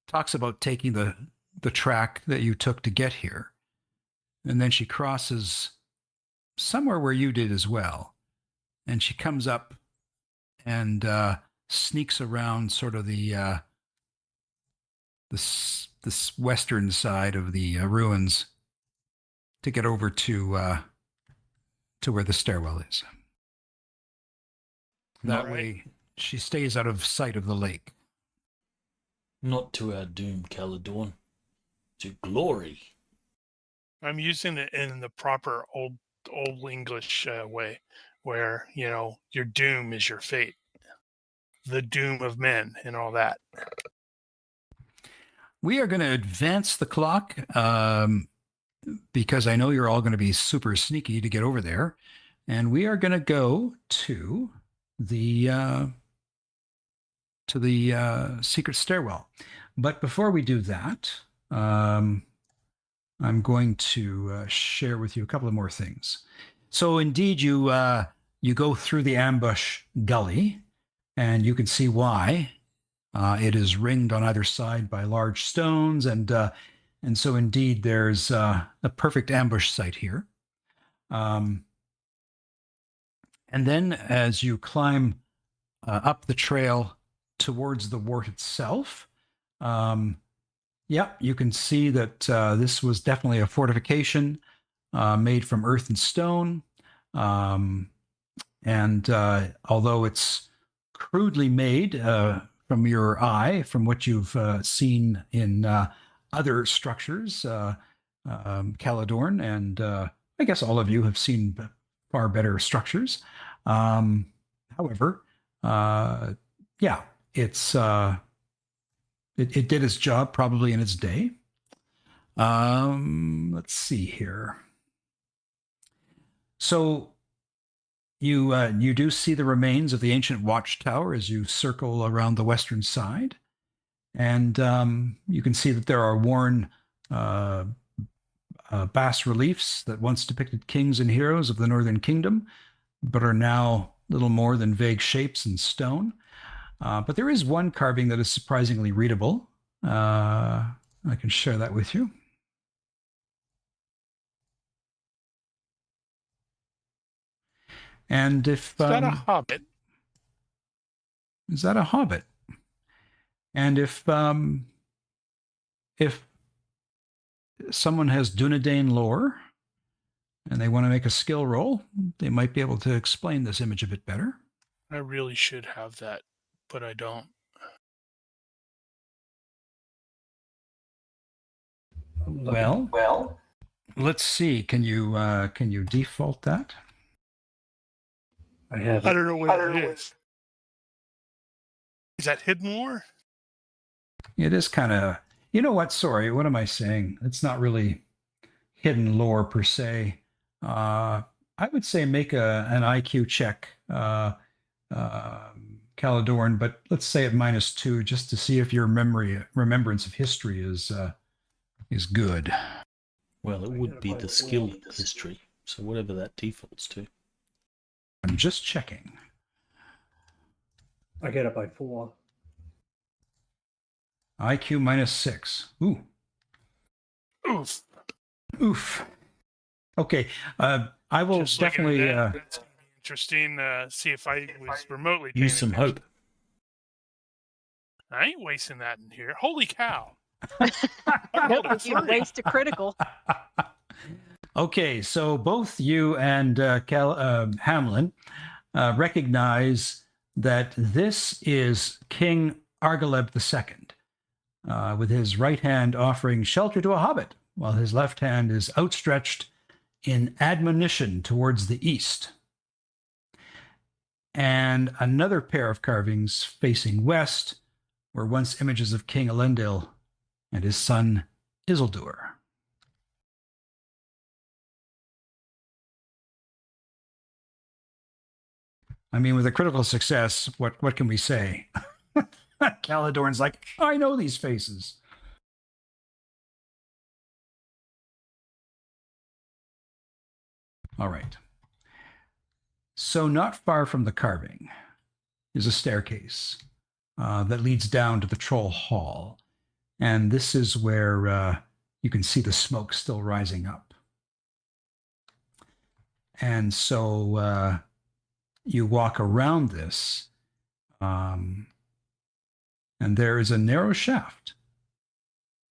S2: talks about taking the track that you took to get here. And then she crosses somewhere where you did as well. And she comes up and sneaks around sort of this western side of the ruins to get over to where the stairwell is. That
S3: Right.
S2: way she stays out of sight of the lake.
S1: Not to our doom, Caledon. To glory.
S3: I'm using it in the proper old English way, where, your doom is your fate. The doom of men and all that.
S2: We are going to advance the clock because I know you're all going to be super sneaky to get over there. And we are going to go to the secret stairwell. But before we do that, I'm going to share with you a couple of more things. So indeed, you go through the ambush gully, and you can see why. It is ringed on either side by large stones, and so indeed there's a perfect ambush site here. And then as you climb up the trail towards the wart itself, you can see that this was definitely a fortification made from earth and stone. And although it's crudely made from your eye, from what you've seen in other structures, Caledon, and I guess all of you have seen far better structures. However, it's it did its job probably in its day. Let's see here. So you do see the remains of the ancient watchtower as you circle around the western side. And you can see that there are worn bas reliefs that once depicted kings and heroes of the Northern Kingdom, but are now little more than vague shapes in stone. But there is one carving that is surprisingly readable. I can share that with you. And if
S3: Is that a hobbit?
S2: Is that a hobbit? And if someone has Dunedain lore and they want to make a skill roll, they might be able to explain this image a bit better.
S3: I really should have that, but I don't.
S2: Well, let's see. Can you default that?
S5: I have
S3: I
S5: it.
S3: don't know what it is. Is that hidden lore?
S2: It is kind of, you know what? Sorry, what am I saying? It's not really hidden lore per se. I would say make an IQ check, Caladorn, but let's say at -2 just to see if your remembrance of history is good.
S1: Well, it would be the skill history, so whatever that defaults to.
S2: I'm just checking.
S5: I get it by 4.
S2: IQ -6. Ooh.
S3: Oof.
S2: Oof. Okay. I will
S3: Just looking at
S2: definitely
S3: that, it's gonna be interesting to see if I was remotely paying
S1: Use some
S3: attention.
S1: hope.
S3: I ain't wasting that in here. Holy cow.
S4: Nope, you waste a critical.
S2: Okay, so both you and Hamlin recognize that this is King Argaleb II, with his right hand offering shelter to a hobbit, while his left hand is outstretched in admonition towards the east. And another pair of carvings facing west were once images of King Elendil and his son Isildur. I mean, with a critical success, what can we say? Caladorn's like, I know these faces. All right. So not far from the carving is a staircase that leads down to the troll hall. And this is where you can see the smoke still rising up. And so you walk around this, and there is a narrow shaft,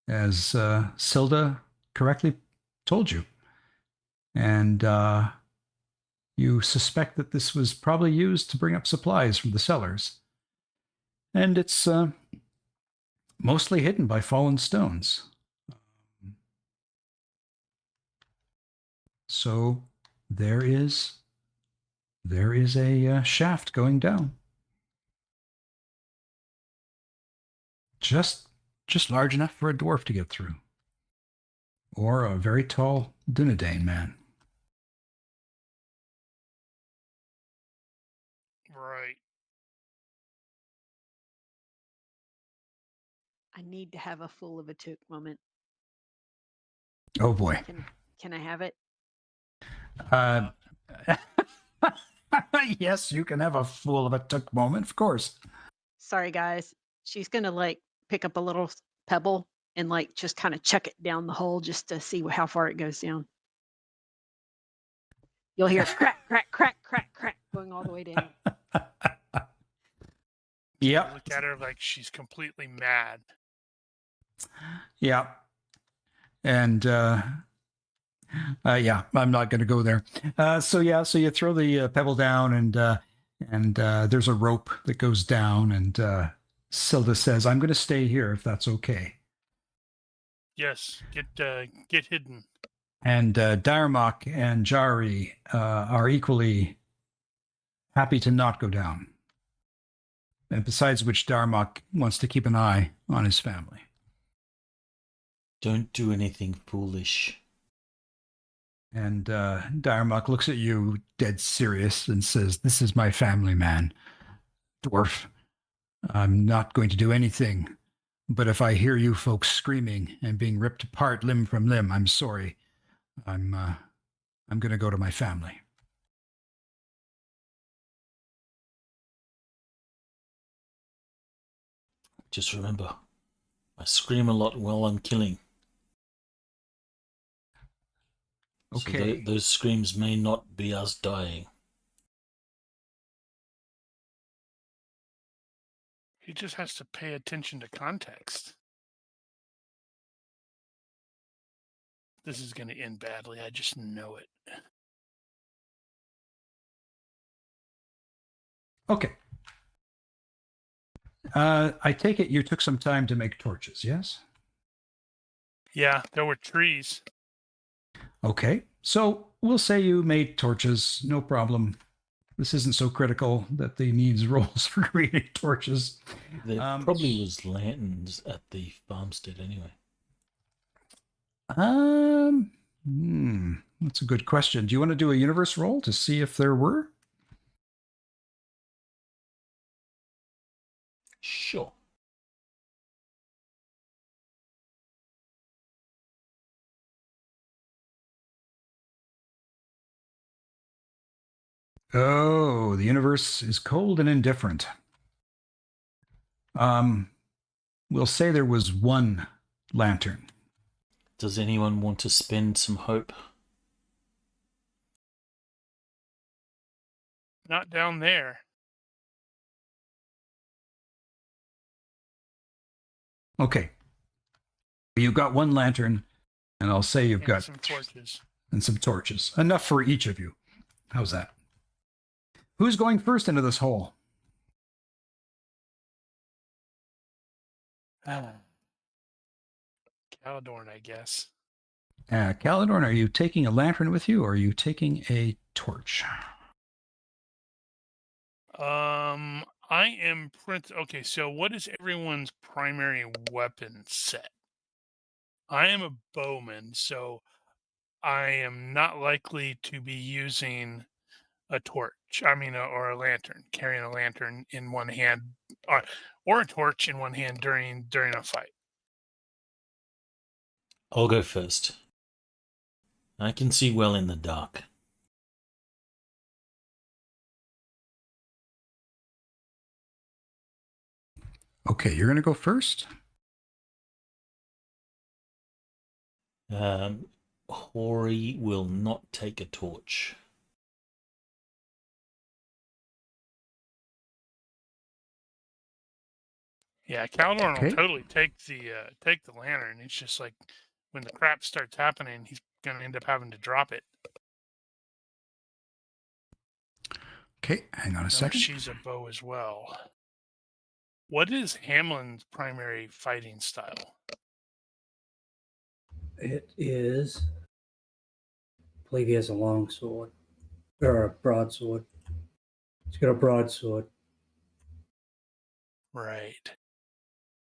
S2: as Silda correctly told you. And you suspect that this was probably used to bring up supplies from the cellars. And it's mostly hidden by fallen stones. So there is a shaft going down. Just large enough for a dwarf to get through. Or a very tall Dunedain man.
S3: Right.
S4: I need to have a fool of a took moment.
S2: Oh boy.
S4: Can I have it?
S2: Yes, you can have a fool of a took moment, of course.
S4: Sorry, guys. She's gonna like pick up a little pebble and like just kind of chuck it down the hole just to see how far it goes down. You'll hear crack, crack, crack, crack, crack going all the way down.
S2: Yep.
S3: Look at her like she's completely mad.
S2: Yeah. And yeah, I'm not going to go there. So you throw the pebble down, and there's a rope that goes down, and Silda says, "I'm going to stay here if that's okay."
S3: Yes, get hidden.
S2: And Diarmoc and Jari are equally happy to not go down. And besides which, Diarmoc wants to keep an eye on his family.
S1: Don't do anything foolish.
S2: And Diarmoc looks at you dead serious and says, "This is my family, man. Dwarf. I'm not going to do anything. But if I hear you folks screaming and being ripped apart limb from limb, I'm sorry. I'm going to go to my family."
S1: Just remember, I scream a lot while I'm killing.
S2: Okay.
S1: So those screams may not be us dying.
S3: He just has to pay attention to context. This is going to end badly. I just know it.
S2: Okay. I take it you took some time to make torches, yes?
S3: Yeah, there were trees.
S2: Okay. So we'll say you made torches, no problem. This isn't so critical that they needs rolls for creating torches.
S1: There probably was lanterns at the farmstead anyway.
S2: That's a good question. Do you want to do a universe roll to see if there were?
S1: Sure.
S2: Oh, the universe is cold and indifferent. We'll say there was one lantern.
S1: Does anyone want to spend some hope?
S3: Not down there.
S2: Okay. You've got one lantern, and I'll say you've
S3: And
S2: got
S3: some torches.
S2: and some torches. Enough for each of you. How's that? Who's going first into this hole?
S3: Caladorn, I guess.
S2: Caladorn, are you taking a lantern with you, or are you taking a torch?
S3: I am okay, so what is everyone's primary weapon set? I am a bowman, so I am not likely to be using a torch. Or a lantern, carrying a lantern in one hand, or a torch in one hand during a fight.
S1: I'll go first. I can see well in the dark.
S2: Okay, you're going to go first?
S1: Hori will not take a torch.
S3: Yeah, Caladorn
S2: Okay.
S3: will totally take the lantern. It's just like when the crap starts happening, he's gonna end up having to drop it.
S2: Okay, hang on a
S3: No,
S2: second.
S3: she's a bow as well. What is Hamlin's primary fighting style?
S5: It is, I believe he has a long sword or a broadsword. He's got a broadsword.
S3: Right.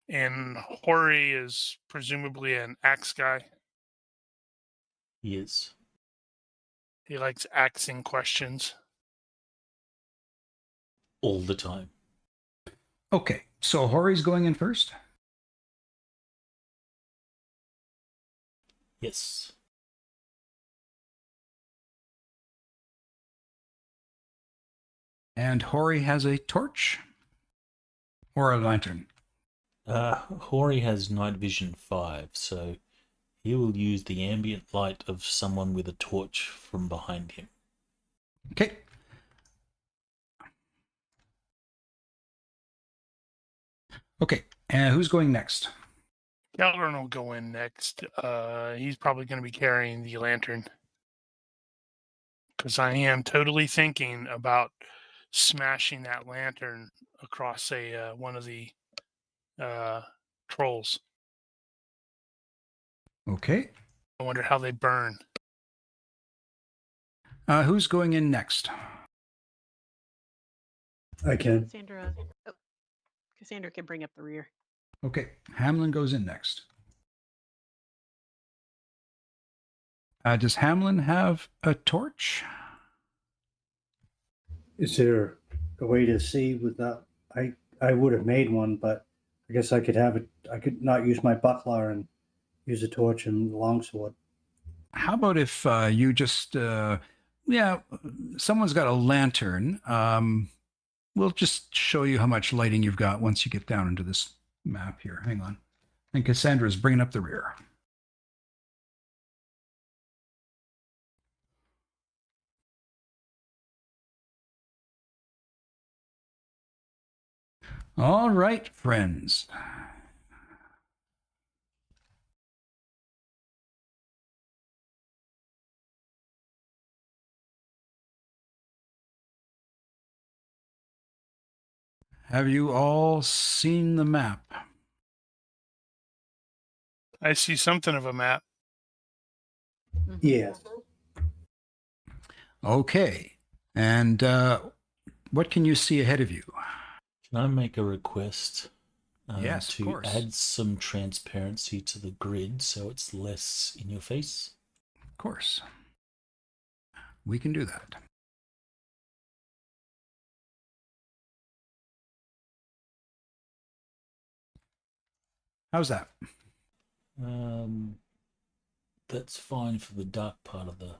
S3: And Hori is presumably an axe guy.
S1: He is.
S3: He likes axing questions.
S1: All the time.
S2: Okay, so Hori's going in first?
S1: Yes.
S2: And Hori has a torch? Or a lantern?
S1: Hori has night vision 5, so he will use the ambient light of someone with a torch from behind him.
S2: Okay. Okay, and who's going next?
S3: Caladorn will go in next. He's probably going to be carrying the lantern. Because I am totally thinking about smashing that lantern across one of the trolls.
S2: Okay.
S3: I wonder how they burn.
S2: Who's going in next?
S5: I can.
S4: Cassandra can bring up the rear.
S2: Okay, Hamlin goes in next. Does Hamlin have a torch?
S5: Is there a way to see without? I would have made one, but I guess I could have it. I could not use my buckler and use a torch and longsword.
S2: How about if you just, someone's got a lantern. We'll just show you how much lighting you've got once you get down into this map here. Hang on. And Cassandra's bringing up the rear. All right, friends. Have you all seen the map?
S3: I see something of a map.
S5: Yes.
S2: Okay. And what can you see ahead of you?
S1: Can I make a request?
S2: Yes, of
S1: to
S2: course.
S1: add some transparency to the grid so it's less in your face?
S2: Of course. we can do that. How's that?
S1: That's fine for the dark part of the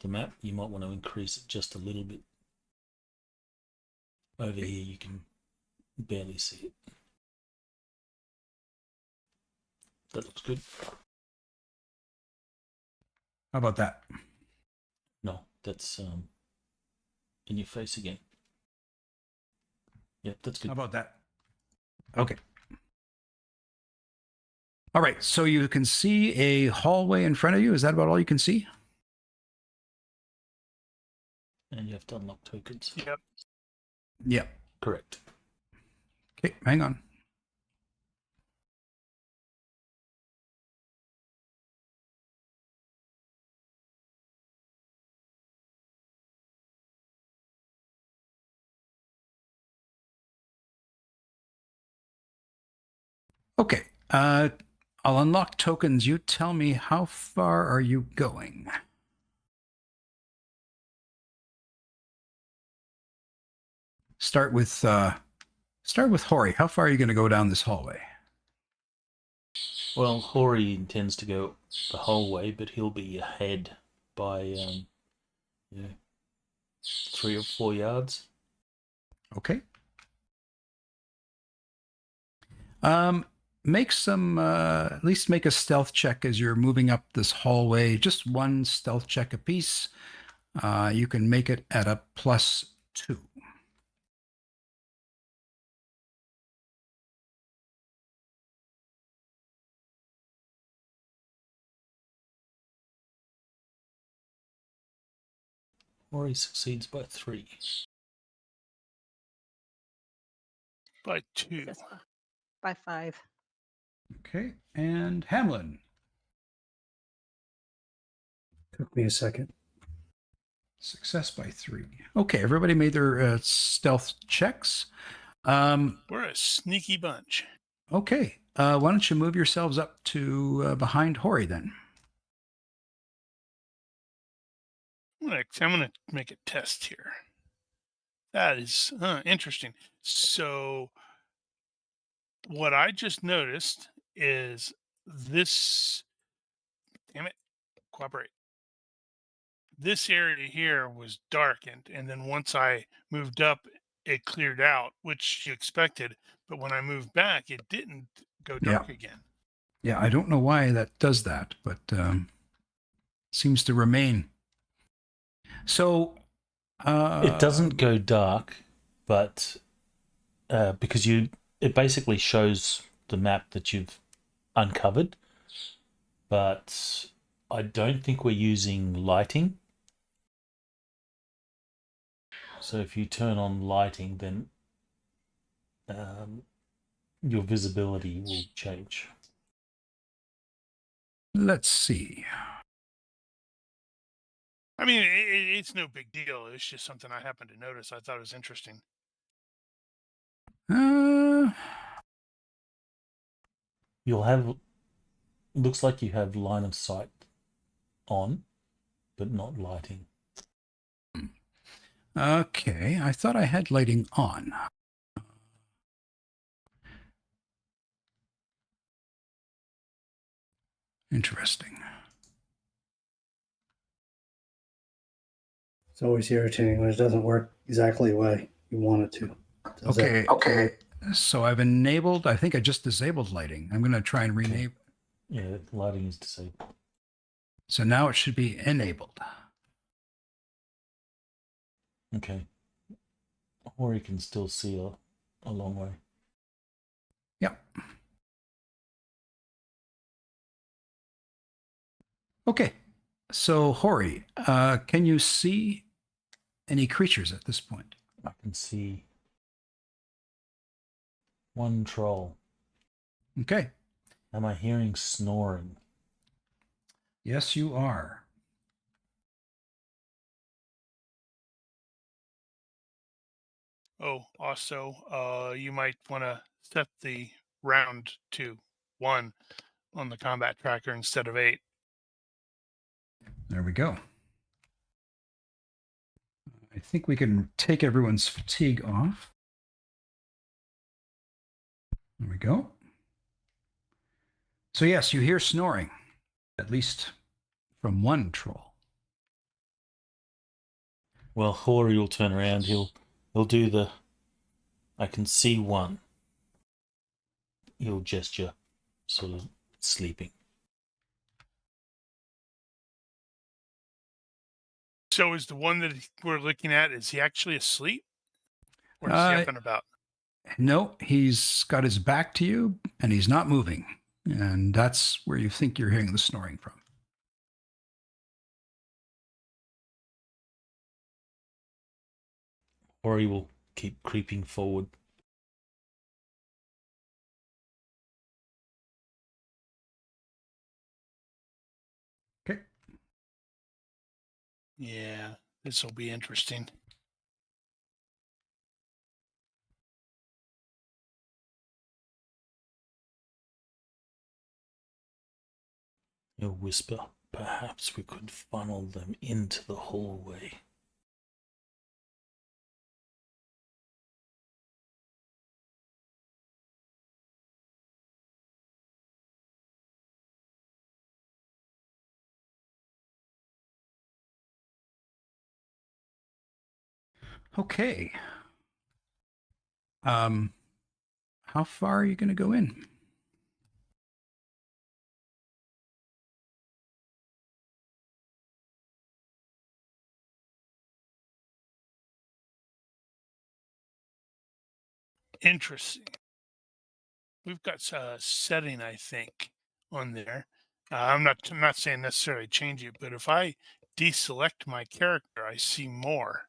S1: map. You might want to increase it just a little bit. Over here, you can barely see it. That looks good.
S2: How about that?
S1: No, that's in your face again. Yep, that's good.
S2: How about that? Okay. All right, so you can see a hallway in front of you. Is that about all you can see?
S1: And you have to unlock tokens.
S3: Yep.
S2: Yep.
S1: Correct.
S2: Okay, hang on. Okay, I'll unlock tokens. You tell me, how far are you going? Start with Hori. How far are you going to go down this hallway?
S1: Well, Hori intends to go the whole way, but he'll be ahead by 3 or 4 yards.
S2: Okay. Make some, at least make a stealth check as you're moving up this hallway. Just one stealth check apiece. You can make it at a +2.
S1: Hori succeeds by 3.
S3: By 2.
S4: Just by 5.
S2: Okay, and Hamlin.
S5: Took me a second.
S2: Success by 3. Okay, everybody made their stealth checks.
S3: We're a sneaky bunch.
S2: Okay, why don't you move yourselves up to behind Hori then?
S3: I'm gonna make a test here. That is interesting. So what I just noticed is this. Damn it! Cooperate. This area here was darkened, and then once I moved up, it cleared out, which you expected. But when I moved back, it didn't go dark again.
S2: Yeah, I don't know why that does that, but seems to remain. So
S1: It doesn't go dark, but because it basically shows the map that you've uncovered, but I don't think we're using lighting. So if you turn on lighting, then your visibility will change.
S2: Let's see.
S3: I mean, it's no big deal. It's just something I happened to notice. I thought it was interesting.
S1: You'll have, looks like you have line of sight on, but not lighting.
S2: Okay, I thought I had lighting on. Interesting.
S5: It's always irritating when it doesn't work exactly the way you want it to. Does that-
S2: Okay. So I've enabled, I think I just disabled lighting. I'm going to try and rename.
S1: Yeah, lighting is disabled.
S2: So now it should be enabled.
S1: Okay. Or you can still see a long way.
S2: Yep. Okay. So Hori, can you see any creatures at this point?
S1: I can see one troll.
S2: Okay.
S1: Am I hearing snoring?
S2: Yes, you are.
S3: Oh, also, you might want to set the round to 1 on the combat tracker instead of 8.
S2: There we go. think we can take everyone's fatigue off. There we go. So yes, you hear snoring, at least from one troll.
S1: Well, Hori will turn around. He'll do the. I can see one. He'll gesture, sort of sleeping.
S3: So is the one that we're looking at, is he actually asleep? Or is he up and about?
S2: No, he's got his back to you and he's not moving. And that's where you think you're hearing the snoring from.
S1: Hori will keep creeping forward.
S2: Okay.
S3: Yeah, this will be interesting.
S1: He'll whisper, perhaps we could funnel them into the hallway.
S2: Okay. How far are you going to go in?
S3: Interesting. We've got a setting, I think, on there. I'm not saying necessarily change it, but if I deselect my character, I see more.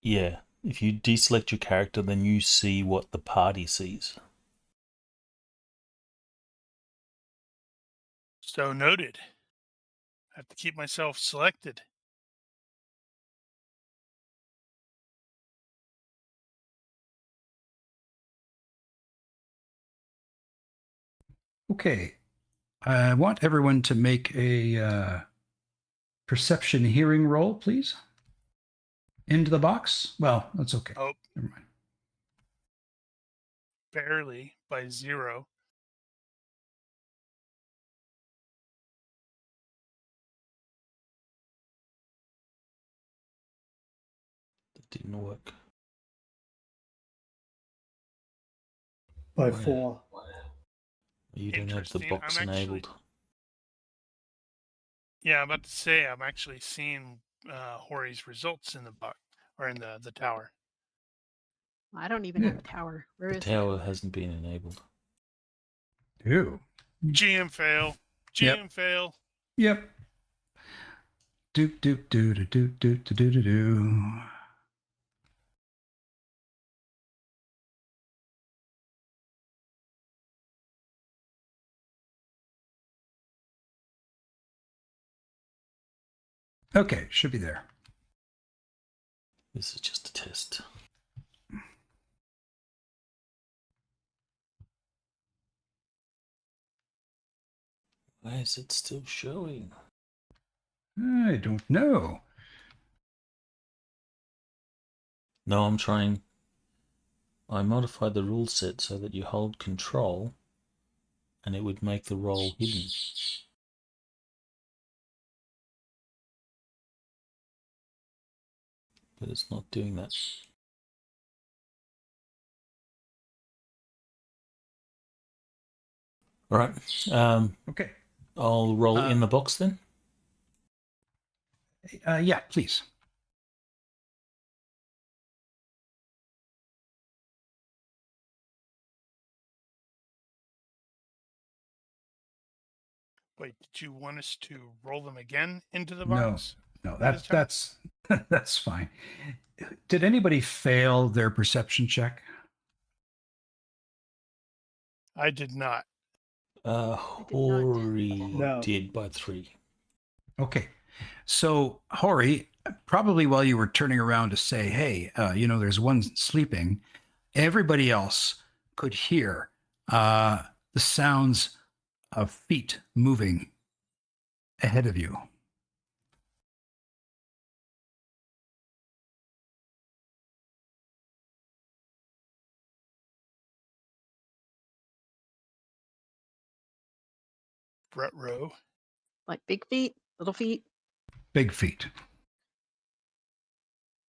S1: Yeah, if you deselect your character, then you see what the party sees.
S3: So noted. I have to keep myself selected.
S2: Okay. I want everyone to make a perception hearing roll, please. Into the box? Well, that's okay.
S3: Oh,
S2: never mind.
S3: Barely by 0.
S1: That didn't work.
S5: By
S1: Wow.
S5: 4.
S1: You don't have the
S3: Interesting.
S1: box enabled.
S3: Yeah, I'm about to say I'm actually seeing Hori's results in the box or in the tower.
S4: I don't even have a tower. Where
S1: The
S4: is
S1: tower hasn't been enabled.
S2: Ew.
S3: GM fail. GM fail.
S2: Yep. Doop doop doo doo doo doo doo doo doo doo. Okay, should be there.
S1: This is just a test. Why is it still showing?
S2: I don't know.
S1: No, I'm trying. I modified the rule set so that you hold control and it would make the roll hidden. But it's not doing that. All right.
S2: Okay.
S1: I'll roll in the box then.
S2: Yeah, please.
S3: Wait, did you want us to roll them again into the
S2: No,
S3: box?
S2: no,
S3: this time?
S2: that's fine. Did anybody fail their perception check?
S3: I did not.
S1: Hori
S5: No.
S1: did by 3.
S2: Okay. So, Hori, probably while you were turning around to say, hey, there's one sleeping, everybody else could hear the sounds of feet moving ahead of you.
S3: Brett row.
S4: Like big feet, little feet.
S2: Big feet.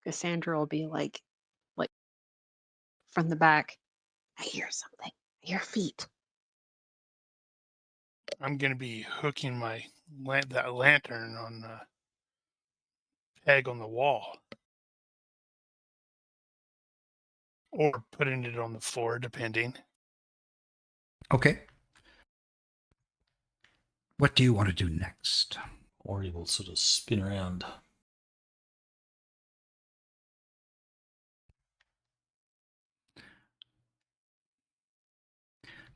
S4: Cassandra will be like from the back. I hear something. I hear feet.
S3: I'm going to be hooking that lantern on the peg on the wall. Or putting it on the floor, depending.
S2: Okay. What do you want to do next?
S1: Or he will sort of spin around.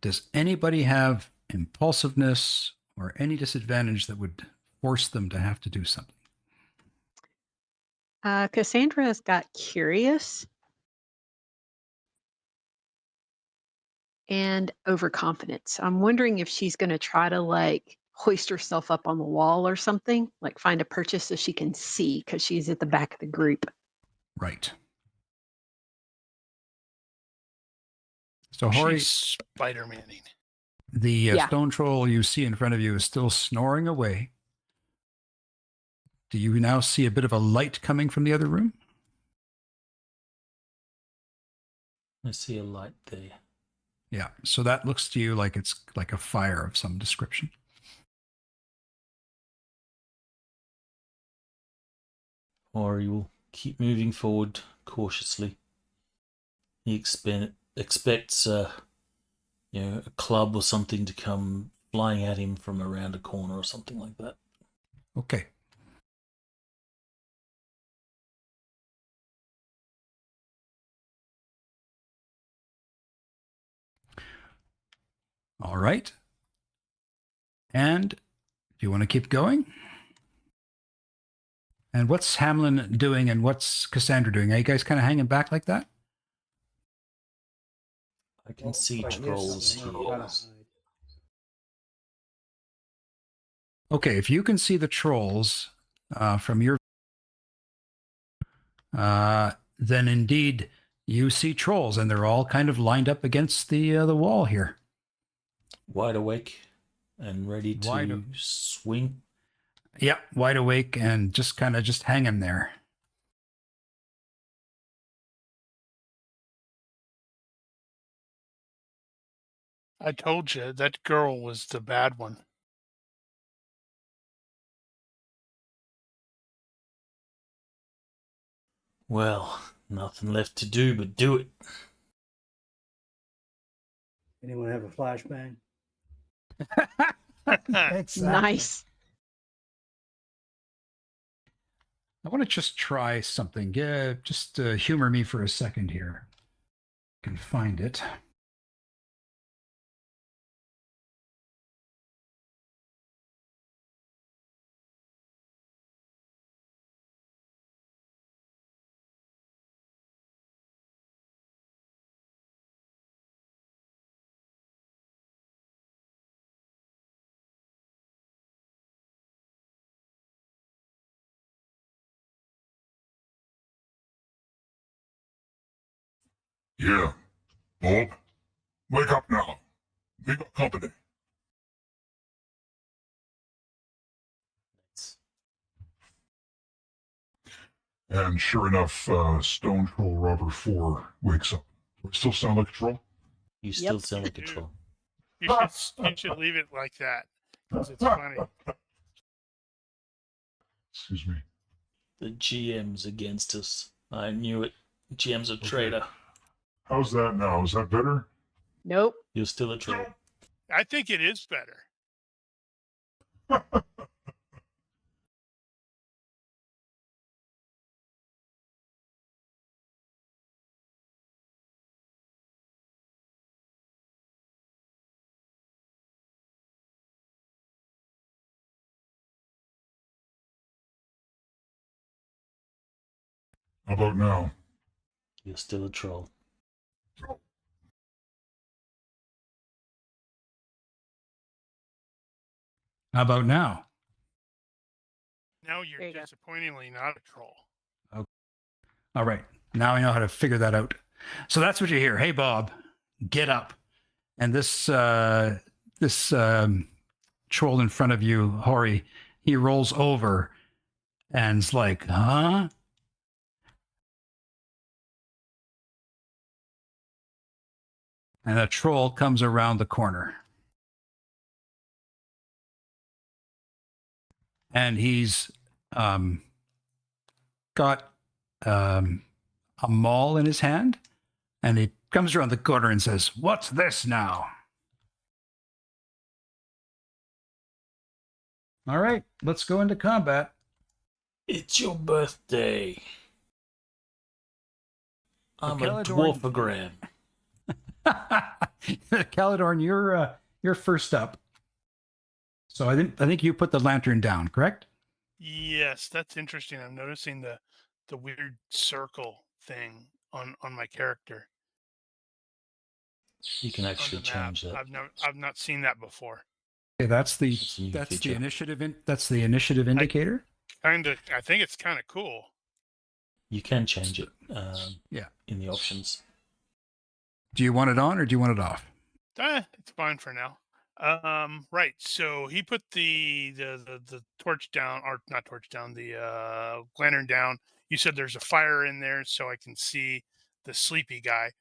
S2: Does anybody have impulsiveness or any disadvantage that would force them to have to do something?
S4: Cassandra's got curious and overconfidence. I'm wondering if she's going to try to like hoist herself up on the wall or something, like find a perch so she can see because she's at the back of the group.
S2: Right. So, Hori,
S3: She's Spider-Manning.
S2: the
S4: Yeah.
S2: stone troll you see in front of you is still snoring away. Do you now see a bit of a light coming from the other room?
S1: I see a light there.
S2: Yeah. So that looks to you like it's like a fire of some description.
S1: Or he will keep moving forward cautiously. He expects a club or something to come flying at him from around a corner or something like that.
S2: Okay. All right. And do you want to keep going? And what's Hamlin doing and what's Cassandra doing? Are you guys kind of hanging back like that?
S1: I can see trolls here.
S2: Okay, if you can see the trolls from your then indeed you see trolls, and they're all kind of lined up against the wall here.
S1: Wide awake and ready to swing.
S2: Yep, wide awake and just kind of just hanging there.
S3: I told you that girl was the bad one.
S1: Well, nothing left to do but do it.
S5: Anyone have a flashbang?
S2: Exactly.
S4: Nice.
S2: I want to just try something. Just humor me for a second here. I can find it.
S6: Yeah. Bob, wake up now. We got company. And sure enough, Stone Troll Robber 4 wakes up. Do I still sound like a troll?
S1: You still
S4: Yep.
S1: sound like a
S3: You do.
S1: troll.
S3: You should leave it like that because it's funny.
S6: Excuse me.
S1: The GM's against us. I knew it. GM's a
S6: Okay.
S1: traitor.
S6: How's that now? Is that better?
S4: Nope.
S1: You're still a troll.
S3: I think it is better.
S6: How about now?
S1: You're still a troll.
S2: How about now?
S3: Now
S4: There
S3: you're
S4: you go.
S3: disappointingly not a troll.
S2: All right. Now I know how to figure that out. So that's what you hear. Hey, Bob, get up. And this troll in front of you, Hori, he rolls over and's like, huh? And a troll comes around the corner. And he's got a maul in his hand. And he comes around the corner and says, "What's this now?" All right, let's go into combat.
S1: It's your birthday. I'm a
S2: Caledorn-
S1: dwarfogram.
S2: Caledorn, you're first up. So I think you put the lantern down, correct?
S3: Yes, that's interesting. I'm noticing the weird circle thing on my character.
S1: You can actually
S3: on the map.
S1: change that.
S3: I've not seen that before.
S2: Okay, that's the
S1: That's a new
S2: that's the
S1: feature.
S2: initiative. That's the initiative indicator.
S3: I think it's kind of cool.
S1: You can change it.
S2: Yeah.
S1: In the options.
S2: Do you want it on or do you want it off?
S3: It's fine for now. Right. So he put the torch down, or not torch down, the lantern down. You said there's a fire in there, so I can see the sleepy guy.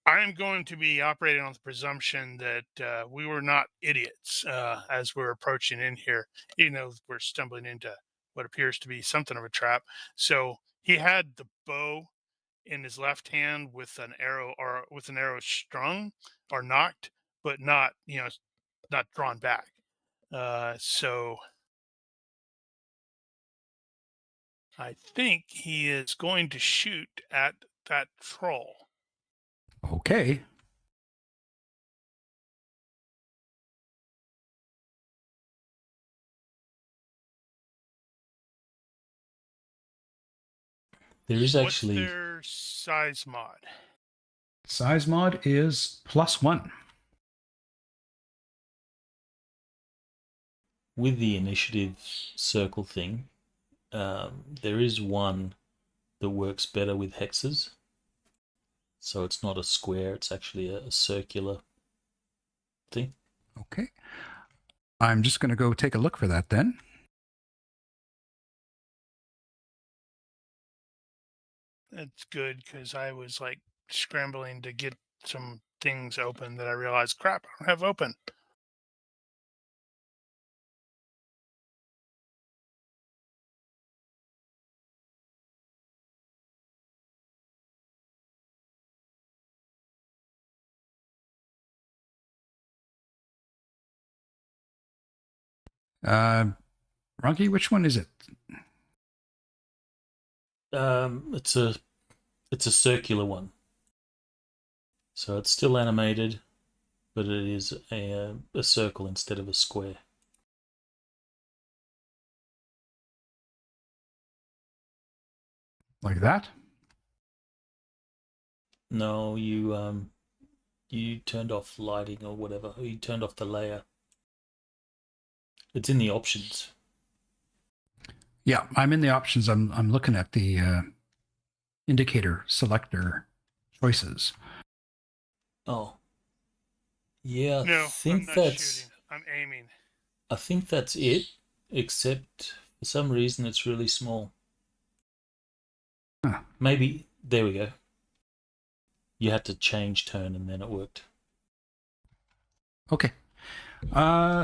S3: I'm going to be operating on the presumption that we were not idiots as we're approaching in here, even though we're stumbling into what appears to be something of a trap. So he had the bow in his left hand with an arrow strung or knocked, but not not drawn back. So I think he is going to shoot at that troll.
S2: Okay.
S1: There is actually
S3: What's their size mod?
S2: Size mod is +1.
S1: with the initiative circle thing. There is one that works better with hexes. So it's not a square, it's actually a circular thing.
S2: Okay. I'm just going to go take a look for that then.
S3: That's good because I was like scrambling to get some things open that I realized, crap, I don't have open.
S2: Ronky, which one is it?
S1: It's a circular one. So it's still animated, but it is a circle instead of a square.
S2: Like that?
S1: No, you turned off lighting or whatever. Or you turned off the layer. It's in the options.
S2: Yeah, I'm in the options. I'm looking at the indicator selector choices.
S1: Oh. Yeah,
S3: No,
S1: I think
S3: I'm not
S1: that's
S3: shooting. I'm aiming.
S1: I think that's it, except for some reason it's really small.
S2: Huh.
S1: Maybe there we go. You had to change turn and then it worked.
S2: Okay.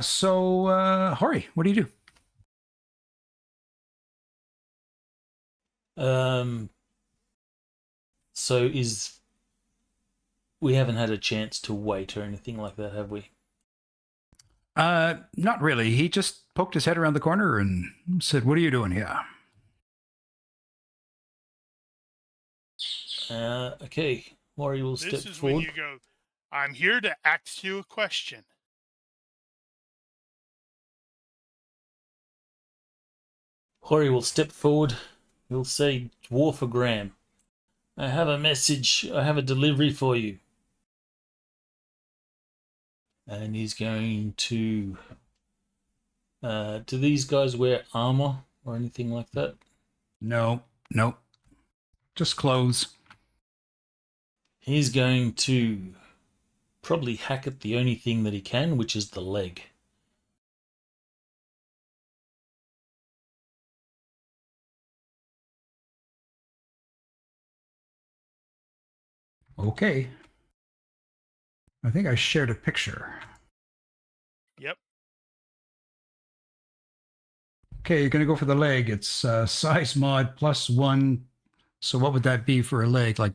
S2: So Hori, what do you do?
S1: So we haven't had a chance to wait or anything like that, have we?
S2: Not really. He just poked his head around the corner and said, "What are you doing here?"
S1: Okay. Maury will step
S3: This is
S1: forward.
S3: when you go, I'm here to ask you a question.
S1: Hori will step forward. He'll say, Dwarfogram, I have a message. I have a delivery for you. And he's going to... do these guys wear armor or anything like that?
S2: No, just clothes.
S1: He's going to probably hack at the only thing that he can, which is the leg.
S2: Okay. I think I shared a picture.
S3: Yep.
S2: Okay, you're going to go for the leg. It's size mod +1. So what would that be for a leg? Like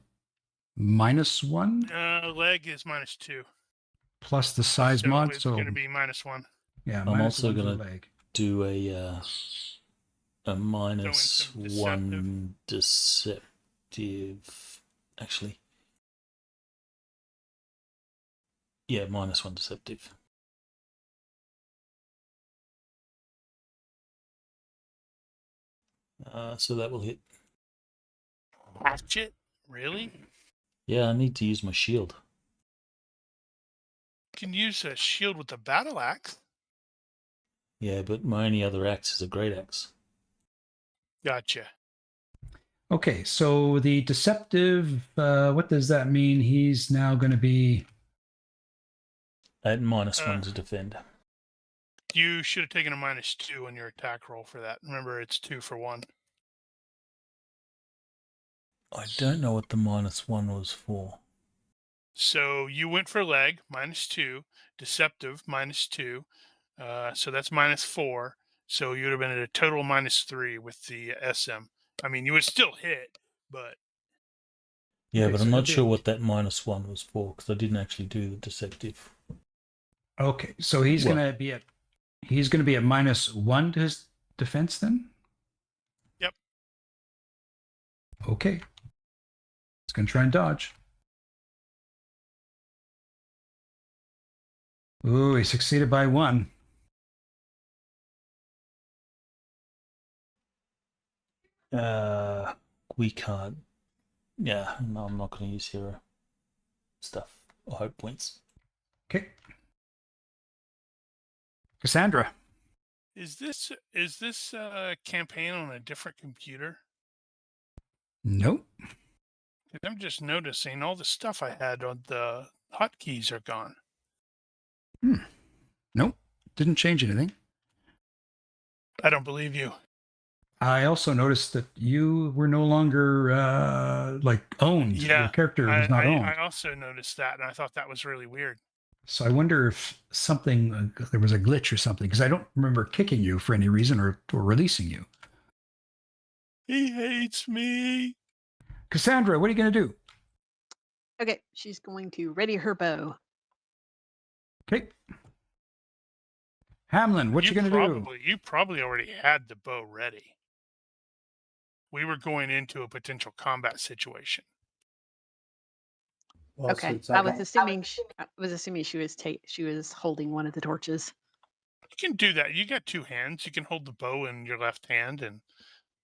S2: -1?
S3: Leg is -2.
S2: Plus the size
S3: So
S2: mod.
S3: it's
S2: So
S3: going to be -1.
S2: yeah,
S1: I'm
S2: -1
S1: also
S2: for the
S1: gonna
S2: leg.
S1: do a minus
S3: some
S1: one deceptive. Actually, yeah, -1 deceptive. So that will hit.
S3: Hatchet? Really?
S1: Yeah, I need to use my shield.
S3: You can use a shield with a battle axe.
S1: Yeah, but my only other axe is a great axe.
S3: Gotcha.
S2: Okay, so the deceptive, what does that mean? He's now going to be...
S1: At -1 to defend.
S3: You should have taken a -2 on your attack roll for that. Remember, it's 2 for 1.
S1: I don't know what the -1 was for.
S3: So you went for leg, -2. Deceptive, -2. So that's -4. So you would have been at a total -3 with the SM. I mean, you would still hit, but...
S1: Yeah,
S2: Okay,
S1: but
S2: so
S1: I'm
S2: he'll
S1: not
S2: be-
S1: sure what that -1 was for because I didn't actually do the deceptive.
S2: Okay, so he's
S1: Well-
S2: going to be at -1 to his defense then?
S3: Yep.
S2: Okay. He's going to try and dodge. Ooh, he succeeded by 1.
S1: We can't. Yeah, no, I'm not going to use hero stuff or hope points.
S2: Okay. Cassandra.
S3: Is this campaign on a different computer?
S2: Nope.
S3: 'Cause I'm just noticing all the stuff I had on the hotkeys are gone.
S2: Nope. Didn't change anything.
S3: I don't believe you.
S2: I also noticed that you were no longer owned.
S3: Yeah,
S2: Your character was not owned.
S3: I also noticed that, and I thought that was really weird.
S2: So I wonder if there was a glitch or something, because I don't remember kicking you for any reason or releasing you.
S3: He hates me.
S2: Cassandra, what are you going to do?
S4: Okay, she's going to ready her bow.
S2: Okay. Hamlin, what you going to do?
S3: You probably already had the bow ready. We were going into a potential combat situation.
S5: Well,
S4: Okay,
S5: since
S4: I was assuming she was holding one of the torches.
S3: You can do that. You got 2 hands. You can hold the bow in your left hand and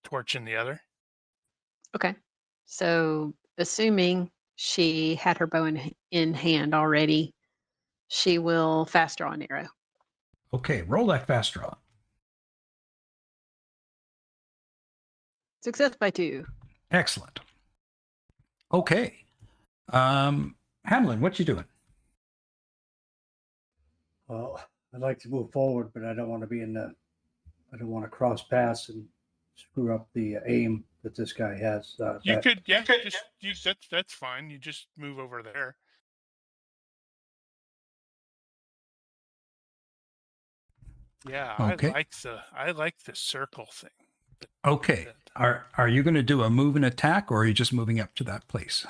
S3: torch in the other.
S4: Okay, so assuming she had her bow in hand already, she will fast draw an arrow.
S2: Okay, roll that fast draw.
S4: Success by 2.
S2: Excellent. Okay. Hamlin, what you doing?
S5: Well, I'd like to move forward, but I don't want to be I don't want to cross paths and screw up the aim that this guy has.
S3: That's fine. You just move over there. Yeah,
S2: Okay.
S3: I like the circle thing.
S2: Okay. Are you going to do a move and attack, or are you just moving up to that place?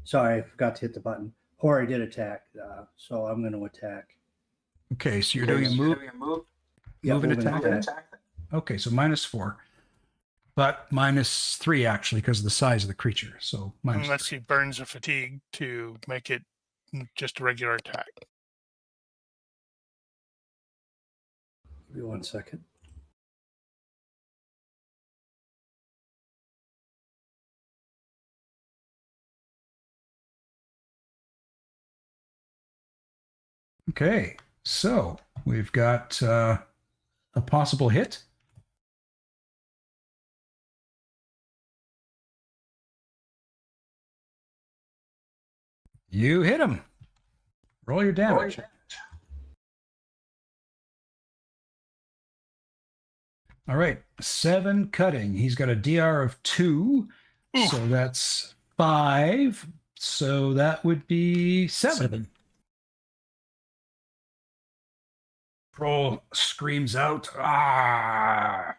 S5: Sorry, I forgot to hit the button. Hori did attack, so I'm going to attack.
S2: Okay, so you're doing a move.
S5: Yeah,
S2: Move and
S5: move and
S2: attack.
S5: attack.
S2: Okay, so -4, but -3 actually because of the size of the creature. So
S3: Unless
S2: -3.
S3: he burns a fatigue to make it just a regular attack.
S5: Give me 1 second.
S2: Okay, so we've got a possible hit. You hit him. Roll your damage. All right, 7 cutting. He's got a DR of 2,
S3: Oof.
S2: so that's 5. So that would be 7.
S1: 7.
S2: Troll screams out, "Ah!"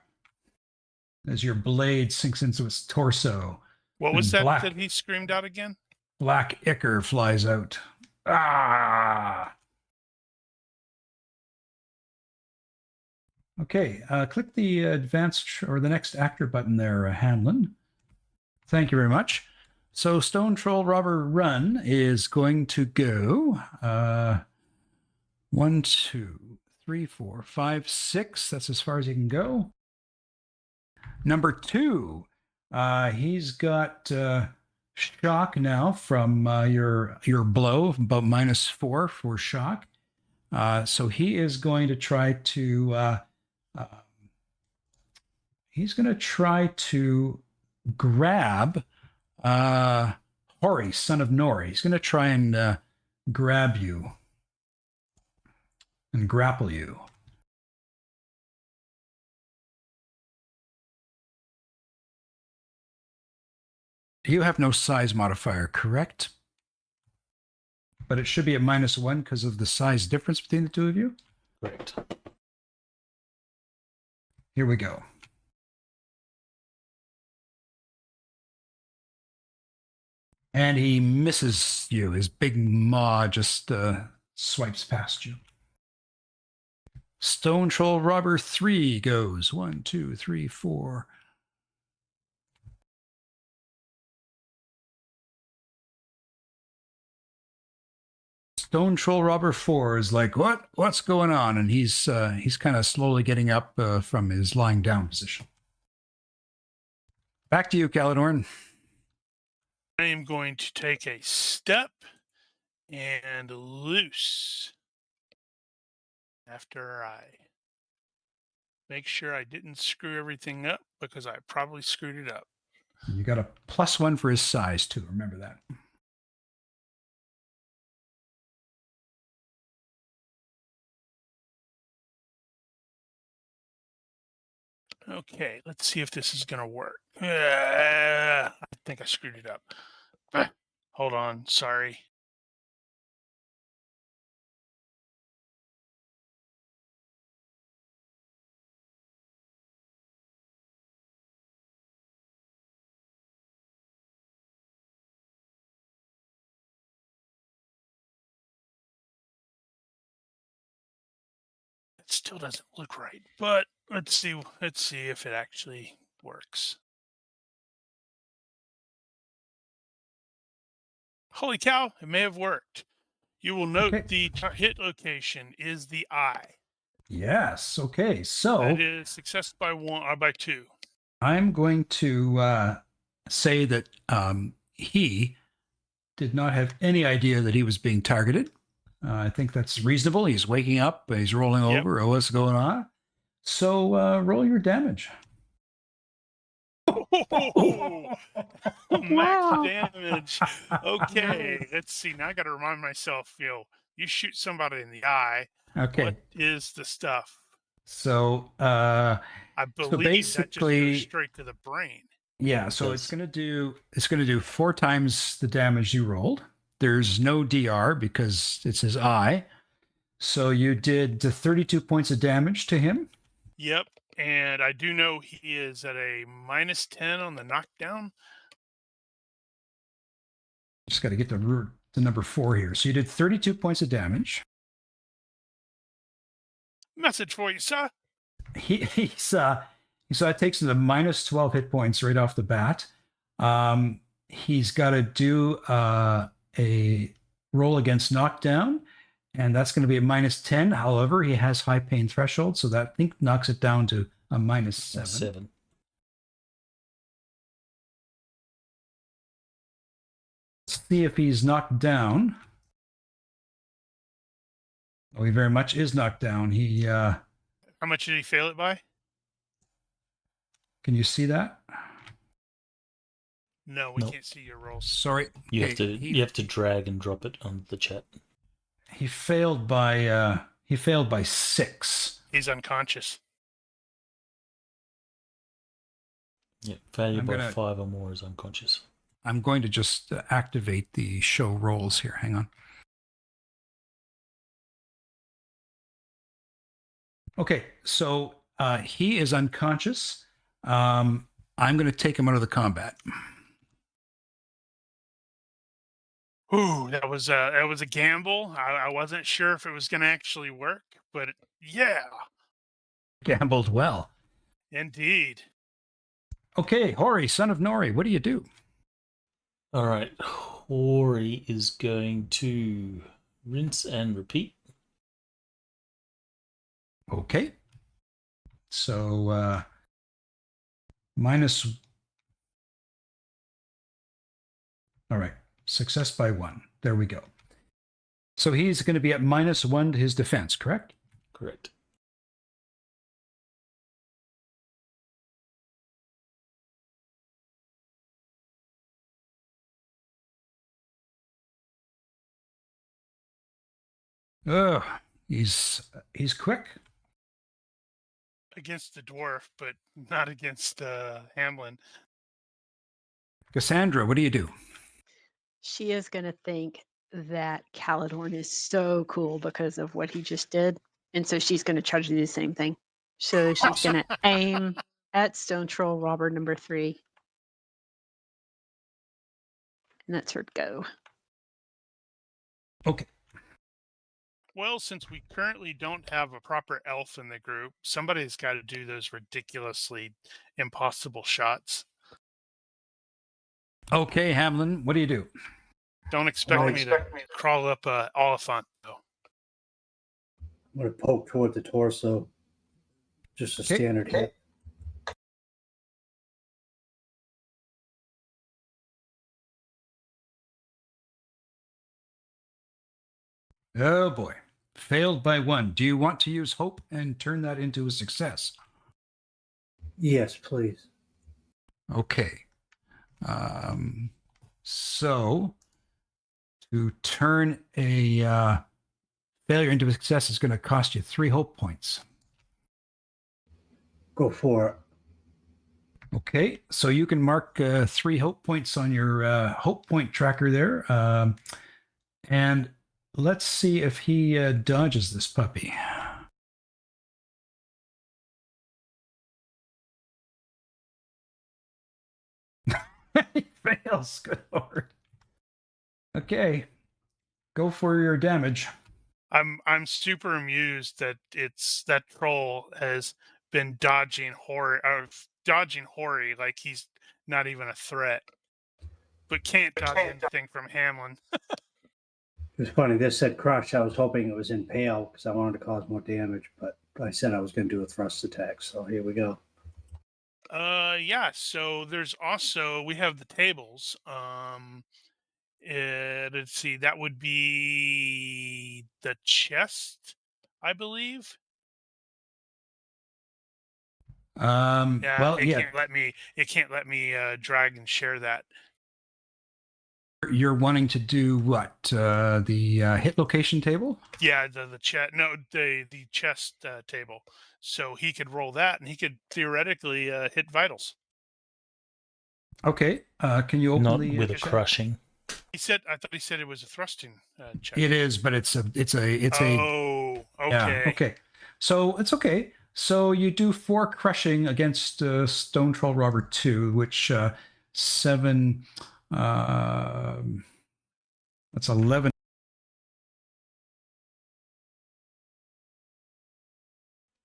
S2: as your blade sinks into its torso.
S3: What was
S2: And
S3: that he screamed out again?
S2: Black ichor flies out. Ah! Okay, click the advanced or the next actor button there, Hanlon. Thank you very much. So Stone Troll Robber Run is going to go 1, 2, 3, 4, 5, 6. That's as far as he can go. Number 2, he's got shock now from your blow, about -4 for shock. So he is going to try to grab Hori, son of Nori. He's going to try and grab you and grapple you. You have no size modifier, correct? But it should be at -1 because of the size difference between the two of you.
S1: Correct.
S2: Here we go. And he misses you. His big maw just swipes past you. Stone Troll Robber 3 goes. 1, 2, 3, 4. Stone Troll Robber 4 is like, what's going on? And he's kind of slowly getting up from his lying down position. Back to you, Caladorn.
S3: I am going to take a step and loose after I make sure I didn't screw everything up, because I probably screwed it up.
S2: You got a +1 for his size too. Remember that.
S3: Okay, let's see if this is going to work. I think I screwed it up. Hold on, sorry. It still doesn't look right, but let's see if it actually works. Holy cow, it may have worked. You will note
S2: Okay.
S3: the hit location is the eye.
S2: Yes. Okay. So
S3: That is success by 2.
S2: I'm going to say that he did not have any idea that he was being targeted. I think that's reasonable. He's waking up. He's rolling over. Oh, what's going on? So roll your damage.
S3: Oh, max
S4: Wow.
S3: damage. Okay, let's see. Now I got to remind myself. You shoot somebody in the eye.
S2: Okay.
S3: What is the stuff?
S2: So
S3: I believe that just
S2: basically,
S3: goes straight to the brain.
S2: yeah. So it's going to do 4 times the damage you rolled. There's no DR because it's his eye. So you did 32 points of damage to him.
S3: Yep. And I do know he is at a -10 on the knockdown.
S2: Just got to get the number 4 here. So you did 32 points of damage.
S3: Message for you, sir.
S2: So that takes him to -12 hit points right off the bat. He's got to do a roll against knockdown, and that's going to be a -10. However, he has high pain threshold, so that I think knocks it down to a -7.
S1: 7.
S2: Let's see if he's knocked down. Oh, he very much is knocked down. He
S3: How much did he fail it by?
S2: can you see that?
S3: No, we
S1: Nope.
S3: can't see your rolls.
S2: Sorry.
S1: You
S2: Okay,
S1: have to you have to drag and drop it on the chat.
S2: He failed by 6.
S3: He's unconscious.
S1: Yeah, failure
S2: I'm
S1: by
S2: gonna-
S1: 5 or more is unconscious.
S2: I'm going to just activate the show rolls here. Hang on. Okay, so he is unconscious. I'm going to take him out of the combat.
S3: Ooh, that was a gamble. I wasn't sure if it was going to actually work, but yeah,
S2: Gambled well.
S3: indeed.
S2: Okay, Hori, son of Nori, what do you do?
S1: All right, Hori is going to rinse and repeat.
S2: Okay. So minus. All right. Success by 1. There we go. So he's going to be at -1 to his defense, correct?
S1: Correct.
S2: Ugh. He's quick.
S3: Against the dwarf, but not against Hamlin.
S2: Cassandra, what do you do?
S4: She is going to think that Caladorn is so cool because of what he just did. And so she's going to try to do the same thing. So she's going to aim at Stone Troll Robber number 3. And that's her go.
S2: Okay.
S3: Well, since we currently don't have a proper elf in the group, somebody's got to do those ridiculously impossible shots.
S2: Okay, Hamlin, what do you do?
S3: Don't expect me to crawl up Oliphant, though.
S5: I'm going to poke toward the torso. Just a
S2: Okay.
S5: standard hit.
S2: Oh boy. Failed by 1. Do you want to use hope and turn that into a success?
S5: Yes, please.
S2: Okay. So to turn a failure into a success is going to cost you 3 hope points.
S5: Go for it.
S2: Okay, so you can mark 3 hope points on your hope point tracker there. And let's see if he dodges this puppy. He fails. Good Lord. Okay, go for your damage.
S3: I'm super amused that that troll has been dodging Hori like he's not even a threat, but can't dodge anything from Hamlin.
S5: It was funny. This said crush. I was hoping it was impale because I wanted to cause more damage, but I said I was going to do a thrust attack. So here we go.
S3: Yeah. So there's also we have the tables. Let's see. That would be the chest, I believe. Yeah.
S2: Well,
S3: it
S2: yeah,
S3: can't let me drag and share that.
S2: you're wanting to do what? The hit location table?
S3: Yeah, the chest. No, the chest table. So he could roll that, and he could theoretically hit vitals.
S2: Okay, can you open
S1: Not
S2: the
S1: with a
S2: chat?
S1: crushing.
S3: I thought he said it was a thrusting check.
S2: It is, but it's a
S3: Oh, okay.
S2: yeah, okay. So it's okay. So you do 4 crushing against Stone Troll Robber 2, which 7. That's 11.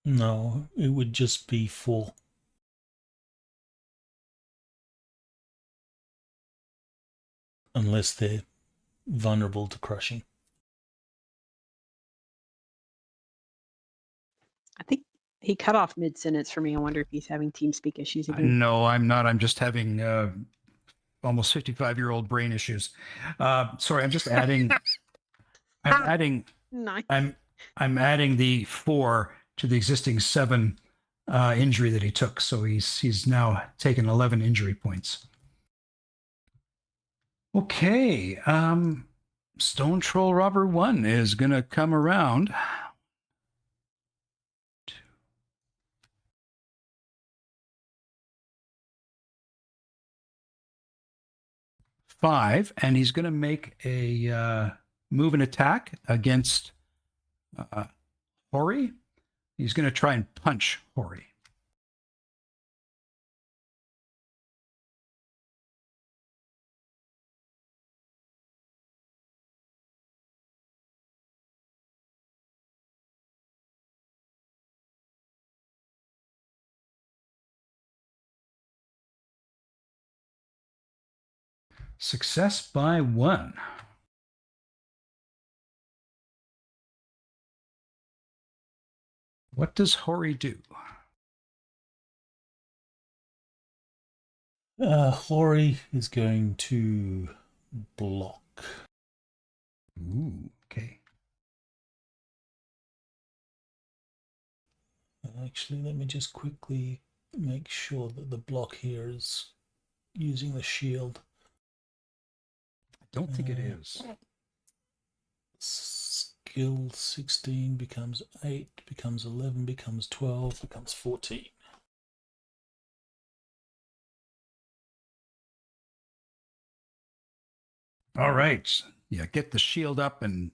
S1: No, it would just be 4. Unless they're vulnerable to crushing.
S4: I think he cut off mid-sentence for me. I wonder if he's having TeamSpeak issues again.
S2: No, I'm not. I'm just having almost 55-year-old brain issues. Sorry, I'm just adding. I'm adding.
S4: Nice.
S2: I'm adding the 4 to the existing 7 injury that he took. So he's now taken 11 injury points. Okay. Stone Troll Robber 1 is going to come around. 5, and he's going to make a move and attack against Hori. He's going to try and punch Hori. Success by 1. What does Hori do?
S1: Hori is going to block.
S2: Ooh, okay.
S1: Actually, let me just quickly make sure that the block here is using the shield.
S2: I don't think it is.
S1: Skill 16 becomes 8, becomes 11, becomes 12, becomes 14.
S2: All right. Yeah, get the shield up and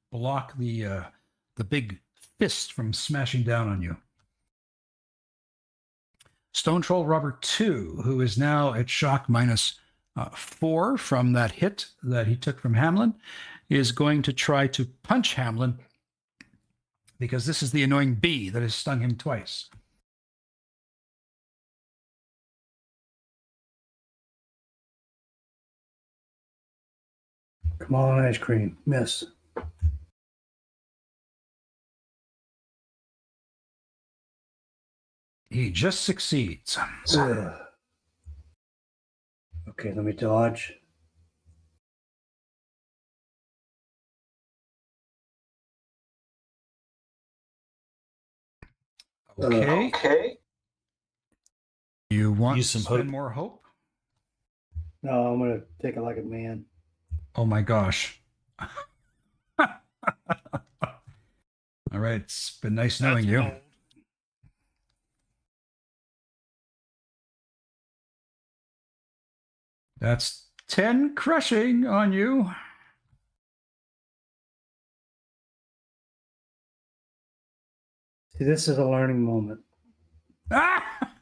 S2: block the big fist from smashing down on you. Stone Troll Robber 2, who is now at shock minus 4 from that hit that he took from Hamlin, is going to try to punch Hamlin because this is the annoying bee that has stung him twice.
S5: Come on, ice cream. Miss.
S2: He just succeeds.
S5: Ugh. Okay, let me dodge.
S2: Okay. You want
S1: Use
S2: to
S1: some
S2: spend
S1: hope.
S2: more hope?
S5: No, I'm going to take it like a man.
S2: Oh my gosh. All right. It's been nice knowing
S3: That's
S2: you.
S3: bold.
S2: That's 10 crushing on you.
S5: See, this is a learning moment.
S2: Ah!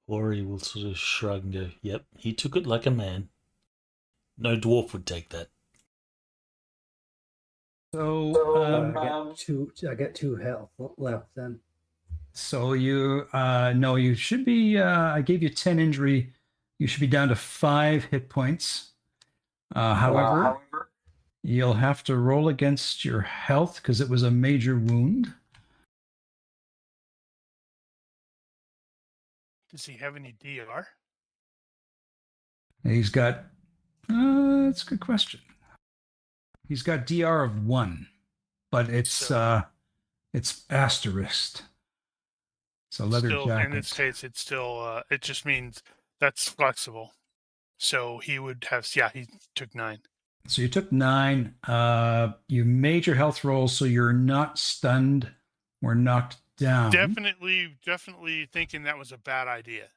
S1: Hori will sort of shrug and go, "Yep, he took it like a man. No dwarf would take that."
S2: So,
S5: I get 2 health left then.
S2: so you, no, you should be, I gave you 10 injury. You should be down to 5 hit points. However, you'll have to roll against your health because it was a major wound.
S3: Does he have any DR?
S2: He's got, that's a good question. He's got DR of 1, but it's asterisked. It's a leather
S3: Still,
S2: jacket.
S3: in this case, it's still. It just means that's flexible. So he would have. Yeah, he took 9.
S2: So you took 9. You made your health roll, so you're not stunned or knocked down.
S3: Definitely thinking that was a bad idea.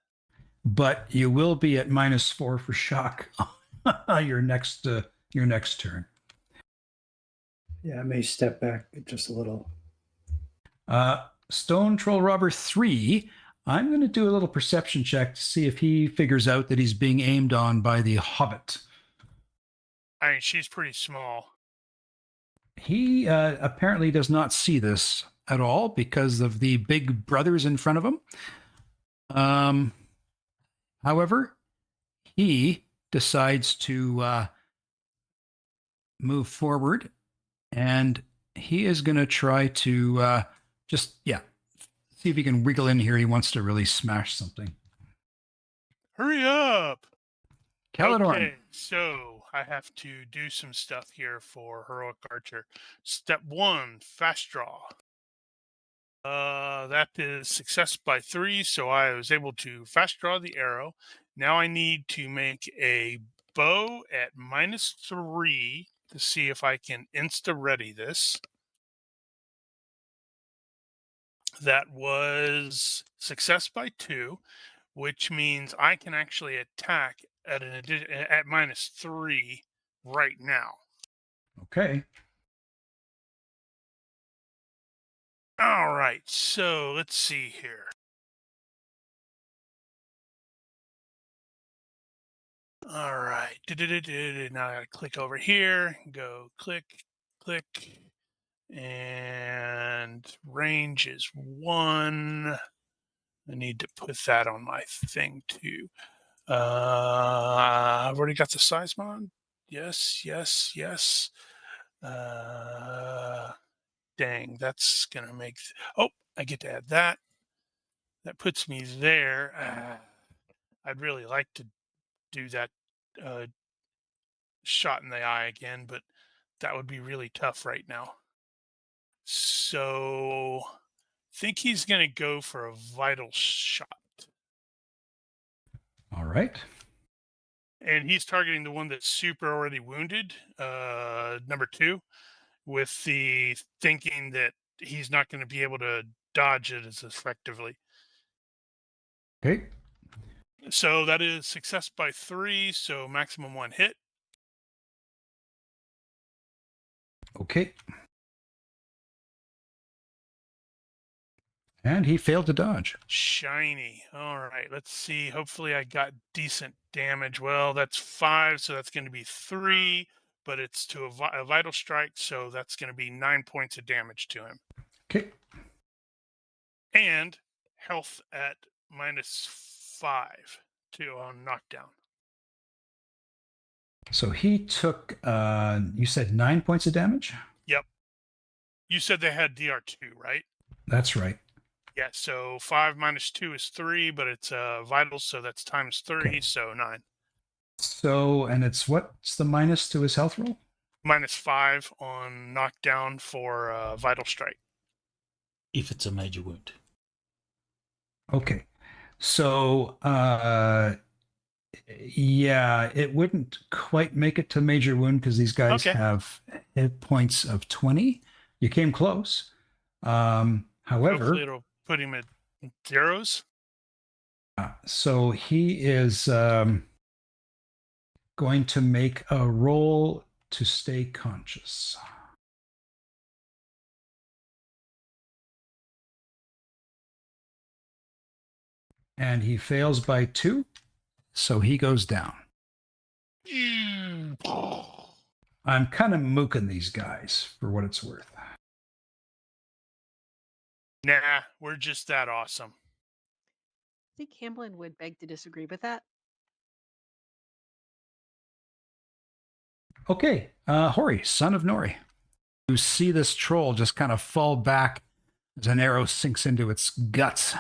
S2: But you will be at -4 for shock your next turn.
S5: Yeah, I may step back just a little.
S2: Stone Troll Robber 3. I'm going to do a little perception check to see if he figures out that he's being aimed on by the Hobbit.
S3: I mean, she's pretty small.
S2: He apparently does not see this at all because of the big brothers in front of him. However, he decides to move forward, and he is going to try to see if he can wiggle in here. He wants to really smash something.
S3: Hurry up!
S2: Caledorn.
S3: Okay, so I have to do some stuff here for Heroic Archer. Step 1, fast draw. That is success by 3, so I was able to fast draw the arrow. Now I need to make a bow at -3 to see if I can insta-ready this. That was success by 2, which means I can actually attack at at -3 right now.
S2: Okay.
S3: All right, so let's see here. All right. Now I gotta click over here, go click, click, and range is 1. I need to put that on my thing too. I've already got the size mod. Yes, yes, yes. Dang, that's gonna make. Oh, I get to add that. That puts me there. I'd really like to do that uh, shot in the eye again, but that would be really tough right now. So, think he's going to go for a vital shot.
S2: All right.
S3: And he's targeting the one that's super already wounded, number 2, with the thinking that he's not going to be able to dodge it as effectively.
S2: Okay.
S3: So that is success by 3, so maximum 1 hit.
S2: Okay. And he failed to dodge.
S3: Shiny. All right, let's see. Hopefully I got decent damage. Well, that's 5, so that's going to be 3, but it's to a vital strike, so that's going to be 9 points of damage to him.
S2: Okay.
S3: And health at -5 on knockdown.
S2: So he took, you said 9 points of damage?
S3: Yep. You said they had DR2, right?
S2: That's right.
S3: Yeah, so 5 minus 2 is 3, but it's vital, so that's times 3,
S2: Okay.
S3: so 9.
S2: So, and it's what's the minus to his health roll?
S3: -5 on knockdown for vital strike.
S1: If it's a major wound.
S2: Okay. So, yeah, it wouldn't quite make it to major wound because these guys
S3: Okay.
S2: have hit points of 20. You came close. However,
S3: Hopefully it'll put him at zeros.
S2: so he is going to make a roll to stay conscious. And he fails by 2, so he goes down. I'm kind of mooking these guys for what it's worth.
S3: Nah, we're just that awesome.
S4: I think Hamlin would beg to disagree with that.
S2: Okay, Hori, son of Nori. You see this troll just kind of fall back as an arrow sinks into its guts.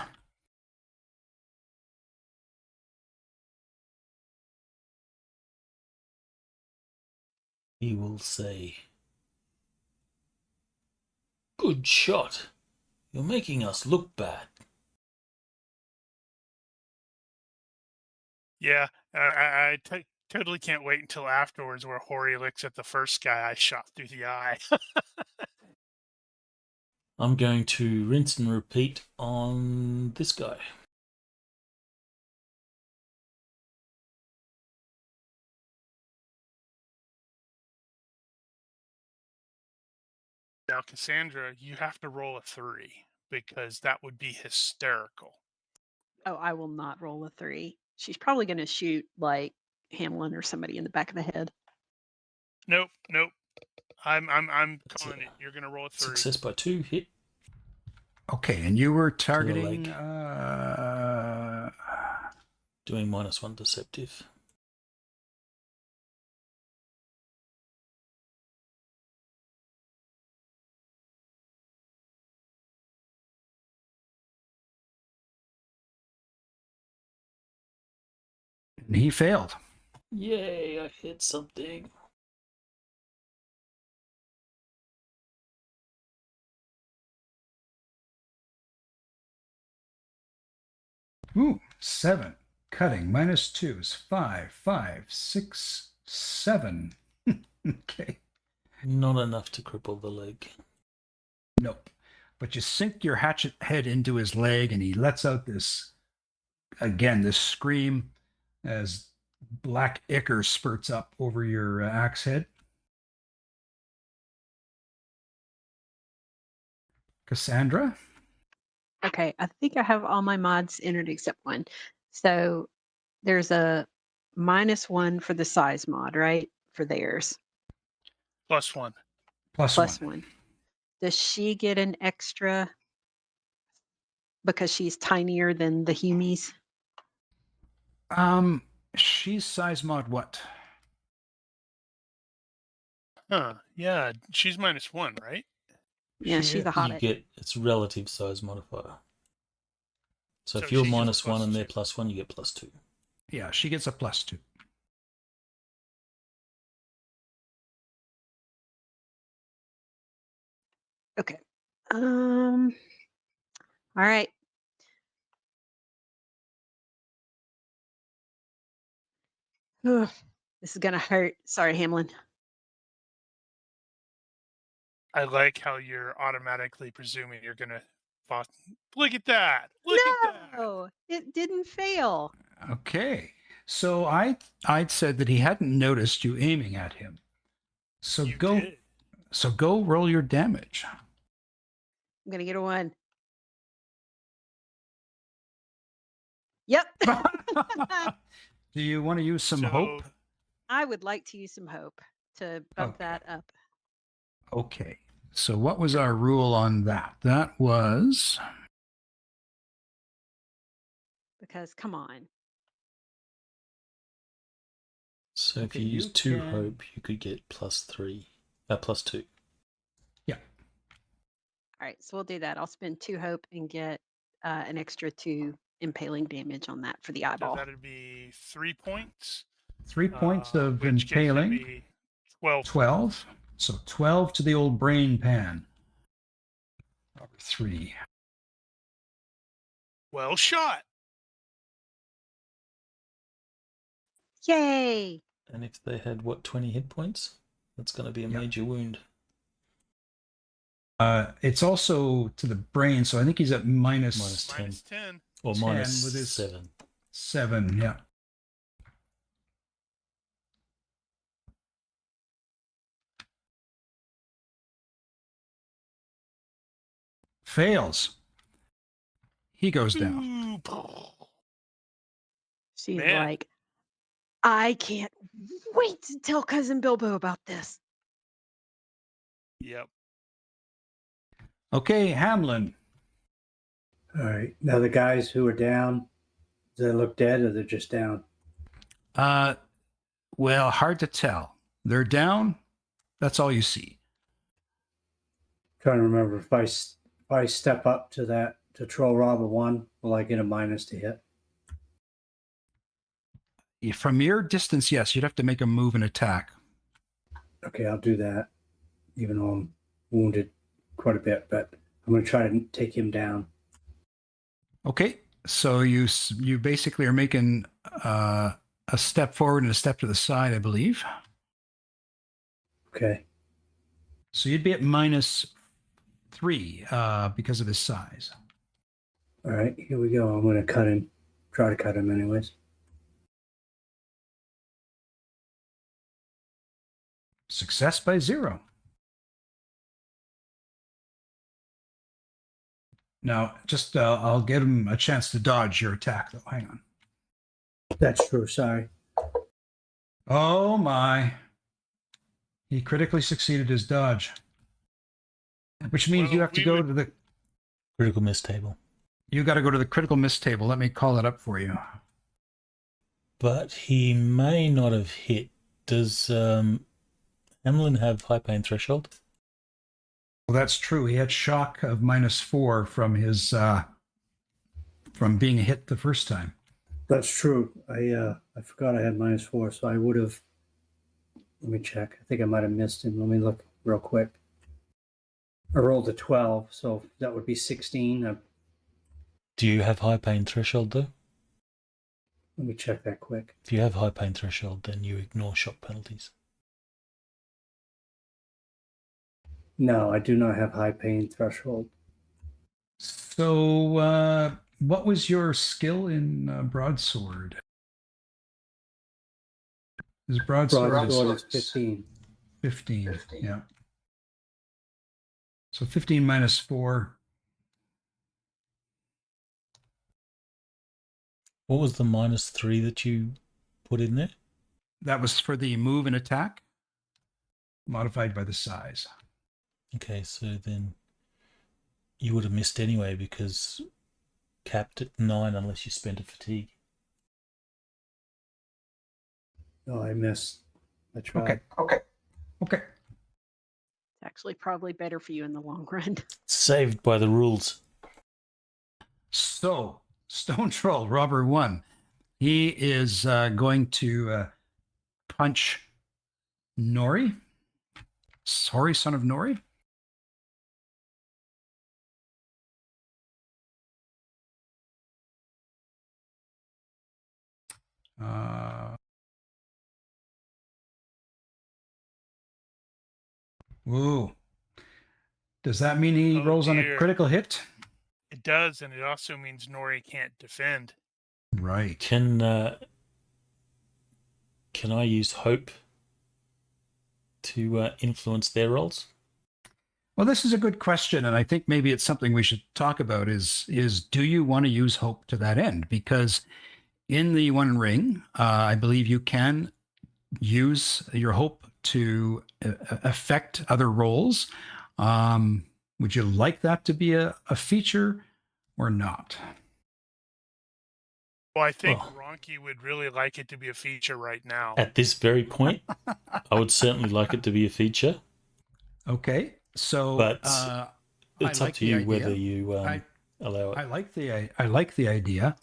S1: He will say, "Good shot. You're making us look bad."
S3: Yeah, I totally can't wait until afterwards where Hori looks at the first guy I shot through the eye.
S1: I'm going to rinse and repeat on this guy.
S3: Now, Cassandra, you have to roll a 3 because that would be hysterical.
S4: Oh, I will not roll a 3. She's probably going to shoot like Hamlin or somebody in the back of the head.
S3: Nope. I'm calling it. You're gonna roll a 3.
S1: Success by 2, hit.
S2: Okay, and you were
S1: leg.
S2: targeting.
S1: Doing -1 deceptive.
S2: And he failed.
S1: Yay, I hit something.
S2: Ooh, 7. Cutting, -2 is 5, 5, 6, 7. Okay.
S1: Not enough to cripple the leg.
S2: Nope. But you sink your hatchet head into his leg, and he lets out this scream as black ichor spurts up over your axe head. Cassandra?
S4: Okay, I think I have all my mods entered except one. So there's a -1 for the size mod, right? For theirs.
S3: +1.
S2: Plus 1.
S4: 1. Does she get an extra because she's tinier than the humies?
S2: She's size mod what?
S3: Huh. Yeah, she's -1, right?
S4: Yeah, she's a
S1: You
S4: hobbit.
S1: get its relative size modifier. So
S3: So
S1: if you're
S3: she gets a
S1: -1 and they're
S3: +2.
S1: +1, you get +2.
S2: Yeah, she gets a +2.
S4: Okay. All right. Ugh, this is gonna hurt. Sorry, Hamlin.
S3: I like how you're automatically presuming you're gonna. Look at that! Look at that!
S4: No, it didn't fail.
S2: Okay. So I'd said that he hadn't noticed you aiming at him. So
S3: You
S2: go
S3: did.
S2: so go roll your damage.
S4: I'm gonna get a 1. Yep.
S2: Do you want to use some
S3: So-
S2: hope?
S4: I would like to use some hope to bump
S2: Okay.
S4: that up.
S2: Okay. So what was our rule on that? That was
S4: Because come on.
S1: So
S2: Okay,
S1: if you use
S2: you
S1: 2
S2: can-
S1: hope, you could get +2.
S2: yeah.
S4: All right, so we'll do that. I'll spend 2 hope and get an extra 2 impaling damage on that for the
S3: So
S4: eyeball.
S3: that'd be 3 points.
S2: 3 points of
S3: which gives
S2: impaling.
S3: me 12.
S2: 12. So 12 to the old brain pan. Over 3.
S3: Well shot.
S4: Yay!
S1: And if they had, 20 hit points? That's going to be a
S2: Yep.
S1: major wound.
S2: It's also to the brain, so I think he's at minus
S1: -10.
S3: -10.
S1: Or
S2: 10
S1: minus
S2: with his-
S1: 7.
S2: 7. Yeah. Fails. He goes down.
S3: Ooh.
S4: She's
S3: Man.
S4: like, I can't wait to tell Cousin Bilbo about this.
S3: Yep.
S2: Okay, Hamlin.
S5: All right. Now the guys who are down, do they look dead or they're just down?
S2: Well, hard to tell. They're down. That's all you see.
S5: Trying to remember if I step up to that to troll robber 1, will I get a minus to hit?
S2: From your distance, yes, you'd have to make a move and attack.
S5: Okay, I'll do that, even though I'm wounded quite a bit, but I'm going to try to take him down.
S2: Okay, so you basically are making a step forward and a step to the side, I believe.
S5: Okay.
S2: So you'd be at -3 because of his size.
S5: All right, here we go. I'm going to cut him. Try to cut him anyways.
S2: Success by 0. Now, just I'll give him a chance to dodge your attack, though. Hang on.
S5: That's true. Sorry.
S2: Oh my! He critically succeeded his dodge, which means you
S3: Well,
S2: have to
S3: we
S2: go
S3: would-
S2: to the.
S1: Critical miss table.
S2: You got to go to the critical miss table. Let me call it up for you.
S1: But he may not have hit. Does Hamlin have high pain threshold?
S2: Well, that's true. He had shock of -4 from his from being hit the first time.
S5: That's true. I forgot I had -4, so I would have. Let me check. I think I might have missed him. Let me look real quick. I rolled a 12, so that would be 16.
S1: Do you have high pain threshold though?
S5: Let me check that quick.
S1: If you have high pain threshold, then you ignore shock penalties.
S5: No, I do not have high pain threshold.
S2: So, what was your skill in broadsword? Is
S5: Broadsword is 15.
S2: 15. Yeah. So 15 minus 4.
S1: What was the -3 that you put in there?
S2: That was for the move and attack, modified by the size.
S1: Okay, so then you would have missed anyway because capped at 9 unless you spent a fatigue.
S5: No, I missed. I tried.
S2: Okay.
S4: It's actually probably better for you in the long run.
S1: Saved by the rules.
S2: So, Stone Troll, Robber 1. He is going to punch Nori. Sorry, son of Nori. Ooh. Does that mean he rolls on a
S3: dear.
S2: critical hit?
S3: It does, and it also means Nori can't defend.
S2: Right.
S1: Can I use hope to influence their rolls?
S2: Well, this is a good question, and I think maybe it's something we should talk about is do you want to use hope to that end? Because in the One Ring, I believe you can use your hope to affect other roles. Would you like that to be a feature or not?
S3: Well, I think
S1: Well,
S3: Ronki would really like it to be a feature right now.
S1: at this very point, I would certainly like it to be a feature.
S2: Okay, so
S1: But
S2: I
S1: it's
S2: like
S1: up to
S2: the
S1: you
S2: idea.
S1: whether you allow it.
S2: I like the idea.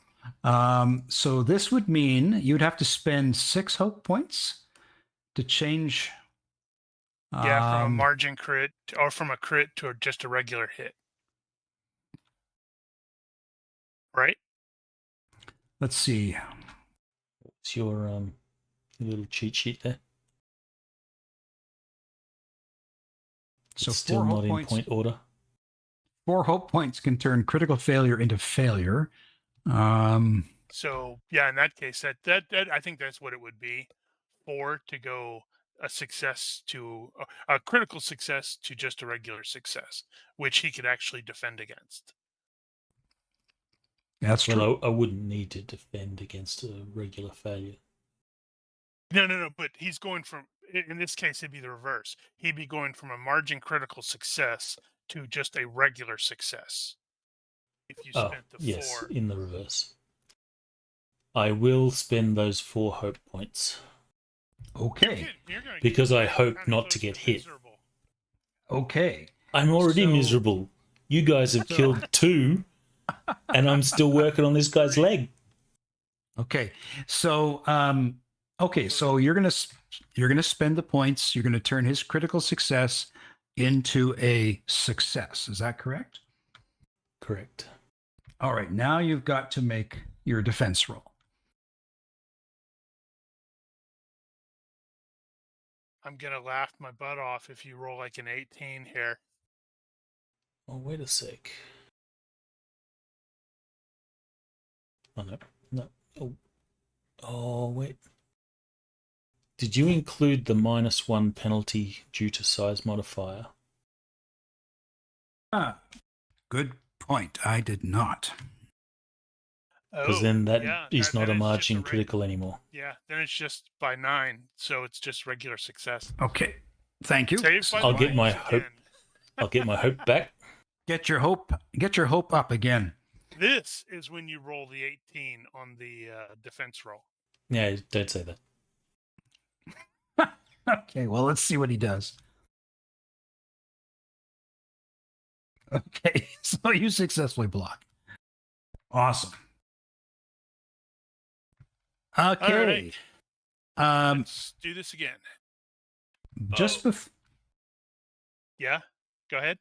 S2: So this would mean you'd have to spend 6 hope points to change.
S3: Yeah, from a margin crit or from a crit to just a regular hit. Right?
S2: Let's see.
S1: It's your little cheat sheet there.
S2: So
S1: It's still
S2: 4
S1: not
S2: hope
S1: in
S2: points.
S1: point order.
S2: 4 hope points can turn critical failure into failure.
S3: So yeah, in that case, that I think that's what it would be. 4 to go a success to a critical success to just a regular success, which he could actually defend against.
S2: That's true.
S1: Well, I wouldn't need to defend against a regular failure.
S3: No. But he's going from, in this case, it'd be the reverse. He'd be going from a margin critical success to just a regular success. If you spent the
S1: yes,
S3: 4.
S1: in the reverse. I will spend those 4 hope points
S2: Okay.
S1: because I hope not to get hit.
S3: Miserable.
S2: Okay.
S1: I'm already
S2: So-
S1: miserable. You guys have killed 2, and I'm still working on this guy's leg.
S2: Okay. So so you're going to spend the points, you're going to turn his critical success into a success. Is that correct?
S1: Correct.
S2: All right. Now you've got to make your defense roll.
S3: I'm gonna laugh my butt off if you roll like an 18 here.
S1: Oh, wait a sec. Oh, no. Oh, wait. Did you include the -1 penalty due to size modifier?
S2: Good point. I did not.
S1: Because then that is not a margin critical anymore.
S3: Yeah, then it's just by 9, so it's just regular success.
S2: Okay. Thank you.
S3: Save by
S1: I'll
S3: the
S1: get my
S3: rules
S1: hope.
S3: again.
S1: I'll get my hope back.
S2: Get your hope up again.
S3: This is when you roll the 18 on the defense roll.
S1: Yeah, don't say that.
S2: Okay, well, let's see what he does. Okay, so you successfully block. Awesome. Okay.
S3: Right. Let's do this again.
S2: Just
S3: Yeah, go ahead.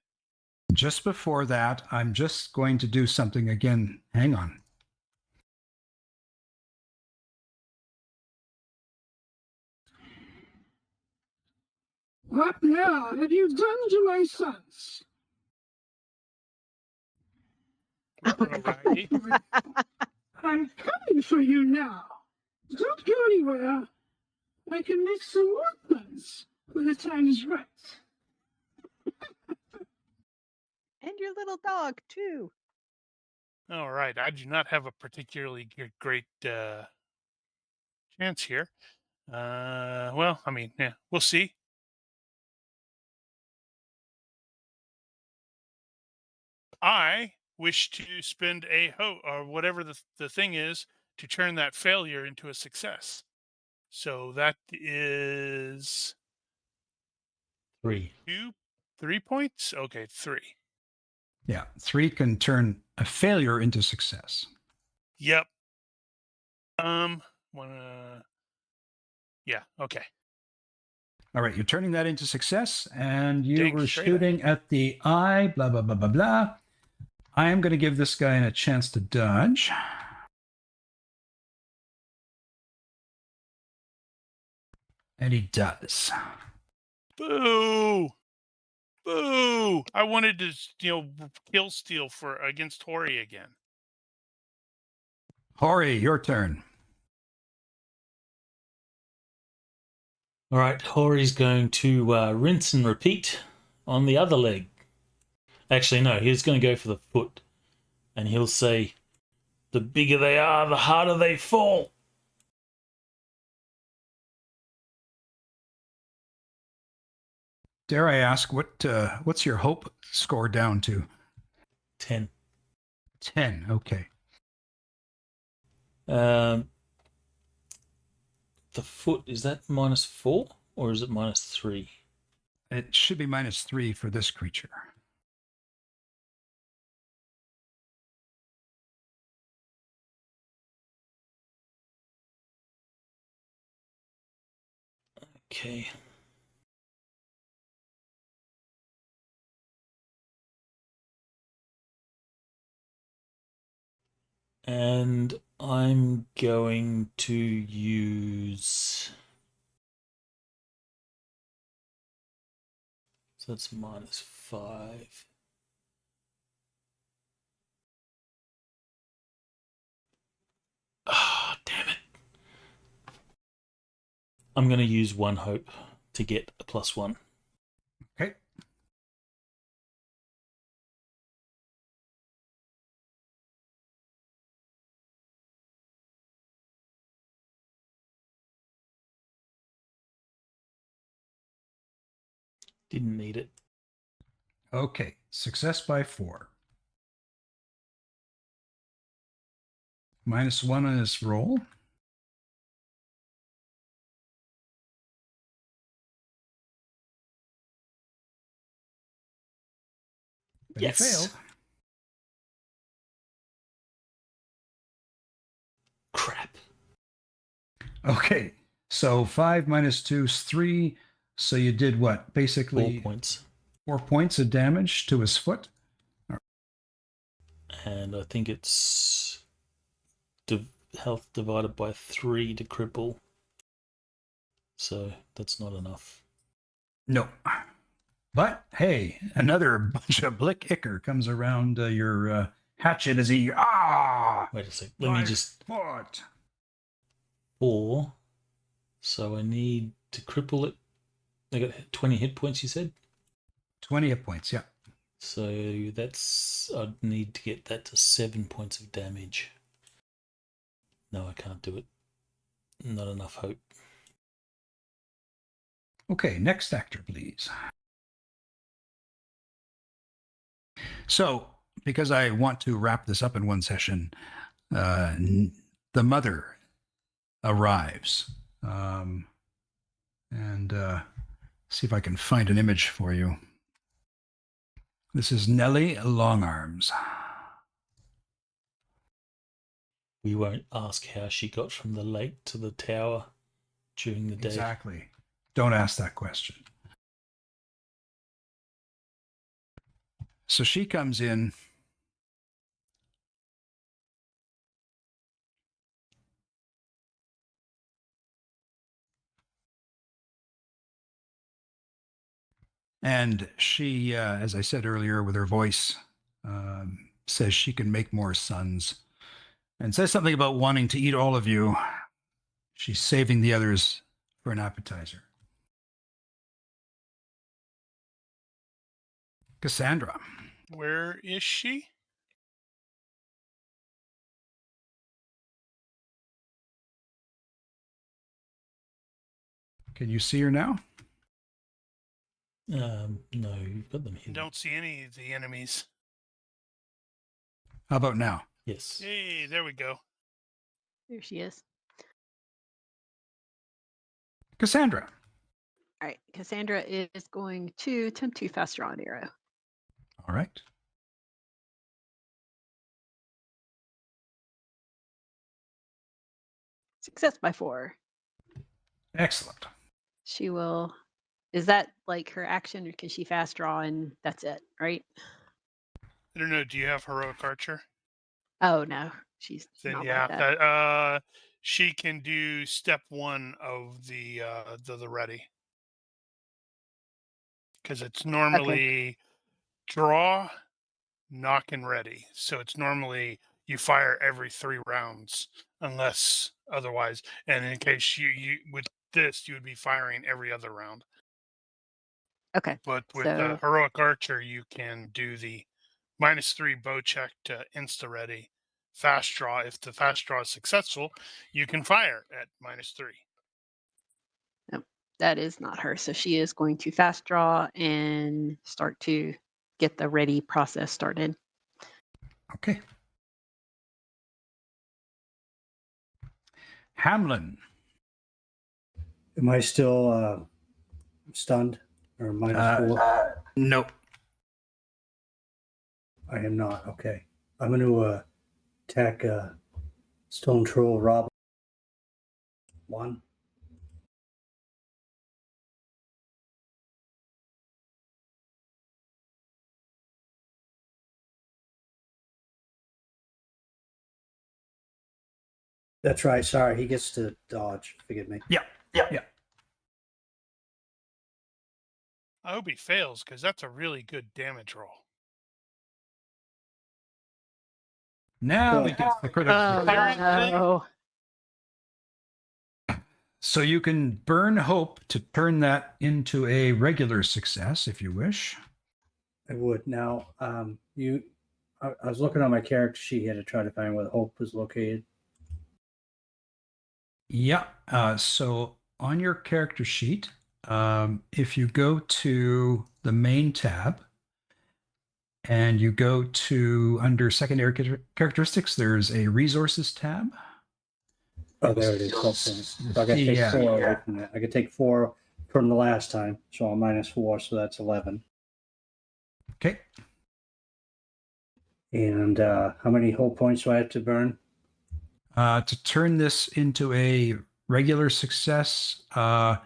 S2: just before that, I'm just going to do something again. Hang on.
S7: What now have you done to my sons?
S3: Alrighty.
S7: I'm coming for you now. Don't go anywhere. I can make some more plans when the time is right.
S8: And your little dog, too.
S3: All right. I do not have a particularly great chance here. Well, I mean, yeah, we'll see. I wish to spend a or whatever the thing is to turn that failure into a success. So that is
S1: 3.
S3: 3 points. Okay, 3.
S2: Yeah, 3 can turn a failure into success.
S3: Yep. One. Yeah. Okay.
S2: All right, you're turning that into success, and you
S3: Dang
S2: were
S3: straight I
S2: shooting at the eye, blah, blah, blah, blah, blah. I am going to give this guy a chance to dodge. And he does.
S3: Boo! Boo! I wanted to, kill steal for against Tori again.
S2: Hori, your turn.
S1: All right, Hori's going to rinse and repeat on the other leg. Actually, no, he's going to go for the foot. And he'll say, the bigger they are, the harder they fall.
S2: Dare I ask, what's your hope score down to?
S1: 10.
S2: 10, okay.
S1: The foot, is that -4 or is it -3?
S2: It should be -3 for this creature.
S1: Okay. And I'm going to use... So that's -5. Ah, damn it. I'm going to use 1 hope to get a +1.
S2: Okay.
S1: Didn't need it.
S2: Okay, success by 4. -1 on his roll. But
S1: Yes.
S2: he failed.
S1: Crap.
S2: Okay, so 5 - 2 is 3. So you did what? Basically
S1: 4 points.
S2: 4 points of damage to his foot.
S1: And I think it's health divided by 3 to cripple. So that's not enough.
S2: No. But hey, another bunch of blick ichor comes around your hatchet as he
S1: Wait a sec. Let me just...
S2: foot.
S1: 4. So I need to cripple it. I got 20 hit points, you said?
S2: 20 hit points, yeah.
S1: So I'd need to get that to 7 points of damage. No, I can't do it. Not enough hope.
S2: Okay, next actor, please. So, because I want to wrap this up in one session, the mother arrives. And see if I can find an image for you. This is Nellie Longarms.
S1: We won't ask how she got from the lake to the tower during the day.
S2: Exactly. Don't ask that question. So she comes in. And she, as I said earlier, with her voice, says she can make more sons, and says something about wanting to eat all of you. She's saving the others for an appetizer. Cassandra.
S3: Where is she?
S2: Can you see her now?
S1: No, you've got them
S3: I
S1: hidden.
S3: don't see any of the enemies.
S2: How about now?
S1: Yes.
S3: Hey, there we go.
S4: There she is.
S2: Cassandra.
S4: All right. Cassandra is going to attempt to fast draw an arrow.
S2: All right.
S4: Success by 4.
S2: Excellent.
S4: She will. Is that like her action, or can she fast draw and that's it, right?
S3: I don't know. Do you have heroic archer?
S4: Oh no, she's
S3: Then
S4: not
S3: yeah,
S4: like that.
S3: she can do step 1 of the ready, because it's normally draw, knock, and ready. So it's normally you fire every 3 rounds unless otherwise. And in case you with this, you would be firing every other round.
S4: Okay.
S3: But with
S4: So
S3: heroic archer, you can do the -3 bow check to insta ready. Fast draw. If the fast draw is successful, you can fire at -3.
S4: no, that is not her. So she is going to fast draw and start to get the ready process started.
S2: Okay. Hamlin.
S5: Am I still stunned or -4?
S2: Nope.
S5: I am not. Okay. I'm going to attack Stone Troll Rob 1. That's right. Sorry, he gets to dodge. Forgive me.
S2: Yeah.
S3: I hope he fails, because that's a really good damage roll.
S2: Now he gets the critical.
S4: Oh no.
S2: So you can burn hope to turn that into a regular success if you wish.
S5: I would. Now, I was looking on my character sheet here to try to find where the hope was located.
S2: Yeah. So on your character sheet, if you go to the main tab and you go to under secondary characteristics, there's a resources tab.
S5: Oh, there it is. Hope points. So I got to take 4 away from that. I could take 4 from the last time, so I'm -4, so that's 11.
S2: Okay.
S5: And how many hope points do I have to burn?
S2: To turn this into a regular success, that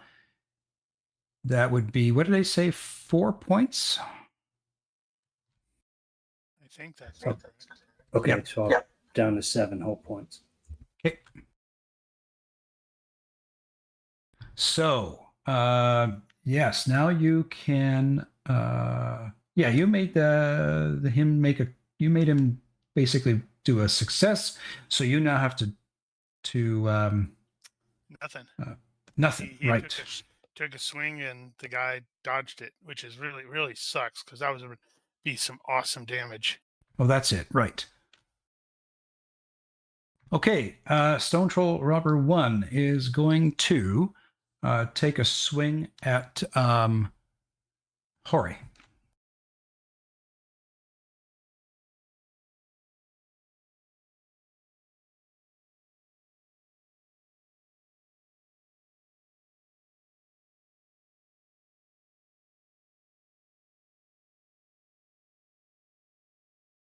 S2: would be, what did they say, 4 points?
S3: I think that's
S5: Oh,
S3: correct.
S5: Okay,
S2: Yep.
S5: so I'm down to 7 hope points.
S2: Okay. So, yes, now you can, you made you made him basically do a success. So you now have to
S3: Nothing.
S2: nothing,
S3: He
S2: right?
S3: took a swing and the guy dodged it, which is really sucks, because that would be some awesome damage.
S2: Oh, that's it, right. Okay, Stone Troll Robber 1 is going to take a swing at Hori.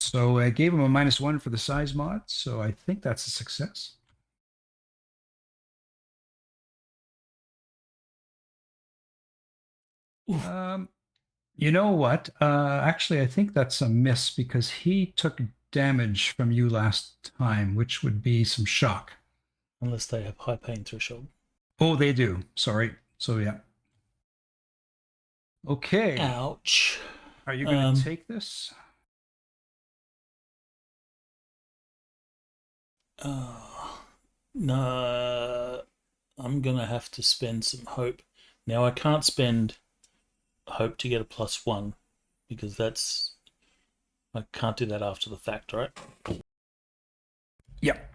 S2: So I gave him a -1 for the size mod, so I think that's a success. You know what? Actually, I think that's a miss because he took damage from you last time, which would be some shock.
S1: Unless they have high pain threshold.
S2: Oh, they do. Sorry. So yeah. Okay.
S1: Ouch.
S2: Are you going to take this?
S1: No, I'm gonna have to spend some hope. Now I can't spend hope to get a +1 because I can't do that after the fact, right?
S2: Yep.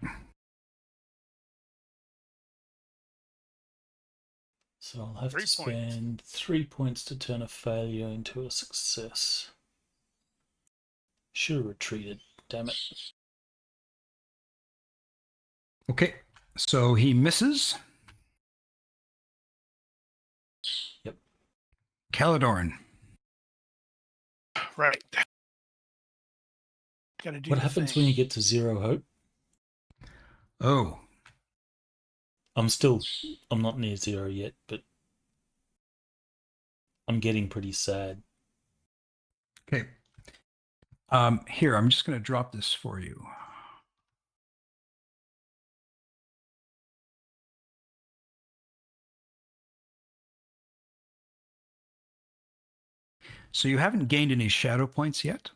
S1: So I'll have
S3: 3
S1: to spend 3 points to turn a failure into a success. Should have retreated, damn it.
S2: Okay. So he misses.
S1: Yep.
S2: Caledorn.
S3: Right. Gotta do
S1: What
S3: the
S1: happens
S3: thing.
S1: when you get to 0 hope?
S2: Oh.
S1: I'm not near 0 yet, but I'm getting pretty sad.
S2: Okay. Here, I'm just going to drop this for you. So you haven't gained any shadow points yet.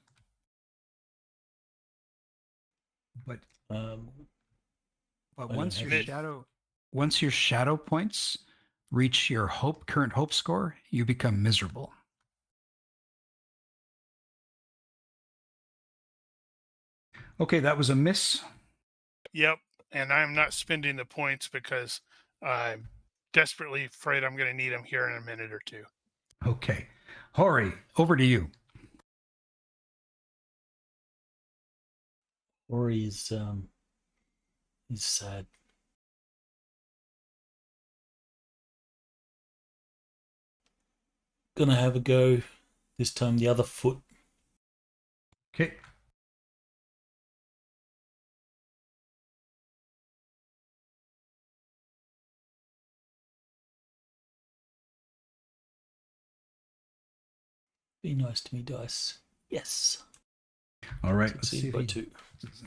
S2: But
S1: Um,
S2: once
S1: have
S2: your shadow points reach your current hope score, you become miserable. Okay, that was a miss.
S3: Yep. And I'm not spending the points because I'm desperately afraid I'm going to need them here in a minute or two.
S2: Okay. Hori, over to you.
S1: or he's sad. Gonna have a go. This time the other foot.
S2: Okay.
S1: Be nice to me, dice. Yes.
S2: All right. Let's
S1: Succeed by 2.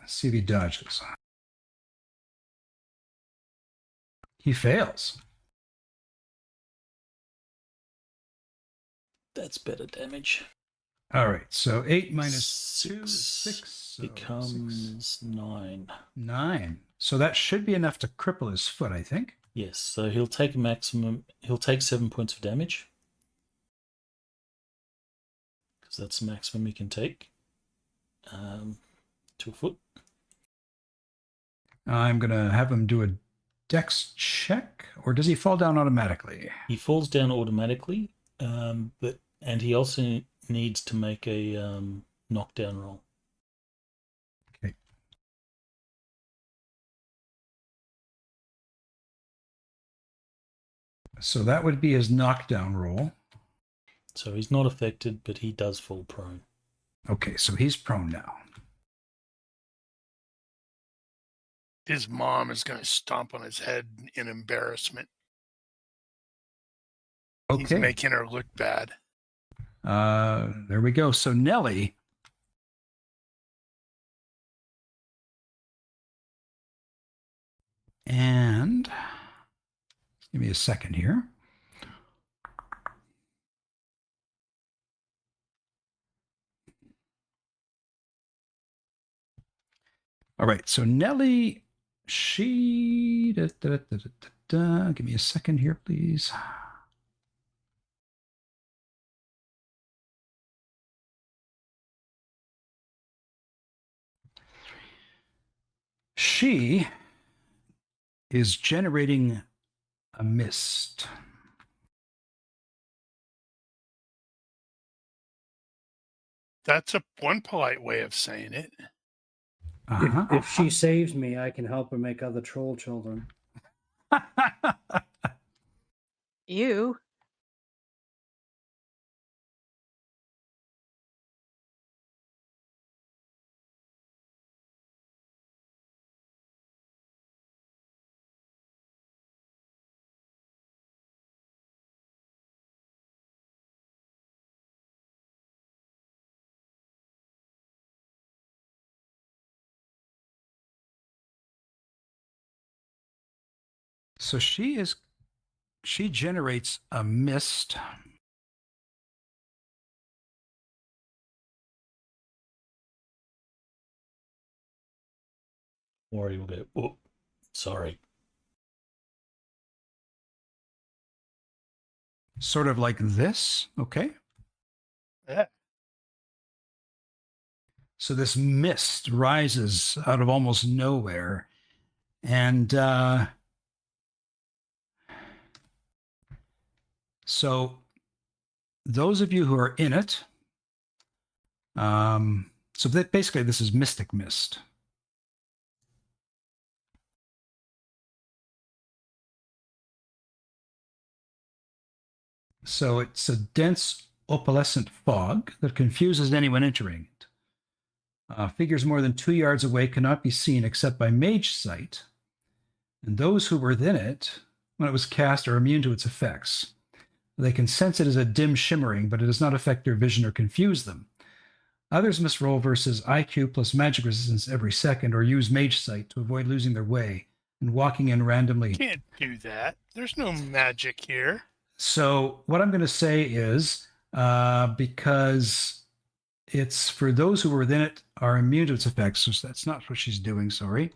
S2: see if he dodges. He fails.
S1: That's better damage.
S2: All right. So 8 minus 2 is
S1: 6
S2: 6. So
S1: becomes 9.
S2: 9. So that should be enough to cripple his foot, I think.
S1: Yes, so he'll take 7 points of damage. Because that's the maximum he can take. To a foot.
S2: I'm going to have him do a dex check, or does he fall down automatically?
S1: He falls down automatically, and he also needs to make a knockdown roll.
S2: Okay. So that would be his knockdown roll.
S1: So he's not affected, but he does fall prone.
S2: Okay, so he's prone now.
S3: His mom is going to stomp on his head in embarrassment.
S2: Okay.
S3: He's making her look bad.
S2: There we go. So Nellie. And give me a second here. All right. So Nellie, she. Give me a second here, please. She is generating a mist.
S3: That's one polite way of saying it.
S2: Uh-huh.
S5: If she saves me, I can help her make other troll children.
S4: You.
S2: So she generates a mist
S1: Or he will go, oh, sorry.
S2: Sort of like this. Okay.
S3: Yeah.
S2: So this mist rises out of almost nowhere. And so those of you who are in it, so that basically this is mystic mist. So it's a dense opalescent fog that confuses anyone entering it. Figures more than 2 yards away cannot be seen except by mage sight, and those who were within it when it was cast are immune to its effects. They can sense it as a dim shimmering, but it does not affect their vision or confuse them. Others must roll versus IQ plus magic resistance every second or use mage sight to avoid losing their way and walking in randomly.
S3: Can't do that. There's no magic here.
S2: So what I'm going to say is, because it's for those who were within it are immune to its effects, so that's not what she's doing, sorry.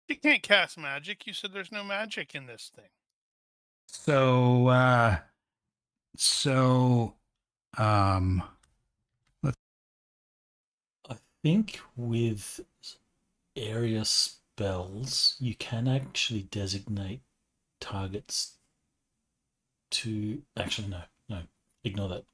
S3: You can't cast magic. You said there's no magic in this thing.
S2: So,
S1: I think with area spells, you can actually designate targets to... Actually, no. Ignore that.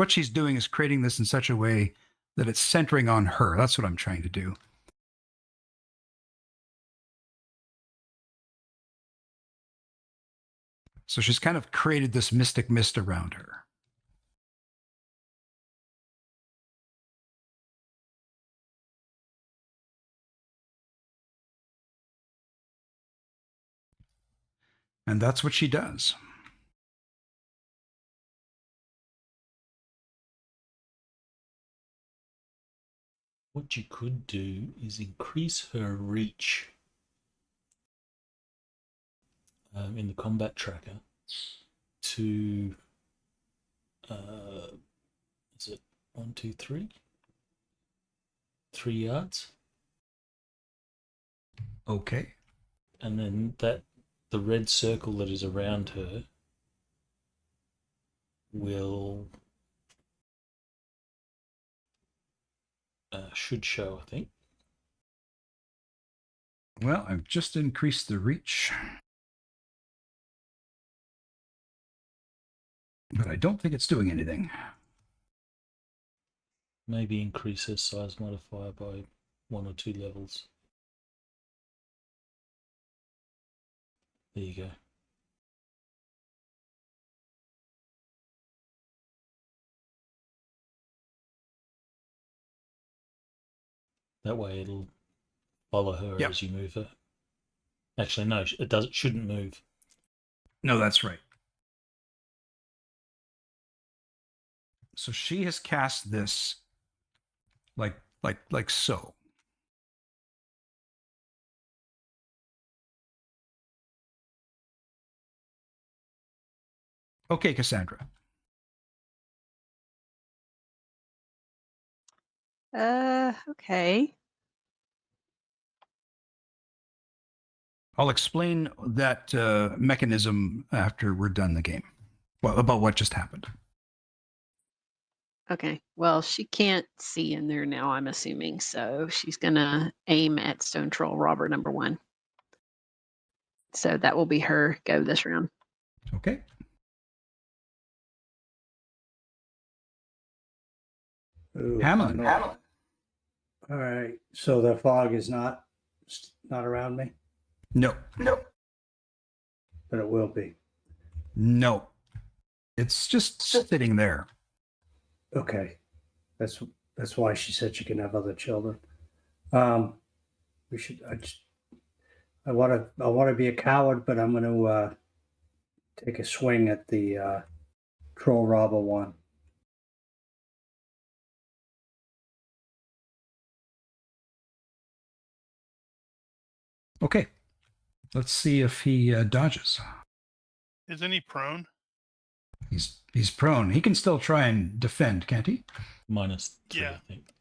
S2: what she's doing is creating this in such a way that it's centering on her. That's what I'm trying to do. So she's kind of created this mystic mist around her. And that's what she does.
S1: What you could do is increase her reach in the combat tracker to, is it 1, 2, 3? 3 yards.
S2: Okay.
S1: And then the red circle that is around her will should show, I think.
S2: Well, I've just increased the reach. But I don't think it's doing anything.
S1: Maybe increase her size modifier by 1 or 2 levels. There you go. That way it'll follow her as you move her. Actually, no, it shouldn't move.
S2: No, that's right. So she has cast this like so. Okay, Cassandra.
S4: Okay.
S2: I'll explain that mechanism after we're done the game. Well, about what just happened.
S4: Okay. Well, she can't see in there now, I'm assuming. So she's going to aim at Stone Troll Robber number 1. So that will be her go this round.
S2: Okay.
S5: Ooh,
S2: Hamlin.
S5: All right. So the fog is not around me,
S2: No.
S5: but it will be.
S2: No. It's just sitting there.
S5: Okay. That's why she said she can have other children. We should. I want to be a coward, but I'm going to take a swing at the troll robber 1.
S2: Okay. Let's see if he dodges.
S3: Isn't he prone?
S2: He's prone. He can still try and defend, can't he?
S1: -3,
S3: Yeah.
S1: I think.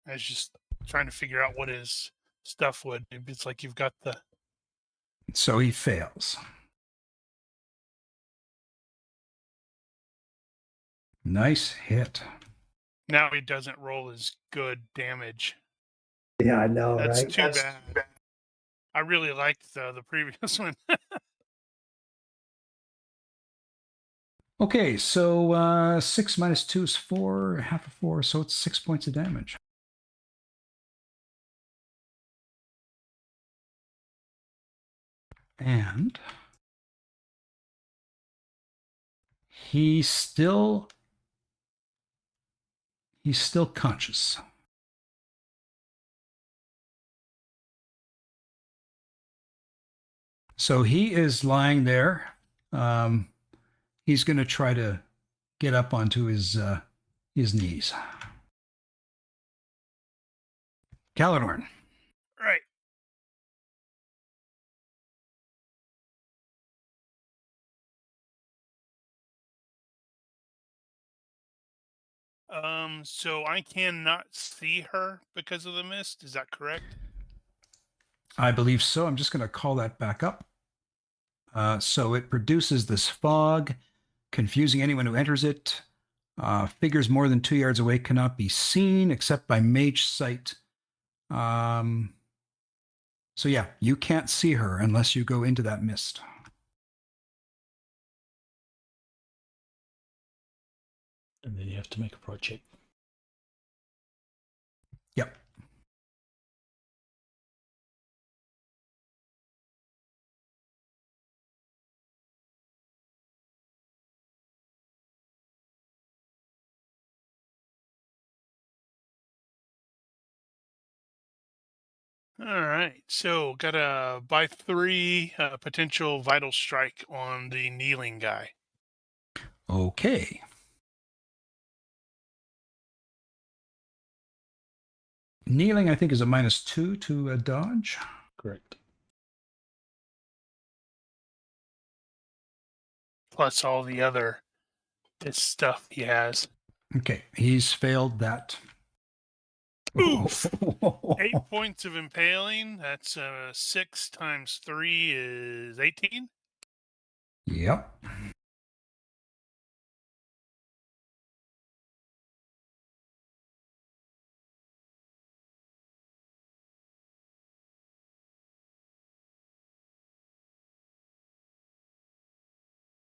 S3: I was just trying to figure out what his stuff would. It's like you've got the.
S2: So he fails. Nice hit.
S3: Now he doesn't roll as good damage.
S5: Yeah, I know,
S3: That's
S5: right?
S3: too bad. I really liked the previous one.
S2: Okay, so 6 minus 2 is 4, half of 4, so it's 6 points of damage. And he's still conscious. So he is lying there. He's going to try to get up onto his knees. Caladorn.
S3: Right. So I cannot see her because of the mist. Is that correct?
S2: I believe so. I'm just going to call that back up. So it produces this fog, confusing anyone who enters it. Figures more than 2 yards away cannot be seen except by mage sight. So yeah, you can't see her unless you go into that mist.
S1: And then you have to make a project.
S2: Yep.
S3: All right. So got a by 3 potential vital strike on the kneeling guy.
S2: Okay. Kneeling, I think, is a -2 to dodge.
S1: Correct.
S3: Plus all the other stuff he has.
S2: Okay, he's failed that.
S3: Oof. 8 points of impaling. That's 6 times 3 is 18.
S2: Yep.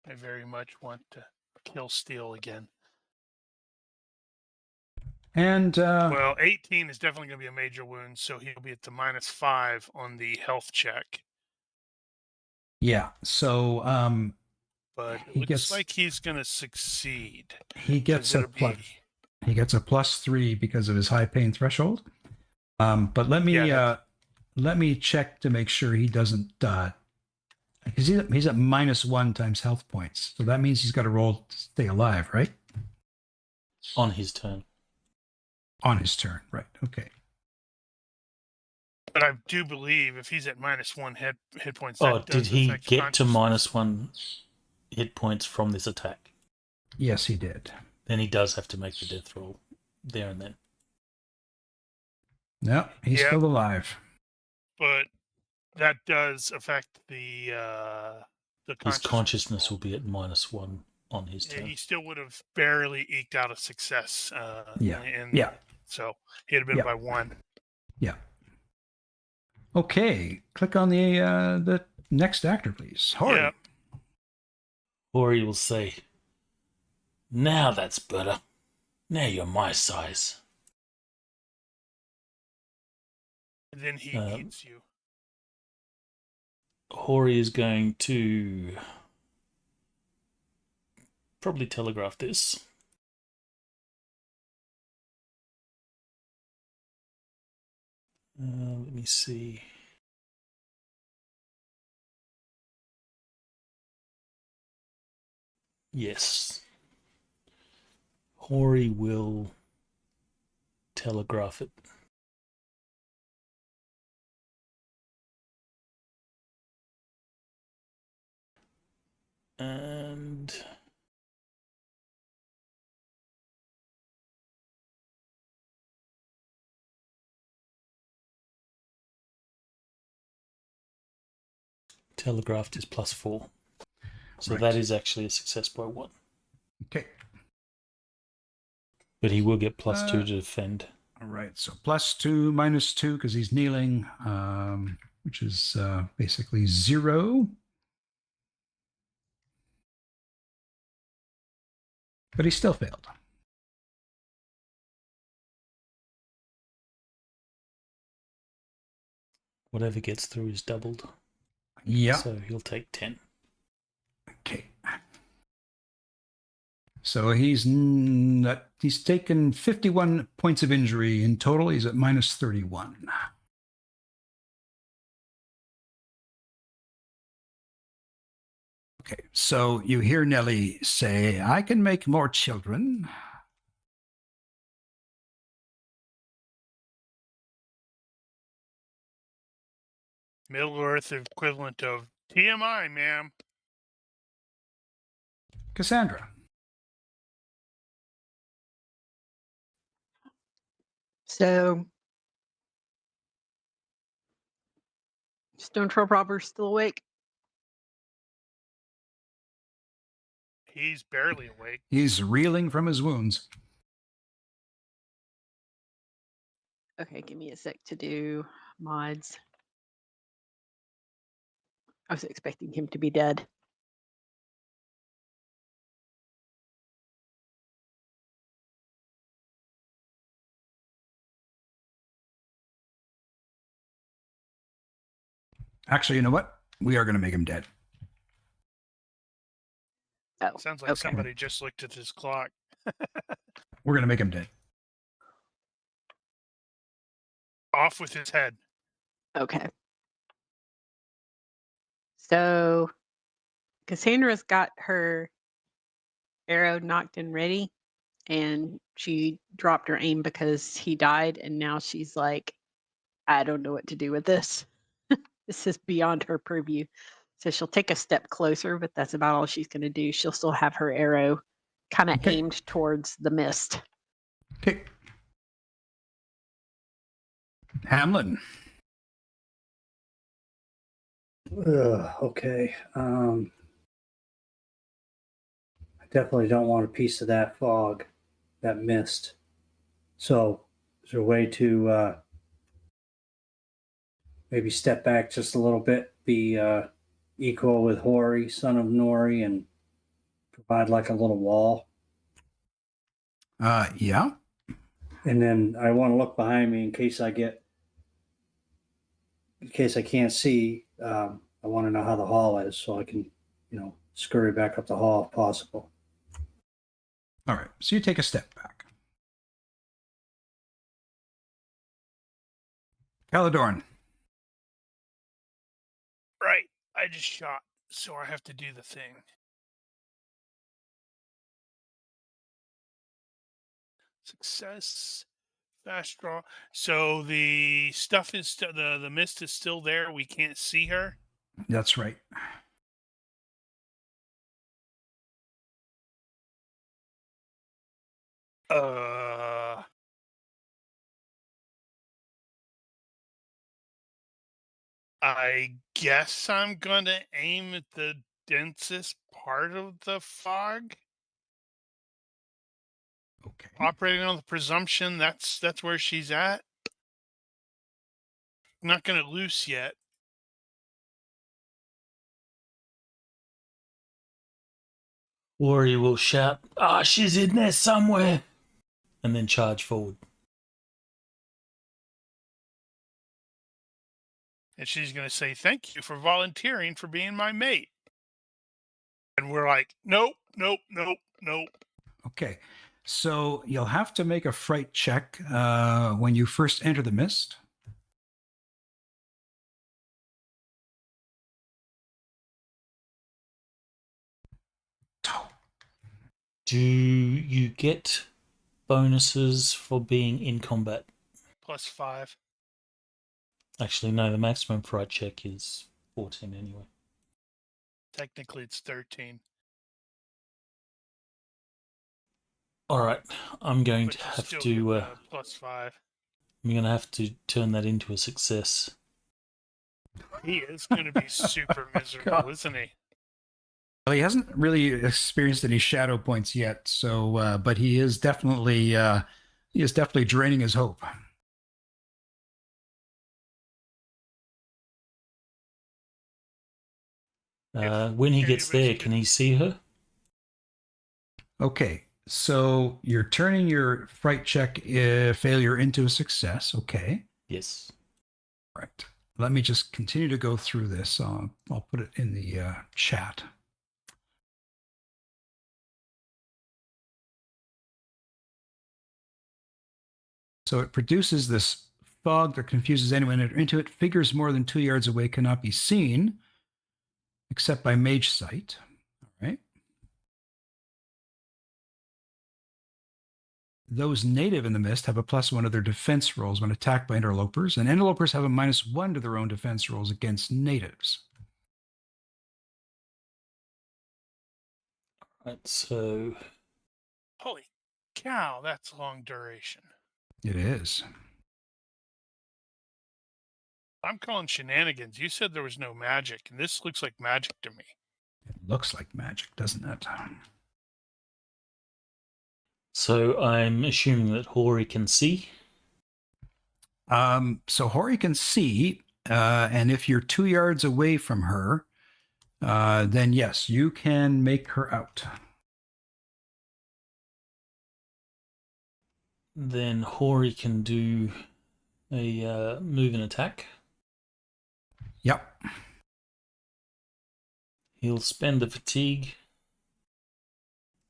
S3: I very much want to kill Steel again.
S2: And
S3: Well, 18 is definitely going to be a major wound, so he'll be at the -5 on the health check.
S2: yeah, so
S3: But it
S2: he
S3: looks
S2: gets
S3: like he's going to succeed.
S2: he gets
S3: 'cause
S2: a
S3: it'll
S2: plus.
S3: be
S2: He gets a +3 because of his high pain threshold. But let me check to make sure he doesn't because he's at -1 times health points. So that means he's got to roll to stay alive, right?
S1: On his turn.
S2: On his turn, right? Okay.
S3: But I do believe if he's at -1 hit points,
S1: Oh,
S3: that
S1: did
S3: does
S1: he
S3: affect
S1: get to
S3: consciousness.
S1: -1 hit points from this attack?
S2: Yes, he did.
S1: Then he does have to make the death roll there and then.
S2: No, he's
S3: Yep.
S2: still alive.
S3: But that does affect the
S1: His consciousness
S3: roll.
S1: will be at -1 on his turn.
S3: He still would have barely eked out a success.
S2: Yeah.
S3: So he'd have been
S2: Yeah.
S3: by 1.
S2: Yeah. Okay. Click on the next actor, please. Hori.
S3: Yeah.
S1: Or he will say, "Now that's better. Now you're my size."
S3: And then he eats you.
S1: Hori is going to probably telegraph this. Let me see. Yes. Hori will telegraph it. And telegraphed is +4. So
S2: Right.
S1: that is actually a success by 1.
S2: Okay.
S1: But he will get +2 to defend.
S2: All right. So +2, -2, because he's kneeling, which is basically 0. But he still failed.
S1: Whatever gets through is doubled.
S2: Yeah.
S1: So he'll take 10.
S2: Okay. So he's taken 51 points of injury in total. He's at -31. Okay. So you hear Nellie say, "I can make more children."
S3: Middle Earth equivalent of TMI, ma'am.
S2: Cassandra.
S4: So, Stone Troll Robber's still awake.
S3: He's barely awake.
S2: He's reeling from his wounds.
S4: Okay, give me a sec to do mods. I was expecting him to be dead.
S2: Actually, you know what? We are going to make him dead.
S4: Oh,
S3: Sounds like
S4: okay.
S3: somebody just looked at his clock.
S2: We're going to make him dead.
S3: Off with his head.
S4: Okay. So, Cassandra's got her arrow knocked and ready, and she dropped her aim because he died, and now she's like, I don't know what to do with this. This is beyond her purview. So she'll take a step closer, but that's about all she's going to do. She'll still have her arrow kind of
S2: Okay.
S4: aimed towards the mist.
S2: Okay. Hamlin.
S5: Okay. I definitely don't want a piece of that fog, that mist. So, is there a way to maybe step back just a little bit, be equal with Hori, son of Nori, and provide like a little wall?
S2: Yeah.
S5: And then I want to look behind me in case I can't see. I want to know how the hall is so I can, scurry back up the hall if possible.
S2: All right. So you take a step back. Caladorn.
S3: Right. I just shot, so I have to do the thing. Success. Fast draw. So the stuff is the mist is still there. We can't see her.
S2: That's right.
S3: I guess I'm gonna aim at the densest part of the fog.
S2: Okay.
S3: Operating on the presumption that's where she's at. Not gonna loose yet.
S1: Or he will shout, she's in there somewhere, and then charge forward.
S3: And she's gonna say, "Thank you for volunteering for being my mate." And we're like, nope, nope, nope, nope.
S2: Okay. So you'll have to make a fright check when you first enter the mist.
S1: Do you get bonuses for being in combat?
S3: +5.
S1: Actually, no, the maximum fright check is 14 anyway.
S3: Technically, it's 13.
S1: All right, I'm going
S3: But
S1: to
S3: you
S1: have
S3: still
S1: to.
S3: get the +5.
S1: I'm going to have to turn that into a success.
S3: He is going to be super miserable,
S2: God.
S3: isn't he?
S2: Well, he hasn't really experienced any shadow points yet, so but he is definitely draining his hope.
S1: When he gets there, can he see her?
S2: Okay, so you're turning your fright check failure into a success. Okay,
S1: Yes.
S2: right. Let me just continue to go through this. I'll put it in the chat. So it produces this fog that confuses anyone into it. Figures more than 2 yards away cannot be seen except by mage sight. All right. Those native in the mist have a +1 to their defense rolls when attacked by interlopers, and interlopers have a -1 to their own defense rolls against natives.
S1: Right, so
S3: Holy cow, that's long duration.
S2: It is.
S3: I'm calling shenanigans. You said there was no magic, and this looks like magic to me.
S2: It looks like magic, doesn't it?
S1: I'm assuming that Hori can see.
S2: So Hori can see, and if you're 2 yards away from her, then yes, you can make her out.
S1: Then Hori can do a move and attack.
S2: Yep.
S1: He'll spend the fatigue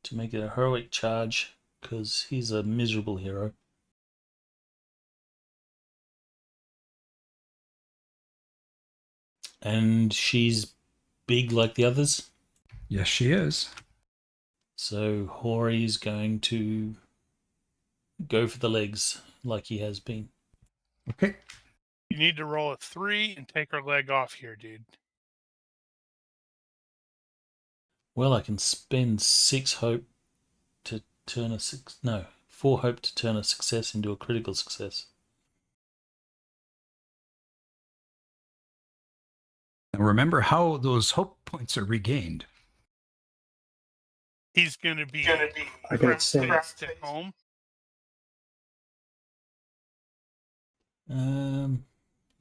S1: to make it a heroic charge because he's a miserable hero. And she's big like the others.
S2: Yes, she is.
S1: So Hori's going to go for the legs like he has been.
S2: Okay.
S3: You need to roll a 3 and take her leg off here, dude.
S1: Well, I can spend 6 hope to turn 4 hope to turn a success into a critical success.
S2: Now remember how those hope points are regained.
S3: He's going to be
S5: I got saved.
S3: pressed at home.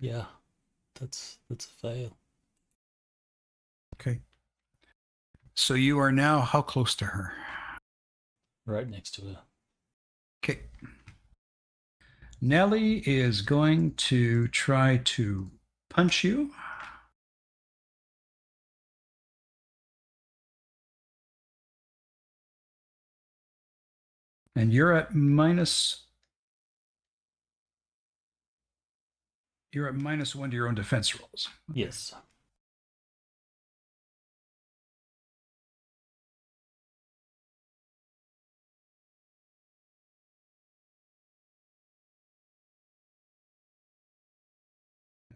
S1: Yeah, that's a fail.
S2: Okay. So you are now how close to her?
S1: Right next to her.
S2: Okay. Nellie is going to try to punch you. And you're at -1 to your own defense rolls. Okay.
S1: Yes.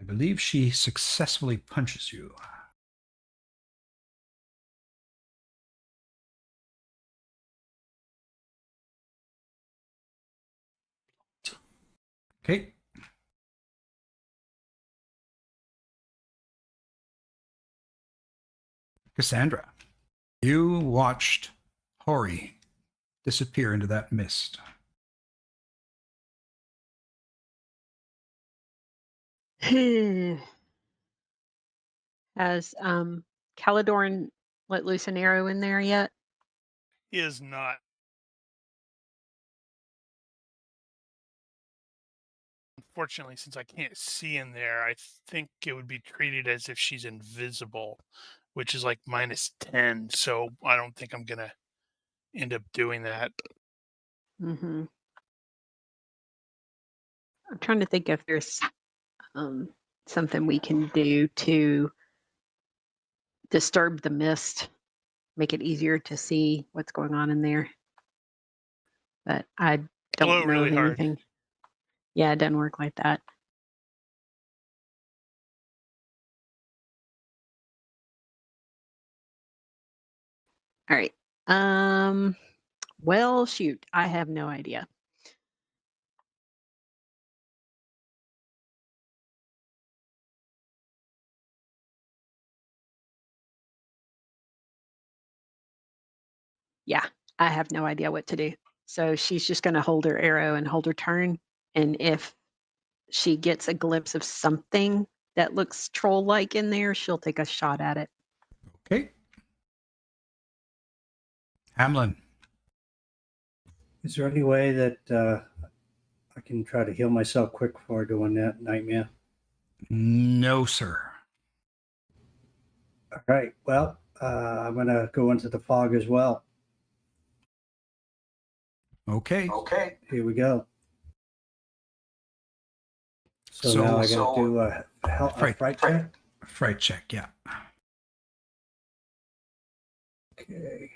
S2: I believe she successfully punches you. Okay. Cassandra, you watched Hori disappear into that mist.
S4: Has Caladorn let loose an arrow in there yet?
S3: He is not. Unfortunately, since I can't see in there, I think it would be treated as if she's invisible, which is like -10. So I don't think I'm going to end up doing that.
S4: Mm-hmm. I'm trying to think if there's something we can do to disturb the mist, make it easier to see what's going on in there. But I don't
S3: Blow
S4: know
S3: really
S4: of
S3: hard.
S4: anything. Yeah, it doesn't work like that. All right. Well, shoot, I have no idea. Yeah, I have no idea what to do. So she's just going to hold her arrow and hold her turn. And if she gets a glimpse of something that looks troll-like in there, she'll take a shot at it.
S2: Okay. Hamlin.
S5: Is there any way that I can try to heal myself quick before doing that nightmare?
S2: No, sir.
S5: All right. Well, I'm going to go into the fog as well.
S2: Okay.
S5: Here we go. So now I got to do a fright check?
S2: Fright check, yeah.
S5: Okay.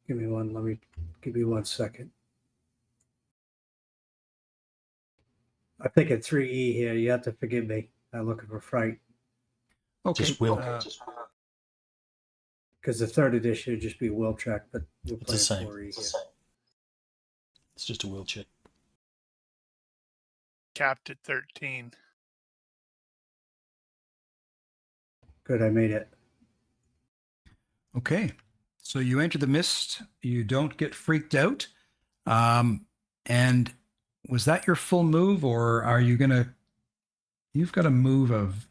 S5: Give me 1 second. I'm thinking 3E here. You have to forgive me. I'm looking for fright.
S2: Okay.
S1: Just will.
S5: Because the third edition would just be will check, but we're
S1: It's the
S5: playing
S1: same.
S5: 4E here.
S1: It's just a will check.
S3: Capped at 13.
S5: Good, I made it.
S2: Okay. So you enter the mist. You don't get freaked out. And was that your full move, or are you going to... You've got a move of...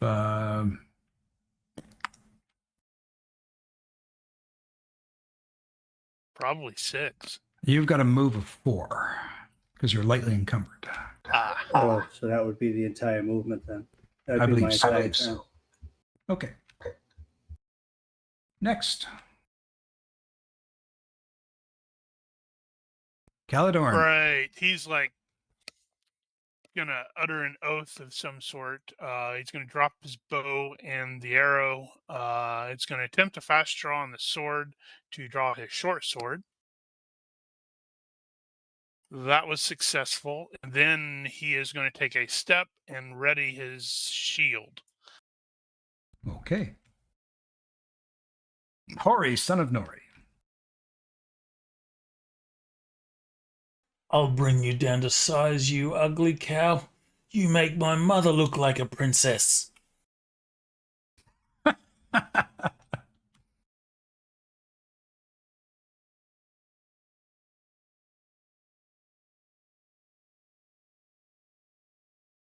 S3: Probably 6.
S2: You've got a move of 4 because you're lightly encumbered.
S5: Oh, so that would be the entire movement then. That
S2: I
S5: would be
S2: believe
S5: my
S2: so.
S5: entire turn.
S2: Okay. Next. Caladorn.
S3: Right. He's like gonna utter an oath of some sort. He's gonna drop his bow and the arrow. It's gonna attempt a fast draw on the sword to draw his short sword. That was successful. And then he is going to take a step and ready his shield.
S2: Okay. Hori, son of Nori.
S1: I'll bring you down to size, you ugly cow. You make my mother look like a princess.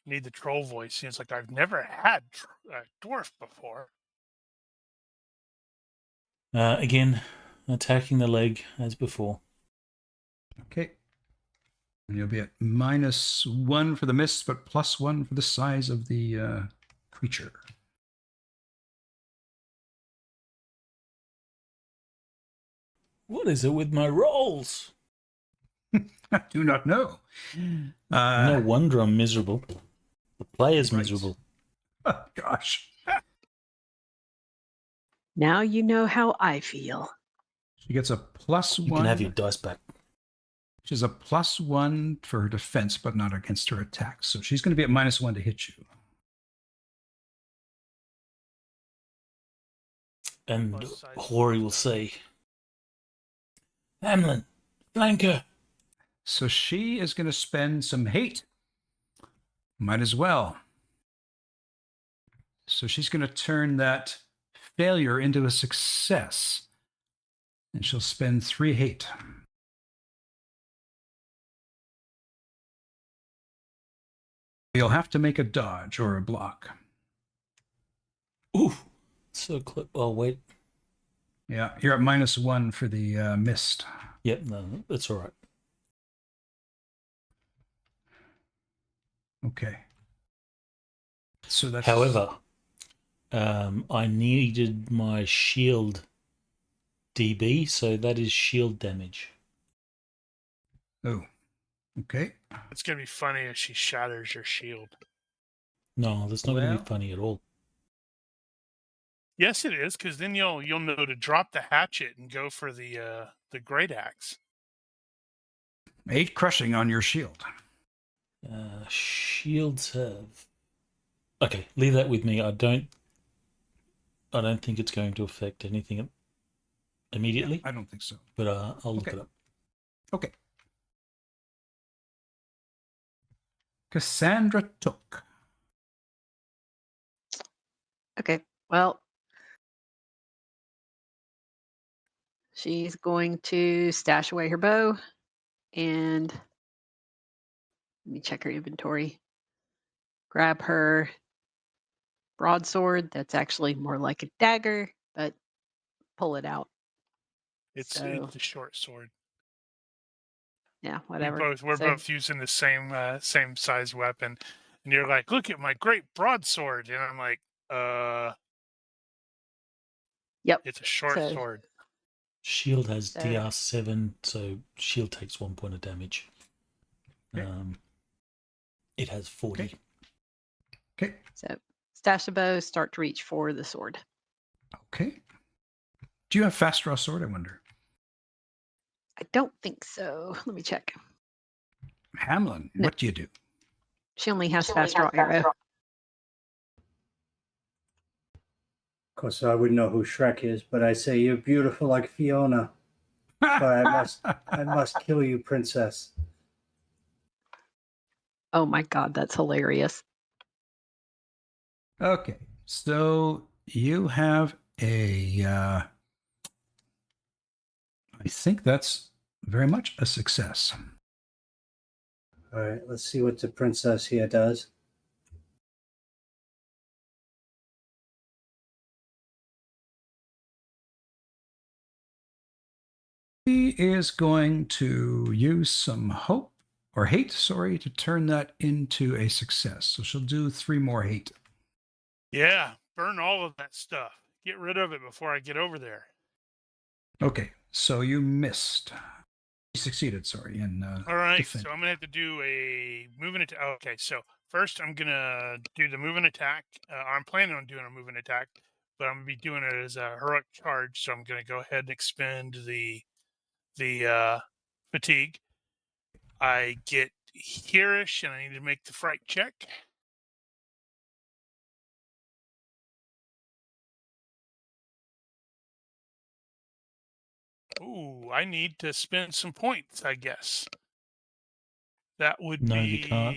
S3: Need the troll voice. Seems like I've never had a dwarf before.
S1: Again, attacking the leg as before.
S2: Okay. And you'll be at -1 for the miss, but +1 for the size of the creature.
S1: What is it with my rolls?
S2: I do not know.
S1: No wonder I'm miserable. The player's
S2: Right.
S1: miserable.
S2: Oh, gosh.
S4: Now you know how I feel.
S2: She gets a +1.
S1: You can have your dice back.
S2: She's a +1 for her defense, but not against her attacks. So she's going to be at -1 to hit you.
S1: And
S3: Plus size
S1: Hori will say, Hamlin, flank her.
S2: So she is going to spend some hate. Might as well. So she's going to turn that failure into a success. And she'll spend 3 hate. You'll have to make a dodge or a block.
S1: Ooh, so close. Oh, wait.
S2: Yeah, you're at -1 for the mist.
S1: Yep, no, that's all right.
S2: Okay. So that's...
S1: However, I needed my shield DB, so that is shield damage.
S2: Oh, okay.
S3: It's going to be funny if she shatters your shield.
S1: No, that's not going to
S2: Well-
S1: be funny at all.
S3: Yes, it is, because then you'll know to drop the hatchet and go for the great axe.
S2: 8 crushing on your shield.
S1: Shields have... Okay, leave that with me. I don't think it's going to affect anything immediately,
S2: I don't think so.
S1: but I'll look
S2: Okay.
S1: it up.
S2: Okay. Cassandra Took.
S4: Okay, well, she's going to stash away her bow and let me check her inventory. Grab her broadsword. That's actually more like a dagger, but pull it out.
S3: It's
S4: So,
S3: the short sword.
S4: yeah, whatever.
S3: We're
S4: So,
S3: both using the same size weapon, and you're like, "Look at my great broadsword," and I'm like,
S4: yep.
S3: it's a short
S4: So,
S3: sword."
S1: Shield has
S4: So-
S1: DR7, so shield takes 1 point of damage.
S2: Okay.
S1: It has 40.
S2: Okay.
S4: So stash the bow, start to reach for the sword.
S2: Okay. Do you have fast draw sword, I wonder?
S4: I don't think so. Let me check.
S2: Hamlin,
S4: No.
S2: what do you do?
S4: She only has fast draw arrow.
S5: Of course, I wouldn't know who Shrek is, but I say you're beautiful like Fiona. But I must kill you, princess.
S4: Oh my god, that's hilarious.
S2: Okay. So you have a I think that's very much a success.
S5: All right, let's see what the princess here does.
S2: He is going to use some hope or hate, sorry, to turn that into a success. So she'll do 3 more hate.
S3: Yeah, burn all of that stuff. Get rid of it before I get over there.
S2: Okay, so you missed. You succeeded, sorry. In
S3: All right,
S2: defend.
S3: so I'm gonna have to do a moving attack. Okay, so first I'm gonna do the moving attack. I'm planning on doing a moving attack, but I'm gonna be doing it as a heroic charge. So I'm gonna go ahead and expend the fatigue. I get hearish, and I need to make the fright check. Ooh, I need to spend some points, I guess. That would
S1: No,
S3: be
S1: you can't.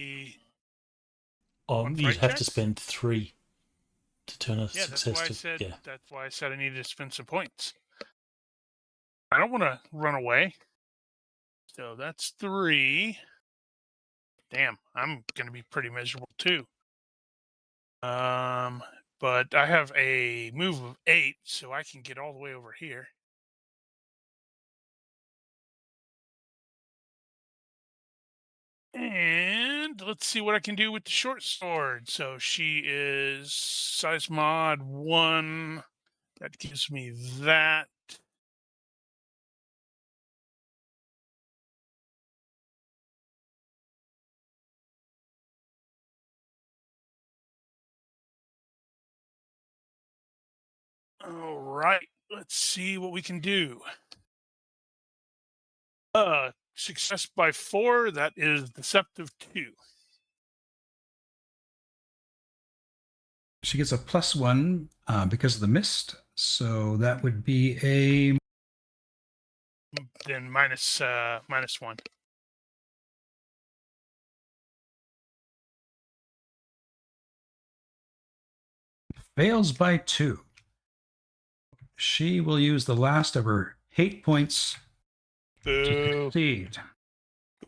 S3: on
S1: You'd
S3: fright
S1: have to
S3: checks?
S1: spend 3 to turn a
S3: Yeah, that's
S1: success
S3: why I
S1: to.
S3: said.
S1: Yeah.
S3: That's why I said I needed to spend some points. I don't want to run away. So that's 3. Damn, I'm gonna be pretty miserable too. But I have a move of 8, so I can get all the way over here. And let's see what I can do with the short sword. So she is size mod 1. That gives me that. All right, let's see what we can do. Success by 4. That is deceptive 2.
S2: She gets a +1 because of the mist. So that would be a
S3: Then minus 1.
S2: fails by 2. She will use the last of her hate points to
S3: Boo.
S2: succeed.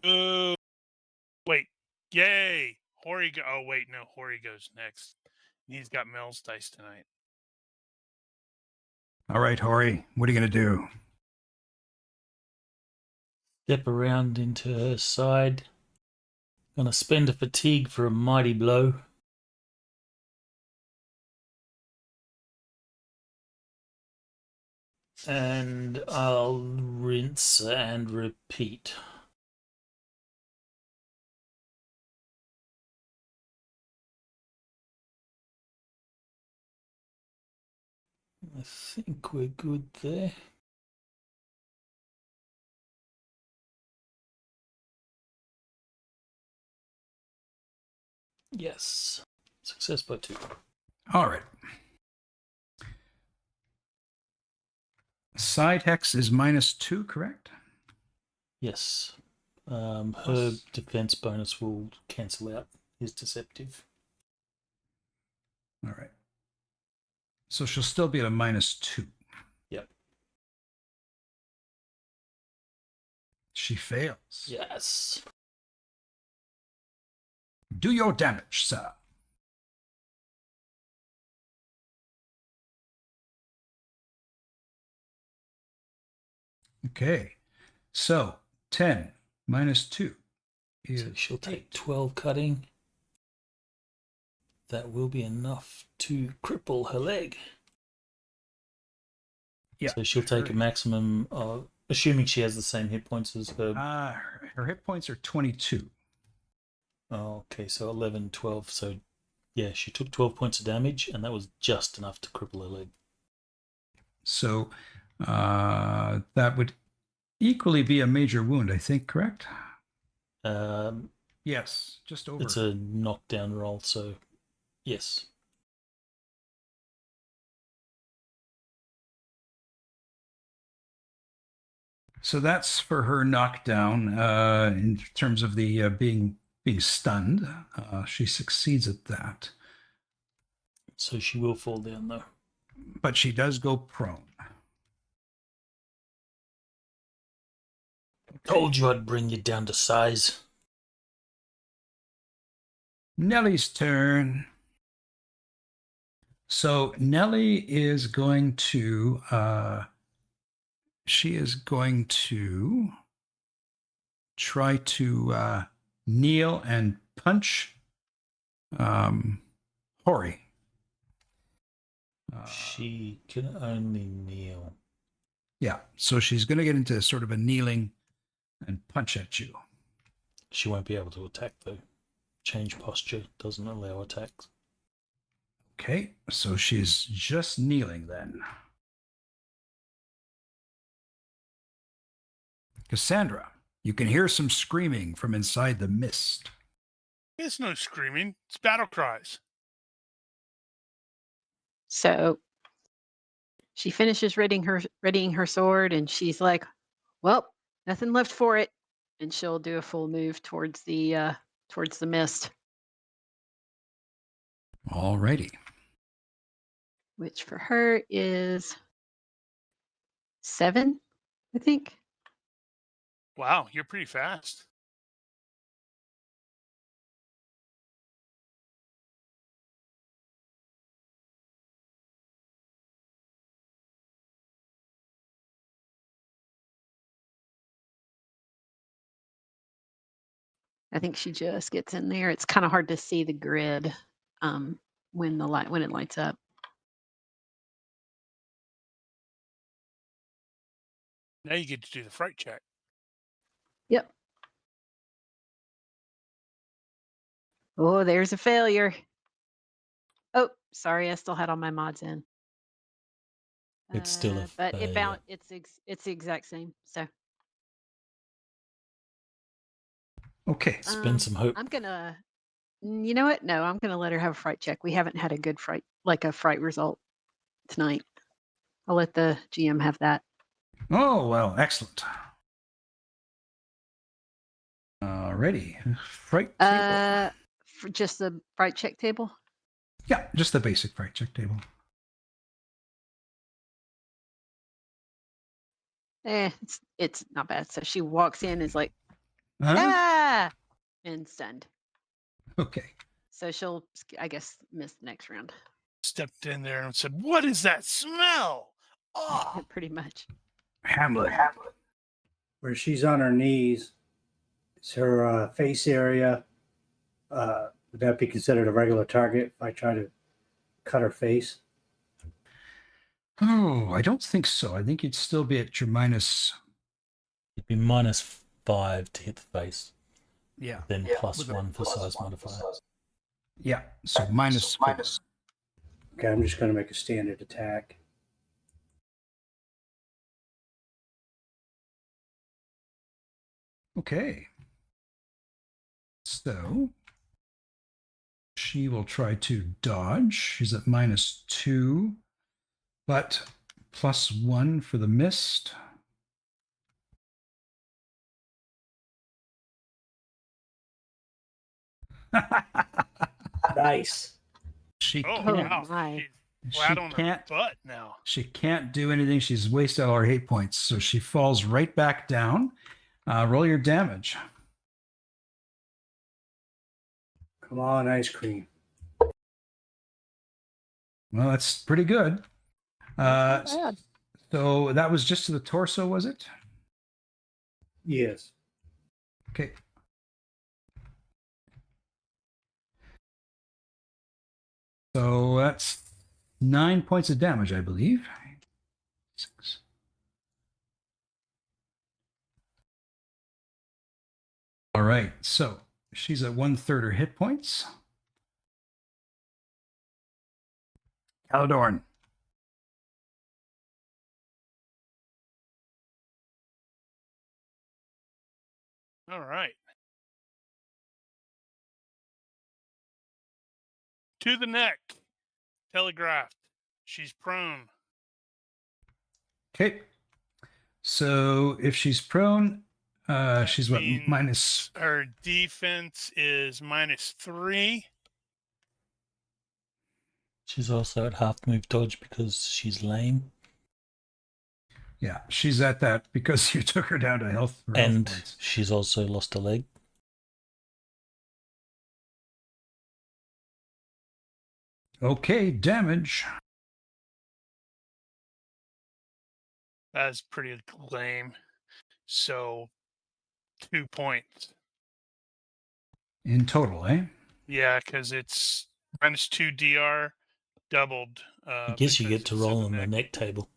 S3: Boo. Wait. Yay. Hori go. Oh wait, no. Hori goes next. He's got Mel's dice tonight.
S2: All right, Hori, what are you going to do?
S1: Step around into her side. Gonna spend a fatigue for a mighty blow. And I'll rinse and repeat. I think we're good there. Yes. Success by 2.
S2: All right. Side hex is -2, correct?
S1: Yes. Her
S2: Plus-
S1: defense bonus will cancel out his deceptive.
S2: All right. So she'll still be at a -2.
S1: Yep.
S2: She fails.
S1: Yes.
S2: Do your damage, sir. Okay. So 10 -2 is
S1: So she'll take
S2: 8.
S1: 12 cutting. That will be enough to cripple her leg.
S2: Yeah.
S1: So she'll take a maximum of, assuming she has the same hit points as her.
S2: Her hit points are 22.
S1: Oh, okay, so 11, 12. So yeah, she took 12 points of damage, and that was just enough to cripple her leg.
S2: So that would equally be a major wound, I think, correct? Yes, just over.
S1: It's a knockdown roll, so yes.
S2: So that's for her knockdown. In terms of the being stunned, she succeeds at that,
S1: So she will fall down though.
S2: but she does go prone.
S1: Told you I'd bring you down to size.
S2: Nellie's turn. So Nellie is going to she is going to try to kneel and punch Hori.
S1: She can only kneel.
S2: Yeah, so she's going to get into sort of a kneeling and punch at you.
S1: She won't be able to attack though. Change posture doesn't allow attacks.
S2: Okay, so she's just kneeling then. Cassandra, you can hear some screaming from inside the mist.
S3: It's no screaming. It's battle cries.
S4: So she finishes readying her sword, and she's like, "Well, nothing left for it," and she'll do a full move towards the mist,
S2: Alrighty.
S4: which for her is 7, I think.
S3: Wow, you're pretty fast.
S4: I think she just gets in there. It's kind of hard to see the grid when it lights up.
S3: Now you get to do the fright check.
S4: Yep. Oh, there's a failure. Oh, sorry, I still had all my mods in.
S1: It's still a
S4: but
S1: failure.
S4: it's the exact same. So
S2: Okay.
S1: Spend some hope.
S4: I'm gonna. You know what? No, I'm gonna let her have a fright check. We haven't had a good fright result tonight. I'll let the GM have that.
S2: Oh, well, excellent. Alrighty. Fright table.
S4: For just the fright check table.
S2: Yeah, just the basic fright check table.
S4: It's not bad. So she walks in, is like,
S2: Huh?
S4: ah, and stunned.
S2: Okay.
S4: So she'll, I guess, miss the next round.
S3: Stepped in there and said, "What is that smell?" Oh,
S4: Pretty much.
S2: Hamlet.
S5: Where she's on her knees, it's her face area. Would that be considered a regular target if I try to cut her face?
S2: Oh, I don't think so. I think you'd still be at your minus.
S1: It'd be -5 to hit the face,
S2: Yeah.
S1: then
S2: With a
S1: +1 for size modifier.
S2: Yeah. So -4.
S5: Okay, I'm just going to make a standard attack.
S2: Okay. So she will try to dodge. She's at -2, but +1 for the mist.
S5: Nice.
S2: She
S3: Oh,
S2: can't.
S3: wow.
S4: my.
S3: She's
S2: She
S3: flat on her
S2: can't.
S3: butt now.
S2: She can't do anything. She's wasted all her hate points, so she falls right back down. Roll your damage.
S5: Come on, ice cream.
S2: Well, that's pretty good.
S4: Not bad.
S2: So that was just to the torso, was it?
S5: Yes.
S2: Okay. So that's 9 points of damage, I believe. 6. All right. So she's at 1/3 her hit points. Caladorn.
S3: All right. To the neck. Telegraphed. She's prone.
S2: Okay. So if she's prone, she's what,
S3: means
S2: minus?
S3: Her defense is -3.
S1: She's also at half move dodge because she's lame.
S2: Yeah, she's at that because you took her down to health.
S1: And
S2: points.
S1: she's also lost a leg.
S2: Okay, damage.
S3: That's pretty lame. So 2 points.
S2: In total, eh?
S3: Yeah, because it's -2 DR doubled.
S1: I guess you
S3: because
S1: get to
S3: it's in
S1: roll
S3: the
S1: on the
S3: neck.
S1: neck table.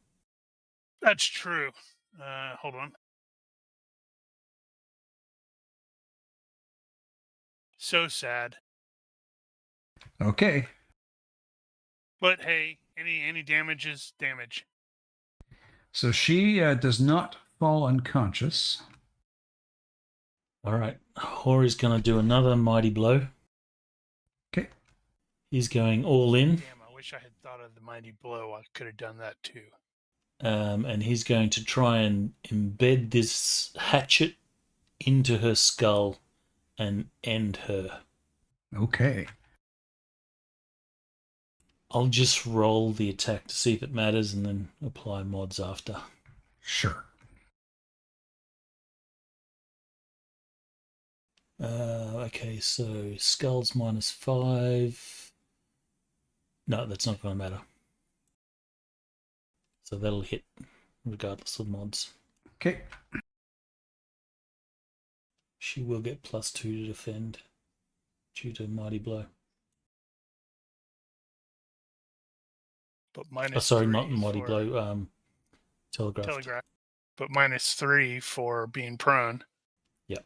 S3: That's true. Hold on. So sad.
S2: Okay.
S3: But hey, any damage is damage.
S2: So she does not fall unconscious.
S1: All right. Hori's going to do another mighty blow.
S2: Okay.
S1: He's going all in.
S3: Damn, I wish I had thought of the mighty blow. I could have done that too.
S1: And he's going to try and embed this hatchet into her skull and end her.
S2: Okay.
S1: I'll just roll the attack to see if it matters and then apply mods after.
S2: Sure.
S1: Okay, so skulls -5. No, that's not going to matter. So that'll hit regardless of mods.
S2: Okay.
S1: She will get +2 to defend due to mighty blow.
S3: But minus
S1: Oh, sorry,
S3: 3
S1: not mighty
S3: for
S1: blow. Telegraph.
S3: telegraph. But -3 for being prone.
S1: Yep.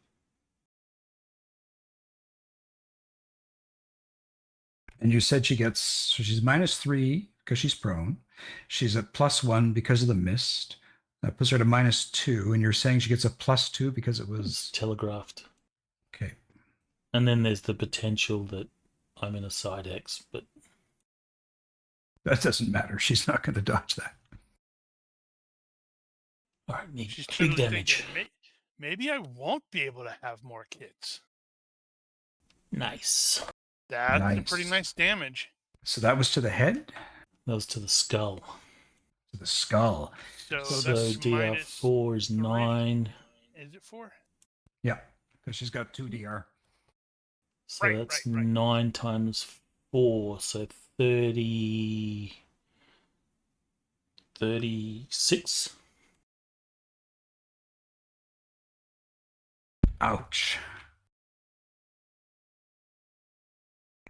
S2: And you said she gets, so she's -3 because she's prone. She's at +1 because of the mist. That puts her to -2. And you're saying she gets a +2 because it
S1: It's
S2: was.
S1: telegraphed.
S2: Okay.
S1: And then there's the potential that I'm in a side X, but
S2: That doesn't matter. She's not going to dodge that.
S1: all right, need
S3: She's
S1: big
S3: totally
S1: damage.
S3: thinking, maybe I won't be able to have more kids.
S1: Nice.
S3: That's a pretty
S2: Nice.
S3: nice damage.
S2: So that was to the head,
S1: That was to the skull.
S2: to the skull.
S3: So
S1: So
S3: that's
S1: DR4 is 9.
S3: Is it 4?
S2: Yeah, because she's got 2 DR.
S1: So
S3: Right,
S1: that's
S3: right.
S1: 9 times 4, so 30. 36.
S2: Ouch.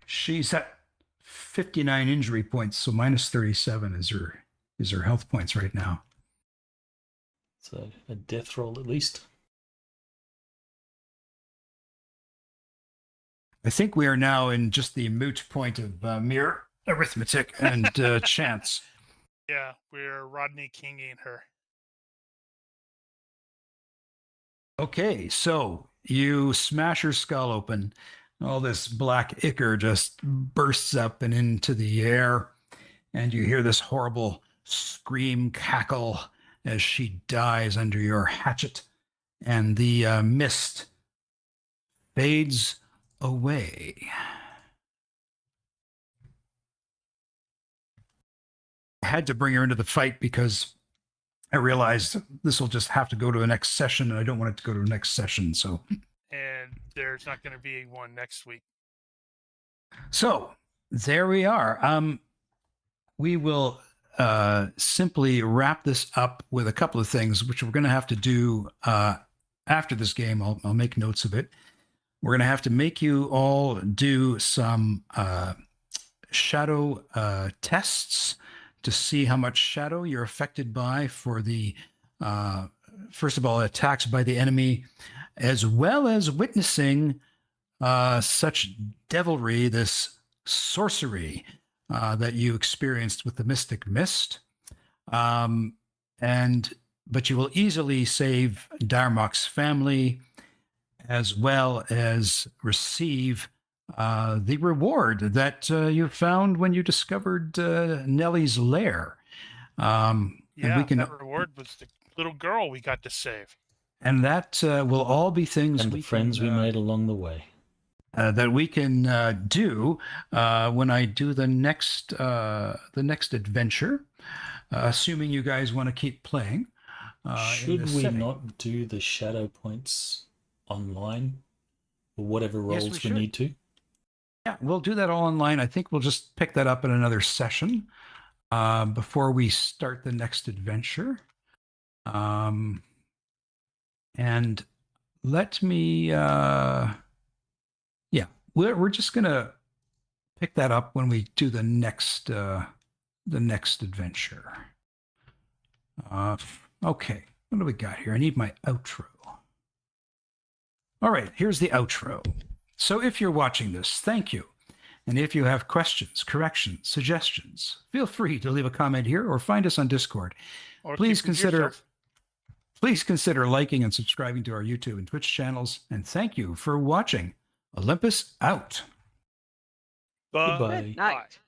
S2: She's at 59 injury points, so -37 is her health points right now.
S1: So a death roll at least.
S2: I think we are now in just the moot point of mere arithmetic and chance.
S3: Yeah, we're Rodney Kinging her.
S2: Okay, so you smash her skull open. All this black ichor just bursts up and into the air, and you hear this horrible scream cackle as she dies under your hatchet, and the mist fades away. I had to bring her into the fight because I realized this will just have to go to the next session, and I don't want it to go to the next session. So
S3: there's not going to be one next week.
S2: So there we are. We will simply wrap this up with a couple of things, which we're going to have to do after this game. I'll make notes of it. We're going to have to make you all do some shadow tests to see how much shadow you're affected by for the, first of all, attacks by the enemy, as well as witnessing such devilry, this sorcery that you experienced with the Mystic Mist. But you will easily save Diarmoc's family, as well as receive the reward that you found when you discovered Nellie's lair. And we can,
S3: that reward was the little girl we got to save.
S2: And that will all be things
S1: and the friends we made along the way.
S2: That we can do when I do the next adventure, assuming you guys want to keep playing.
S1: Should we not do the shadow points online, or whatever roles we need to?
S2: Yeah, we'll do that all online. I think we'll just pick that up in another session before we start the next adventure. And let me, we're just gonna pick that up when we do the next adventure. Okay, what do we got here? I need my outro. All right, here's the outro. So if you're watching this, thank you. And if you have questions, corrections, suggestions, feel free to leave a comment here or find us on Discord.
S3: Or
S2: Please consider liking and subscribing to our YouTube and Twitch channels. And thank you for watching. Olympus out.
S1: Goodbye.
S8: Good night.